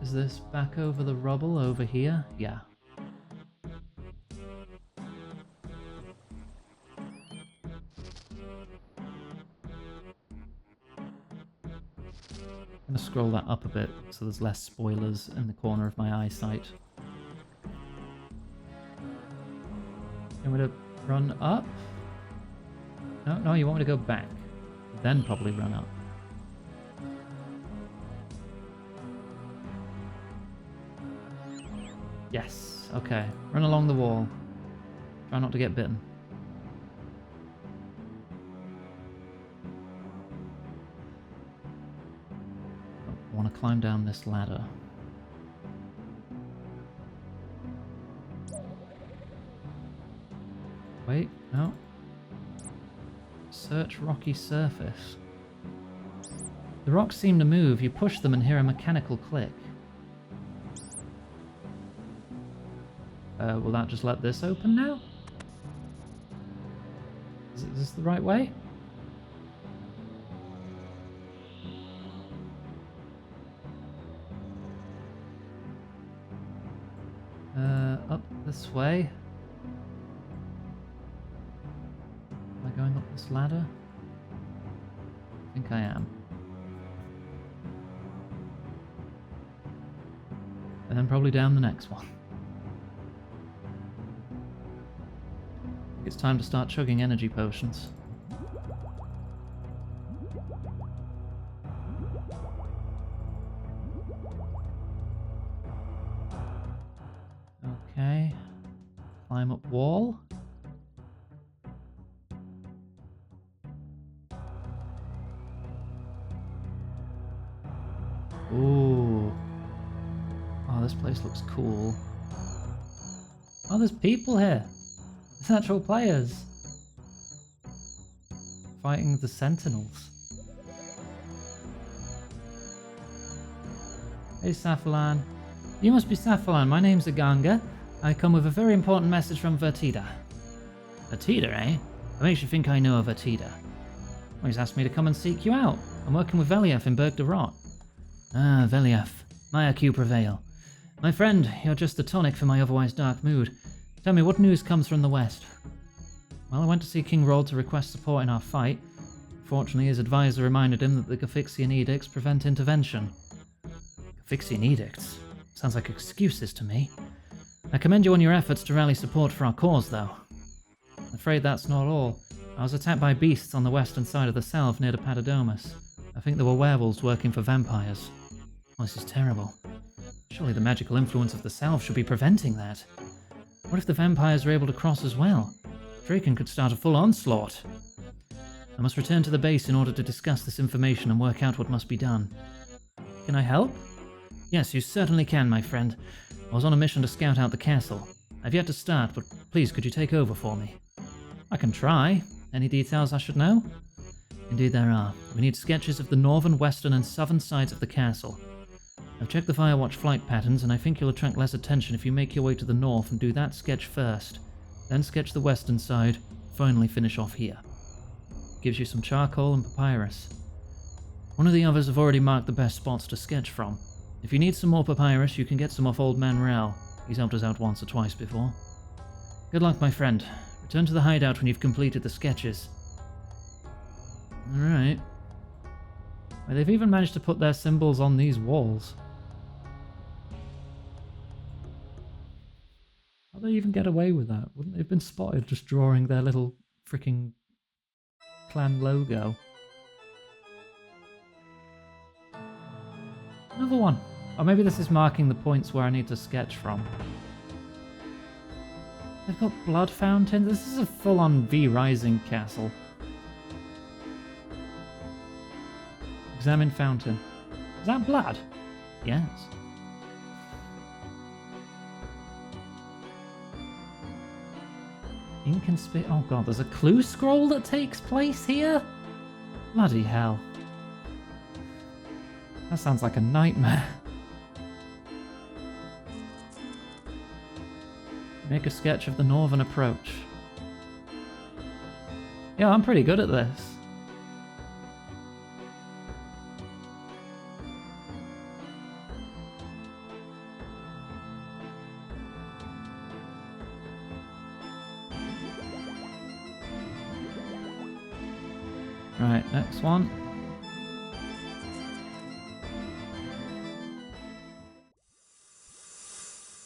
Is this back over the rubble over here? Yeah. I'm going to scroll that up a bit so there's less spoilers in the corner of my eyesight. You want me to run up? No, you want me to go back. Then probably run up. Yes, okay. Run along the wall. Try not to get bitten. I want to climb down this ladder. Wait, no. Search rocky surface. The rocks seem to move. You push them and hear a mechanical click. Will that just let this open now? Is this the right way? Up this way. Am I going up this ladder? I think I am. And then probably down the next one. It's time to start chugging energy potions. Okay. Climb up wall. Ooh. Oh, this place looks cool. Oh, there's people here. It's actual players. Fighting the Sentinels. Hey, Safalan. You must be Safalan. My name's Aganga. I come with a very important message from Vertida. Vertida, eh? What makes you think I know of Vertida? Well, he's asked me to come and seek you out. I'm working with Velief in Berg de Rot. Ah, Velief. My IQ prevail. My friend, you're just the tonic for my otherwise dark mood. Tell me, what news comes from the west? Well, I went to see King Rold to request support in our fight. Fortunately, his advisor reminded him that the Gafixian edicts prevent intervention. Gafixian edicts? Sounds like excuses to me. I commend you on your efforts to rally support for our cause, though. I'm afraid that's not all. I was attacked by beasts on the western side of the Salve near to Patadomus. I think there were werewolves working for Vampyres. Oh, this is terrible. Surely the magical influence of the Salve should be preventing that. What if the Vampyres are able to cross as well? Draken could start a full onslaught. I must return to the base in order to discuss this information and work out what must be done. Can I help? Yes, you certainly can, my friend. I was on a mission to scout out the castle. I've yet to start, but please could you take over for me? I can try. Any details I should know? Indeed there are. We need sketches of the northern, western and southern sides of the castle. I've checked the Firewatch flight patterns, and I think you'll attract less attention if you make your way to the north and do that sketch first. Then sketch the western side, finally finish off here. Gives you some charcoal and papyrus. One of the others have already marked the best spots to sketch from. If you need some more papyrus, you can get some off Old Man Rel. He's helped us out once or twice before. Good luck, my friend. Return to the hideout when you've completed the sketches. Alright. Well, they've even managed to put their symbols on these walls. How'd they even get away with that? Wouldn't they have been spotted just drawing their little freaking clan logo? Another one. Or maybe this is marking the points where I need to sketch from. They've got blood fountains. This is a full-on V-Rising castle. Examine fountain. Is that blood? Yes. Oh god, there's a clue scroll that takes place here? Bloody hell. That sounds like a nightmare. Make a sketch of the northern approach. Yeah, I'm pretty good at this. Right, next one.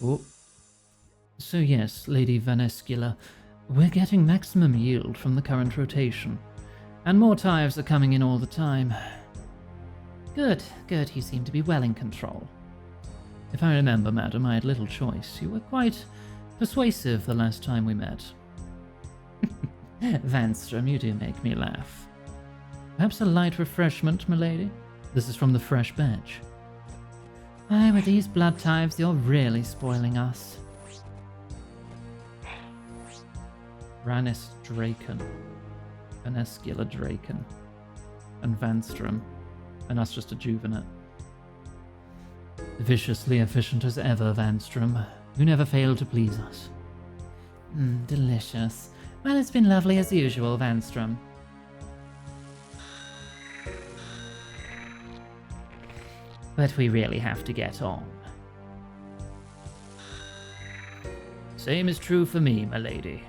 Oh. So yes, Lady Vanescula, we're getting maximum yield from the current rotation. And more tithes are coming in all the time. Good, good, you seem to be well in control. If I remember, madam, I had little choice. You were quite persuasive the last time we met. Vanstrom, you do make me laugh. Perhaps a light refreshment, milady? This is from the fresh batch. Aye, with these blood tithes, you're really spoiling us. Ranis Draken. Vanescula Draken. And Vanstrom. And that's just a juvenate. Viciously efficient as ever, Vanstrom. You never fail to please us. Delicious. Well, it's been lovely as usual, Vanstrom. But we really have to get on. Same is true for me, my lady.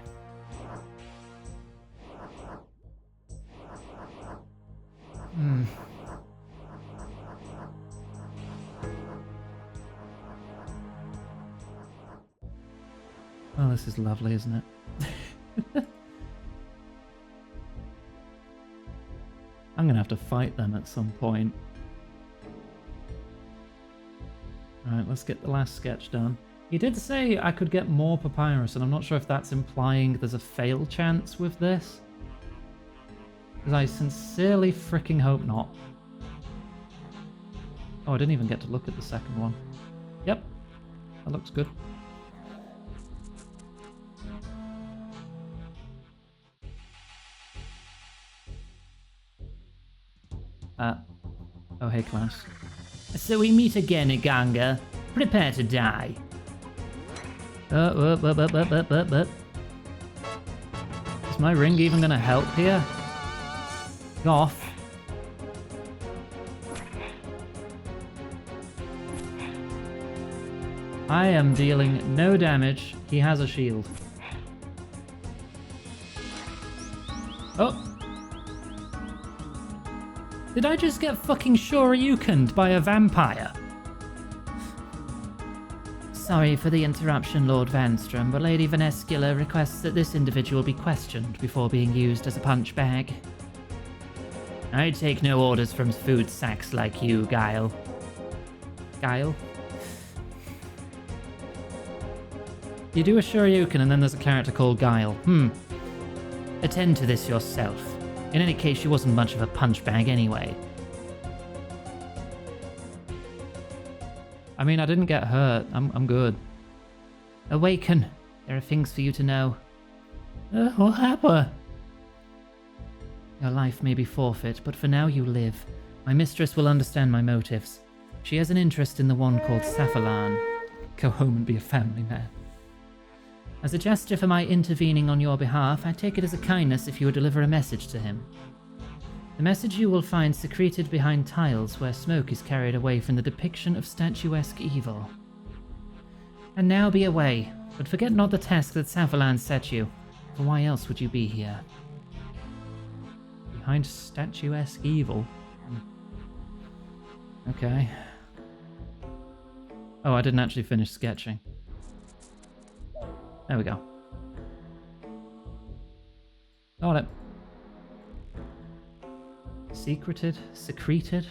Oh, this is lovely, isn't it? I'm gonna have to fight them at some point. Alright, let's get the last sketch done. He did say I could get more papyrus, and I'm not sure if that's implying there's a fail chance with this. Because I sincerely freaking hope not. Oh, I didn't even get to look at the second one. Yep, that looks good. Oh hey class. So we meet again, Iganga. Prepare to die. Is my ring even gonna help here? Go off. I am dealing no damage. He has a shield. Oh! Did I just get fucking Shoryukened by a vampire? Sorry for the interruption, Lord Vanstrom, but Lady Vanescula requests that this individual be questioned before being used as a punch bag. I take no orders from food sacks like you, Guile. Guile? You do a Shoryuken and then there's a character called Guile. Attend to this yourself. In any case, she wasn't much of a punch bag anyway. I mean, I didn't get hurt. I'm good. Awaken. There are things for you to know. What happened? Your life may be forfeit, but for now you live. My mistress will understand my motives. She has an interest in the one called Safalan. Go home and be a family man. As a gesture for my intervening on your behalf, I take it as a kindness if you would deliver a message to him. The message you will find secreted behind tiles where smoke is carried away from the depiction of statuesque evil. And now be away, but forget not the task that Safalan set you, for why else would you be here? Behind statuesque evil? Okay. Oh, I didn't actually finish sketching. There we go. Got it. Secreted? Secreted?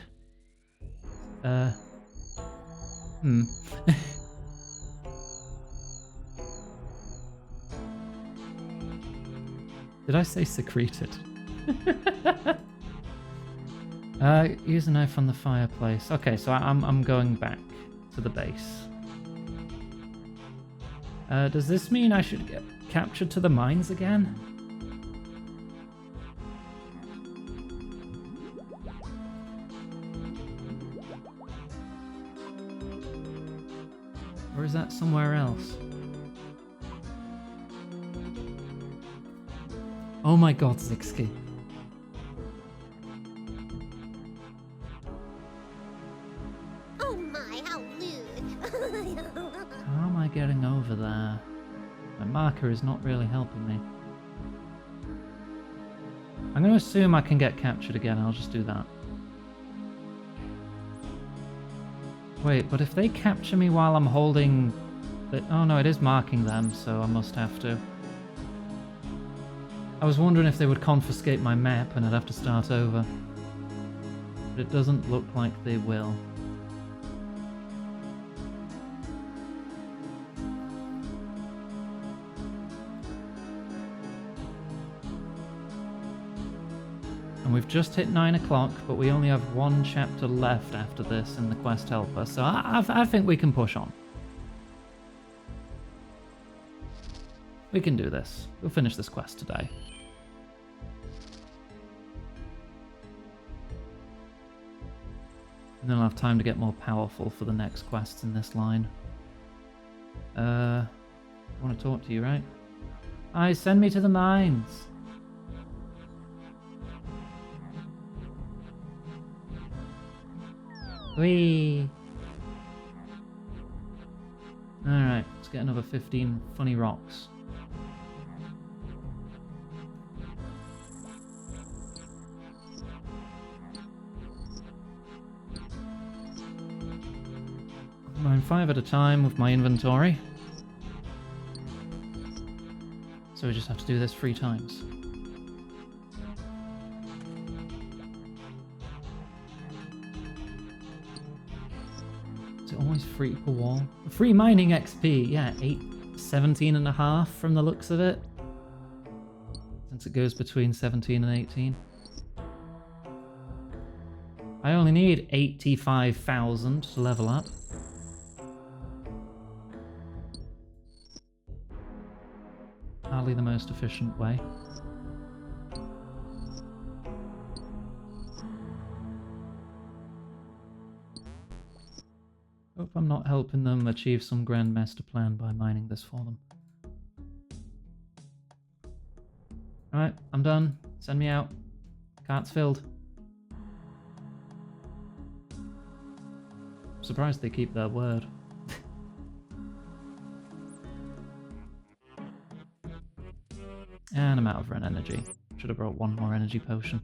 Did I say secreted? Use a knife on the fireplace. Okay, so I'm going back to the base. Does this mean I should get captured to the mines again? Or is that somewhere else? Oh my god, Zixki. Oh my, how lewd. How am I getting over there? My marker is not really helping me. I'm going to assume I can get captured again. I'll just do that. Wait, but if they capture me while I'm holding... Oh no, it is marking them, so I must have to. I was wondering if they would confiscate my map and I'd have to start over. But it doesn't look like they will. And we've just hit 9 o'clock, but we only have one chapter left after this in the quest helper, so I think we can push on. We can do this. We'll finish this quest today. And then I'll have time to get more powerful for the next quests in this line. I want to talk to you, right? Aye, send me to the mines. Whee! Alright, let's get another 15 funny rocks. I'm 5 at a time with my inventory. So we just have to do this 3 times. Is it always free per wall? Free mining XP, yeah, 17.5 from the looks of it. Since it goes between 17 and 18. I only need 85,000 to level up. Hardly the most efficient way. Hope I'm not helping them achieve some grand master plan by mining this for them. Alright, I'm done. Send me out. Cart's filled. I'm surprised they keep their word. And I'm out of run energy. Should have brought one more energy potion.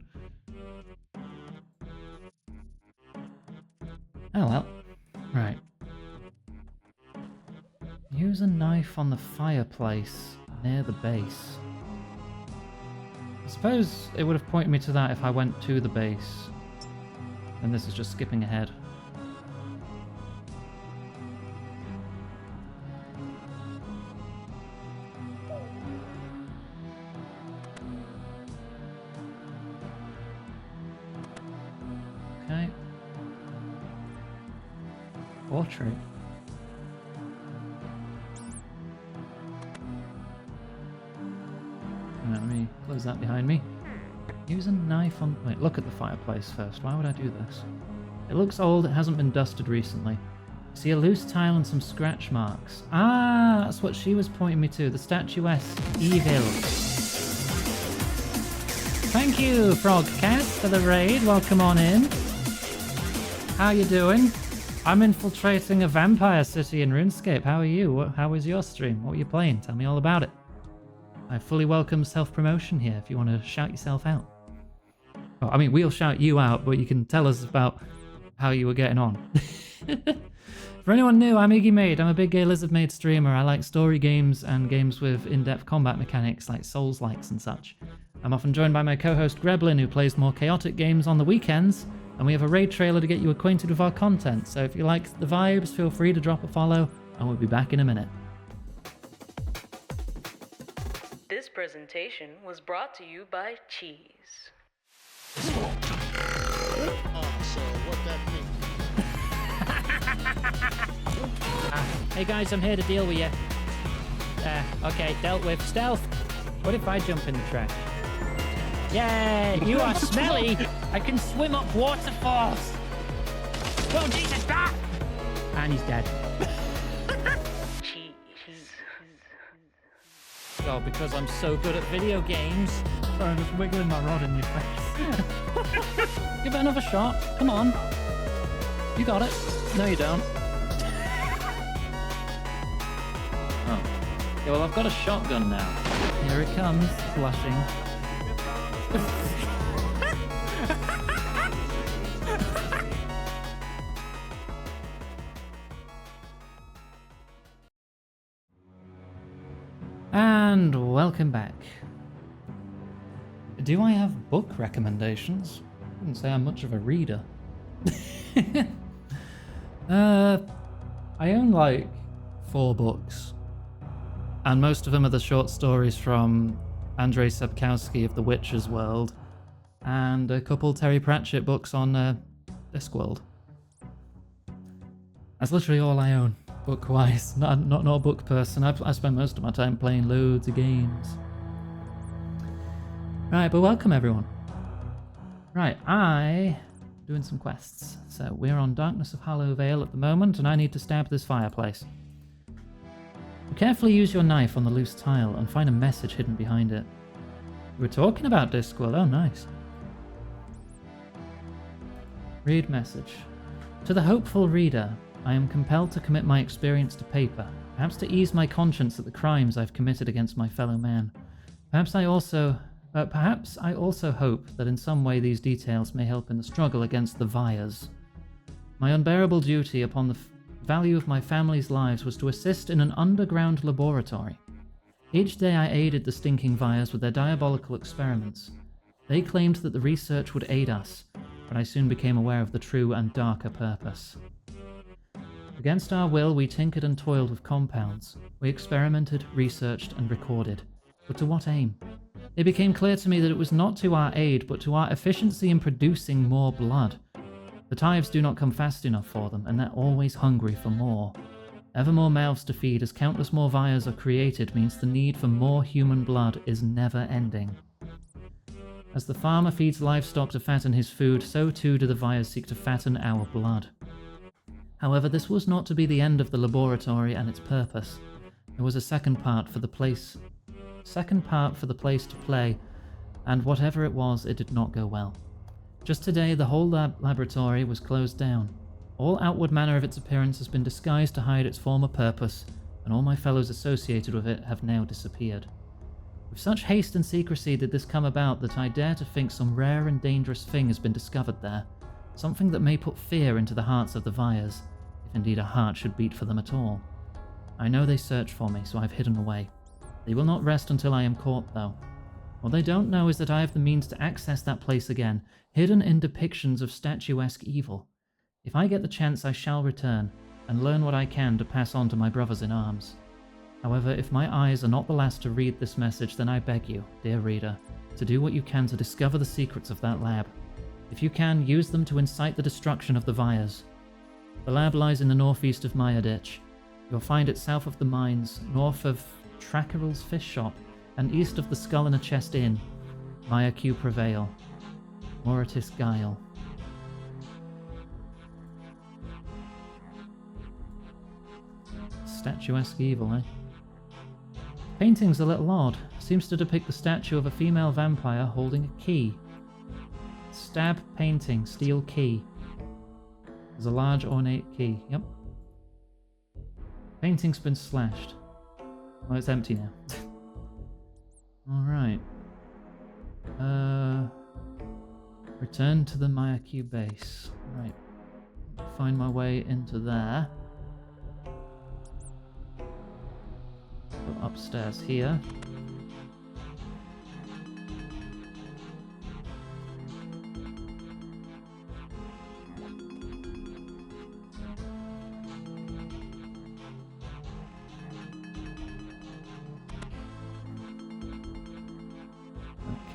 Oh well. Right. Use a knife on the fireplace near the base. I suppose it would have pointed me to that if I went to the base. And this is just skipping ahead. Okay. Portrait. Let me close that behind me. Use a knife on... Wait, look at the fireplace first. Why would I do this? It looks old, it hasn't been dusted recently. See a loose tile and some scratch marks. Ah, that's what she was pointing me to. The statuesque evil. Thank you, Frog Cat, for the raid. Welcome on in. How you doing? I'm infiltrating a vampire city in RuneScape. How are you? How was your stream? What were you playing? Tell me all about it. I fully welcome self-promotion here if you want to shout yourself out. Oh, I mean, we'll shout you out, but you can tell us about how you were getting on. For anyone new, I'm Iggy Maid. I'm a big gay lizard maid streamer. I like story games and games with in-depth combat mechanics like Souls-likes and such. I'm often joined by my co-host Greblin, who plays more chaotic games on the weekends, and we have a raid trailer to get you acquainted with our content. So if you like the vibes, feel free to drop a follow, and we'll be back in a minute. This presentation was brought to you by Cheese. So what that means? Hey guys, I'm here to deal with you. Okay, dealt with. Stealth! What if I jump in the trash? Yay! You are smelly! I can swim up waterfalls! Whoa, Jesus! Ah! And he's dead. Cheese. Oh, because I'm so good at video games. Sorry, I'm just wiggling my rod in your face. Give it another shot. Come on. You got it. No, you don't. Oh. Yeah, well, I've got a shotgun now. Here it comes, blushing. And welcome back. Do I have book recommendations? I wouldn't say I'm much of a reader. I own like 4 books. And most of them are the short stories from Andrzej Sapkowski of the Witcher's world. And a couple Terry Pratchett books on Discworld. That's literally all I own, book-wise. Not a book person. I spend most of my time playing loads of games. Right, but welcome everyone. Right, doing some quests. So we're on Darkness of Hollow Vale at the moment, and I need to stab this fireplace. Carefully use your knife on the loose tile and find a message hidden behind it. We were talking about Discworld. Oh, nice. Read message. To the hopeful reader, I am compelled to commit my experience to paper, perhaps to ease my conscience at the crimes I've committed against my fellow man. Perhaps I also hope that in some way these details may help in the struggle against the Vampyres. My unbearable duty upon the value of my family's lives was to assist in an underground laboratory. Each day I aided the stinking Vampyres with their diabolical experiments. They claimed that the research would aid us, but I soon became aware of the true and darker purpose. Against our will, we tinkered and toiled with compounds. We experimented, researched, and recorded. But to what aim? It became clear to me that it was not to our aid, but to our efficiency in producing more blood. The tithes do not come fast enough for them, and they're always hungry for more. Ever more mouths to feed as countless more Vampyres are created means the need for more human blood is never ending. As the farmer feeds livestock to fatten his food, so too do the Vampyres seek to fatten our blood. However, this was not to be the end of the laboratory and its purpose. There was a second part for the place to play, and whatever it was, it did not go well. Just today, the whole laboratory was closed down. All outward manner of its appearance has been disguised to hide its former purpose, and all my fellows associated with it have now disappeared. With such haste and secrecy did this come about that I dare to think some rare and dangerous thing has been discovered there, something that may put fear into the hearts of the Vampyres, if indeed a heart should beat for them at all. I know they search for me, so I've hidden away. They will not rest until I am caught, though. What they don't know is that I have the means to access that place again, hidden in depictions of statuesque evil. If I get the chance, I shall return, and learn what I can to pass on to my brothers in arms. However, if my eyes are not the last to read this message, then I beg you, dear reader, to do what you can to discover the secrets of that lab. If you can, use them to incite the destruction of the Vampyres. The lab lies in the northeast of Mayaditch. You'll find it south of the mines, north of Trackerel's fish shop, and east of the Skull in a Chest Inn. Maya Q Prevail. Moratis Guile. Statuesque evil, eh? Painting's a little odd. Seems to depict the statue of a female vampire holding a key. Stab painting, steel key. There's a large ornate key. Yep. Painting's been slashed. Oh, it's empty now. Alright. Return to the Mayaku base. Right. Find my way into there. Go upstairs here.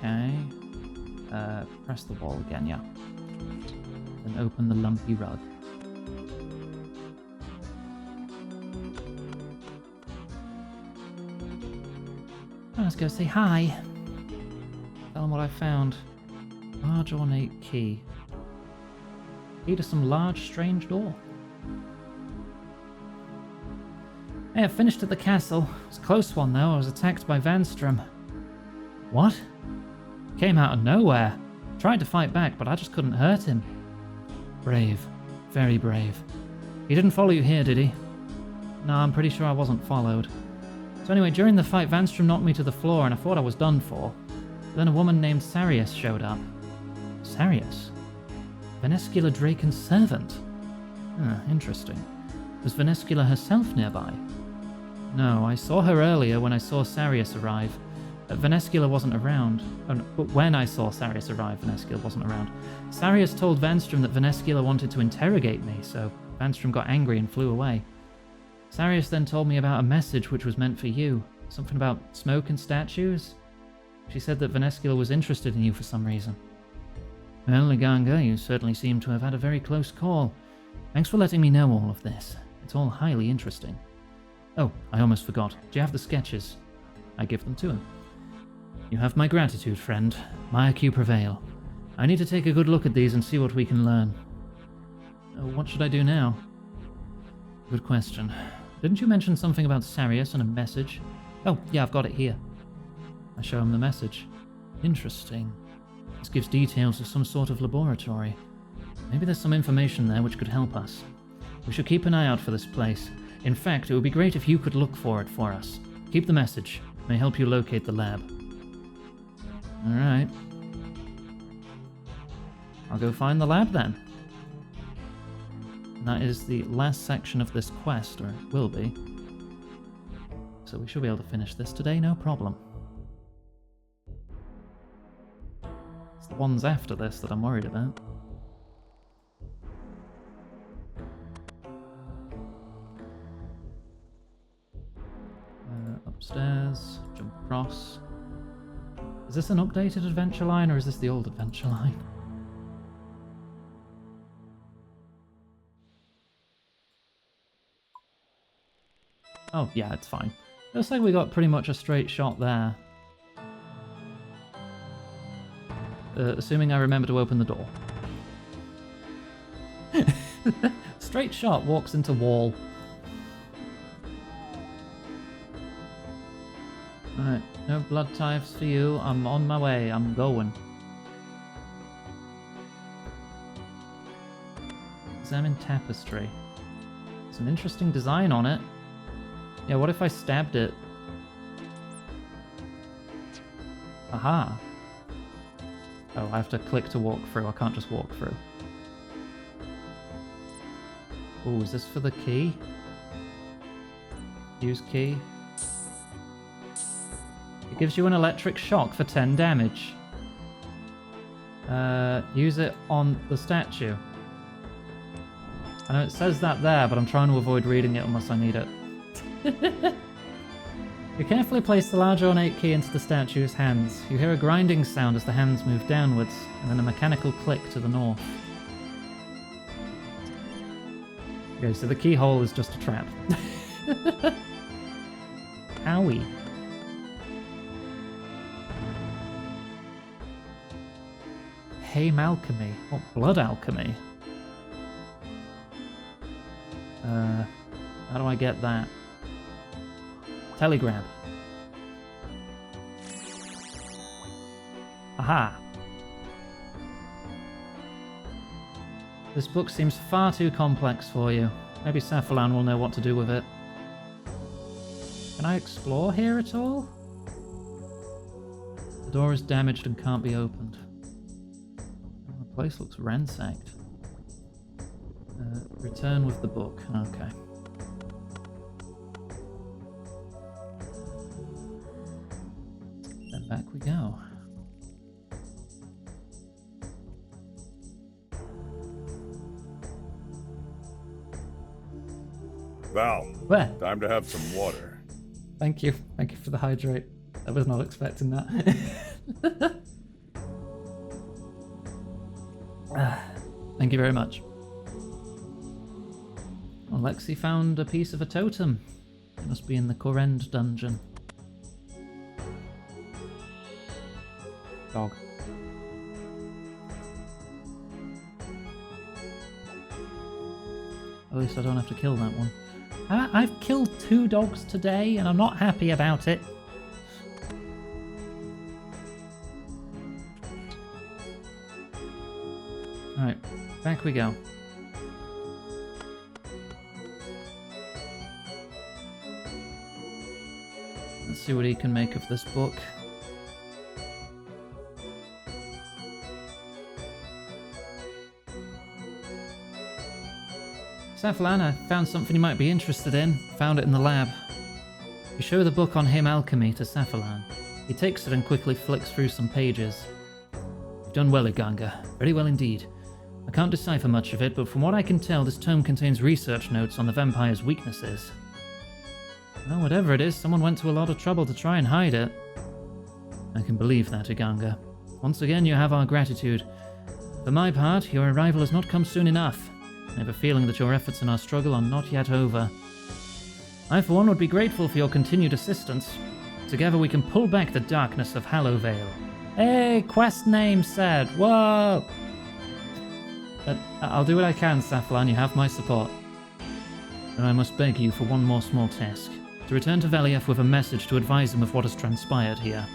Okay. Press the wall again, yeah. Then open the lumpy rug. Oh, let's go say hi. Tell them what I found. Large ornate key. Key to some large strange door. Hey, I finished at the castle. It was a close one though. I was attacked by Vanstrom. What? Came out of nowhere. Tried to fight back, but I just couldn't hurt him. Brave. Very brave. He didn't follow you here, did he? No, I'm pretty sure I wasn't followed. So anyway, during the fight, Vanstrom knocked me to the floor and I thought I was done for. But then a woman named Sarius showed up. Sarius? Venescula Draken's servant? Interesting. Was Venescula herself nearby? No, I saw her earlier when I saw Sarius arrive. Venescula wasn't around. Oh, no, but when I saw Sarius arrive, Venescula wasn't around. Sarius told Vanstrom that Venescula wanted to interrogate me, so Vanstrom got angry and flew away. Sarius then told me about a message which was meant for you. Something about smoke and statues? She said that Venescula was interested in you for some reason. Well, Liganga, you certainly seem to have had a very close call. Thanks for letting me know all of this. It's all highly interesting. Oh, I almost forgot. Do you have the sketches? I give them to him. You have my gratitude, friend. Mayaku prevail. I need to take a good look at these and see what we can learn. What should I do now? Good question. Didn't you mention something about Sarius and a message? Oh, yeah, I've got it here. I show him the message. Interesting. This gives details of some sort of laboratory. Maybe there's some information there which could help us. We should keep an eye out for this place. In fact, it would be great if you could look for it for us. Keep the message. It may help you locate the lab. Alright. I'll go find the lab then. And that is the last section of this quest, or it will be. So we should be able to finish this today, no problem. It's the ones after this that I'm worried about. Upstairs, jump across. Is this an updated adventure line, or is this the old adventure line? Oh, yeah, it's fine. Looks like we got pretty much a straight shot there. Assuming I remember to open the door. Straight shot, walks into wall. Alright, no blood types for you. I'm on my way. I'm going. Examine tapestry. It's an interesting design on it. Yeah, what if I stabbed it? Aha. Oh, I have to click to walk through. I can't just walk through. Oh, is this for the key? Use key. It gives you an electric shock for 10 damage. Use it on the statue. I know it says that there, but I'm trying to avoid reading it unless I need it. You carefully place the large ornate key into the statue's hands. You hear a grinding sound as the hands move downwards, and then a mechanical click to the north. Okay, so the keyhole is just a trap. Owie. Hame alchemy. What blood alchemy? How do I get that? Telegram. Aha. This book seems far too complex for you. Maybe Cephalan will know what to do with it. Can I explore here at all? The door is damaged and can't be opened. The place looks ransacked. Return with the book. Okay. Then back we go. Val, Where? time to have some water. Thank you. Thank you for the hydrate. I was not expecting that. Thank you very much. Well, Lexi found a piece of a totem. It must be in the Korend dungeon. Dog. At least I don't have to kill that one. I've killed 2 dogs today and I'm not happy about it. Alright, back we go. Let's see what he can make of this book. Cephalan, I found something you might be interested in. Found it in the lab. You show the book on him alchemy to Cephalan. He takes it and quickly flicks through some pages. You've done well, Iganga. Very well indeed. I can't decipher much of it, but from what I can tell, this tome contains research notes on the vampire's weaknesses. Well, whatever it is, someone went to a lot of trouble to try and hide it. I can believe that, Iganga. Once again, you have our gratitude. For my part, your arrival has not come soon enough. I have a feeling that your efforts in our struggle are not yet over. I, for one, would be grateful for your continued assistance. Together we can pull back the darkness of Hallowvale. Hey, quest name said. Whoa! But I'll do what I can, Cephalan. You have my support. Then I must beg you for one more small task. To return to Velief with a message to advise him of what has transpired here.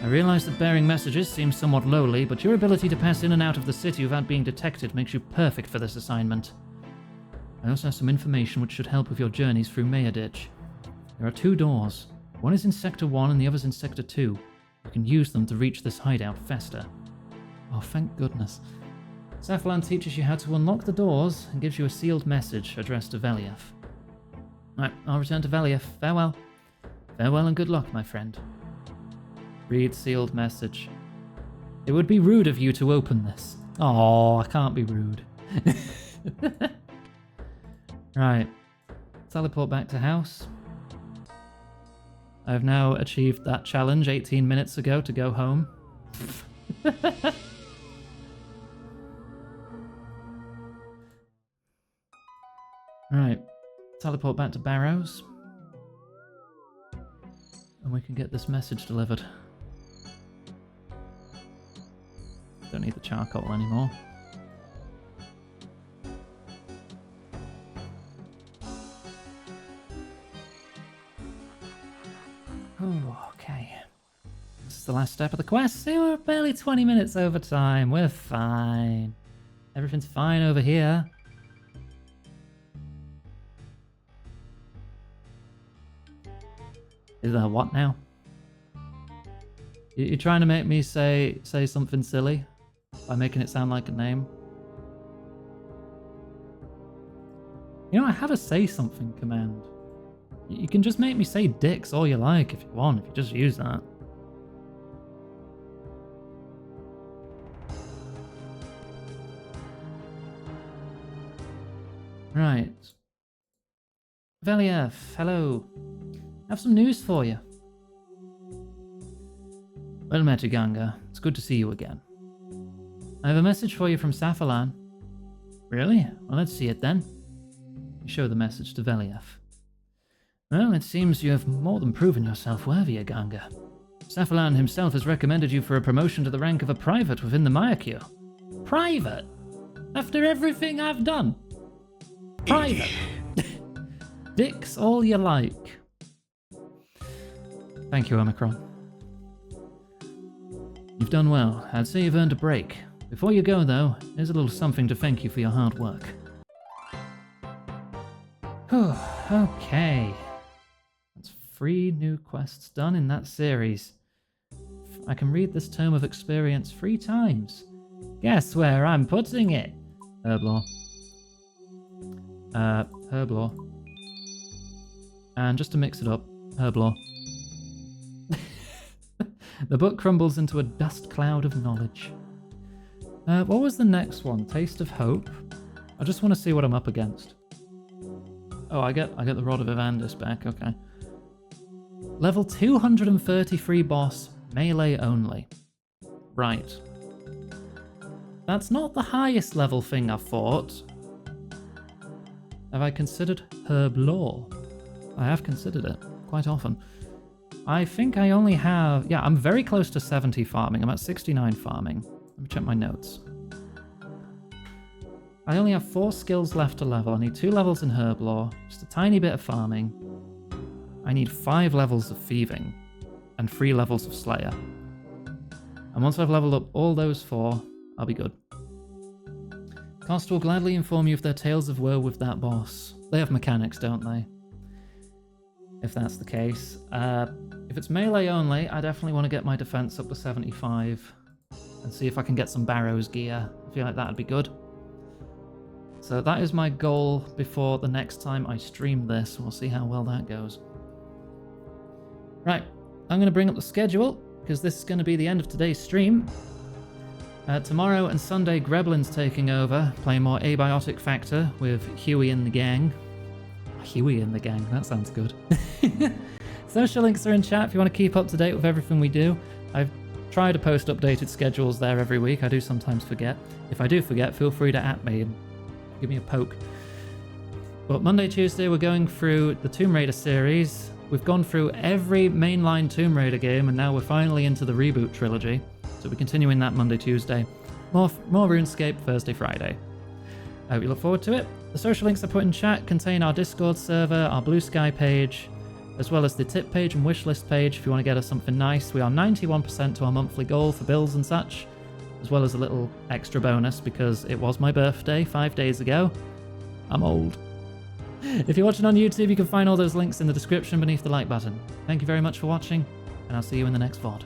I realize that bearing messages seems somewhat lowly, but your ability to pass in and out of the city without being detected makes you perfect for this assignment. I also have some information which should help with your journeys through Mayerditch. There are 2 doors. One is in Sector 1 and the other's in Sector 2. You can use them to reach this hideout faster. Oh, thank goodness. Cephalan teaches you how to unlock the doors and gives you a sealed message addressed to Velief. Right, I'll return to Velief. Farewell. Farewell and good luck, my friend. Read sealed message. It would be rude of you to open this. Oh, I can't be rude. Right. Teleport back to house. I've now achieved that challenge 18 minutes ago to go home. Right. Teleport back to Barrows. And we can get this message delivered. Don't need the charcoal anymore. Oh, okay. This is the last step of the quest. See, we're barely 20 minutes over time. We're fine. Everything's fine over here. Is that what now? You're trying to make me say something silly by making it sound like a name? You know, I have a say something command. You can just make me say dicks all you like if you want, if you just use that. Right. Velief, hello. I have some news for you. Well met, Iganga. It's good to see you again. I have a message for you from Cephalan. Really? Well, let's see it then. You show the message to Velief. Well, it seems you have more than proven yourself worthy, Iganga. Cephalan himself has recommended you for a promotion to the rank of a private within the Mayakure. Private? After everything I've done? Private? Dicks all you like. Thank you, Omicron. You've done well. I'd say you've earned a break. Before you go, though, here's a little something to thank you for your hard work. Whew, okay. That's 3 new quests done in that series. I can read this tome of experience 3 times. Guess where I'm putting it? Herblore. Herblore. And just to mix it up, Herblore. The book crumbles into a dust cloud of knowledge. What was the next one? Taste of Hope? I just want to see what I'm up against. Oh, I get the Rod of Evandis back, okay. Level 233 boss, melee only. Right. That's not the highest level thing I've fought. Have I considered Herblore? I have considered it, quite often. I think I only have... Yeah, I'm very close to 70 farming. I'm at 69 farming. Let me check my notes. I only have 4 skills left to level. I need 2 levels in Herblore, just a tiny bit of farming. I need 5 levels of thieving, and 3 levels of Slayer. And once I've leveled up all those 4, I'll be good. Cost will gladly inform you of their tales of woe with that boss. They have mechanics, don't they? If that's the case. If it's melee only, I definitely want to get my defense up to 75 and see if I can get some Barrow's gear. I feel like that'd be good. So that is my goal before the next time I stream this. We'll see how well that goes. Right, I'm going to bring up the schedule because this is going to be the end of today's stream. Tomorrow and Sunday, Greblin's taking over, playing more Abiotic Factor with Huey and the gang. Huey and the gang, that sounds good. Social links are in chat if you want to keep up to date with everything we do. I've tried to post updated schedules there every week. I do sometimes forget. If I do forget, feel free to @me and give me a poke. But Monday, Tuesday, we're going through the Tomb Raider series. We've gone through every mainline Tomb Raider game, and now we're finally into the reboot trilogy. So we're continuing that Monday, Tuesday. More RuneScape Thursday, Friday. I hope you look forward to it. The social links I put in chat contain our Discord server, our Blue Sky page, as well as the tip page and wishlist page if you want to get us something nice. We are 91% to our monthly goal for bills and such, as well as a little extra bonus because it was my birthday 5 days ago. I'm old. If you're watching on YouTube, you can find all those links in the description beneath the like button. Thank you very much for watching, and I'll see you in the next VOD.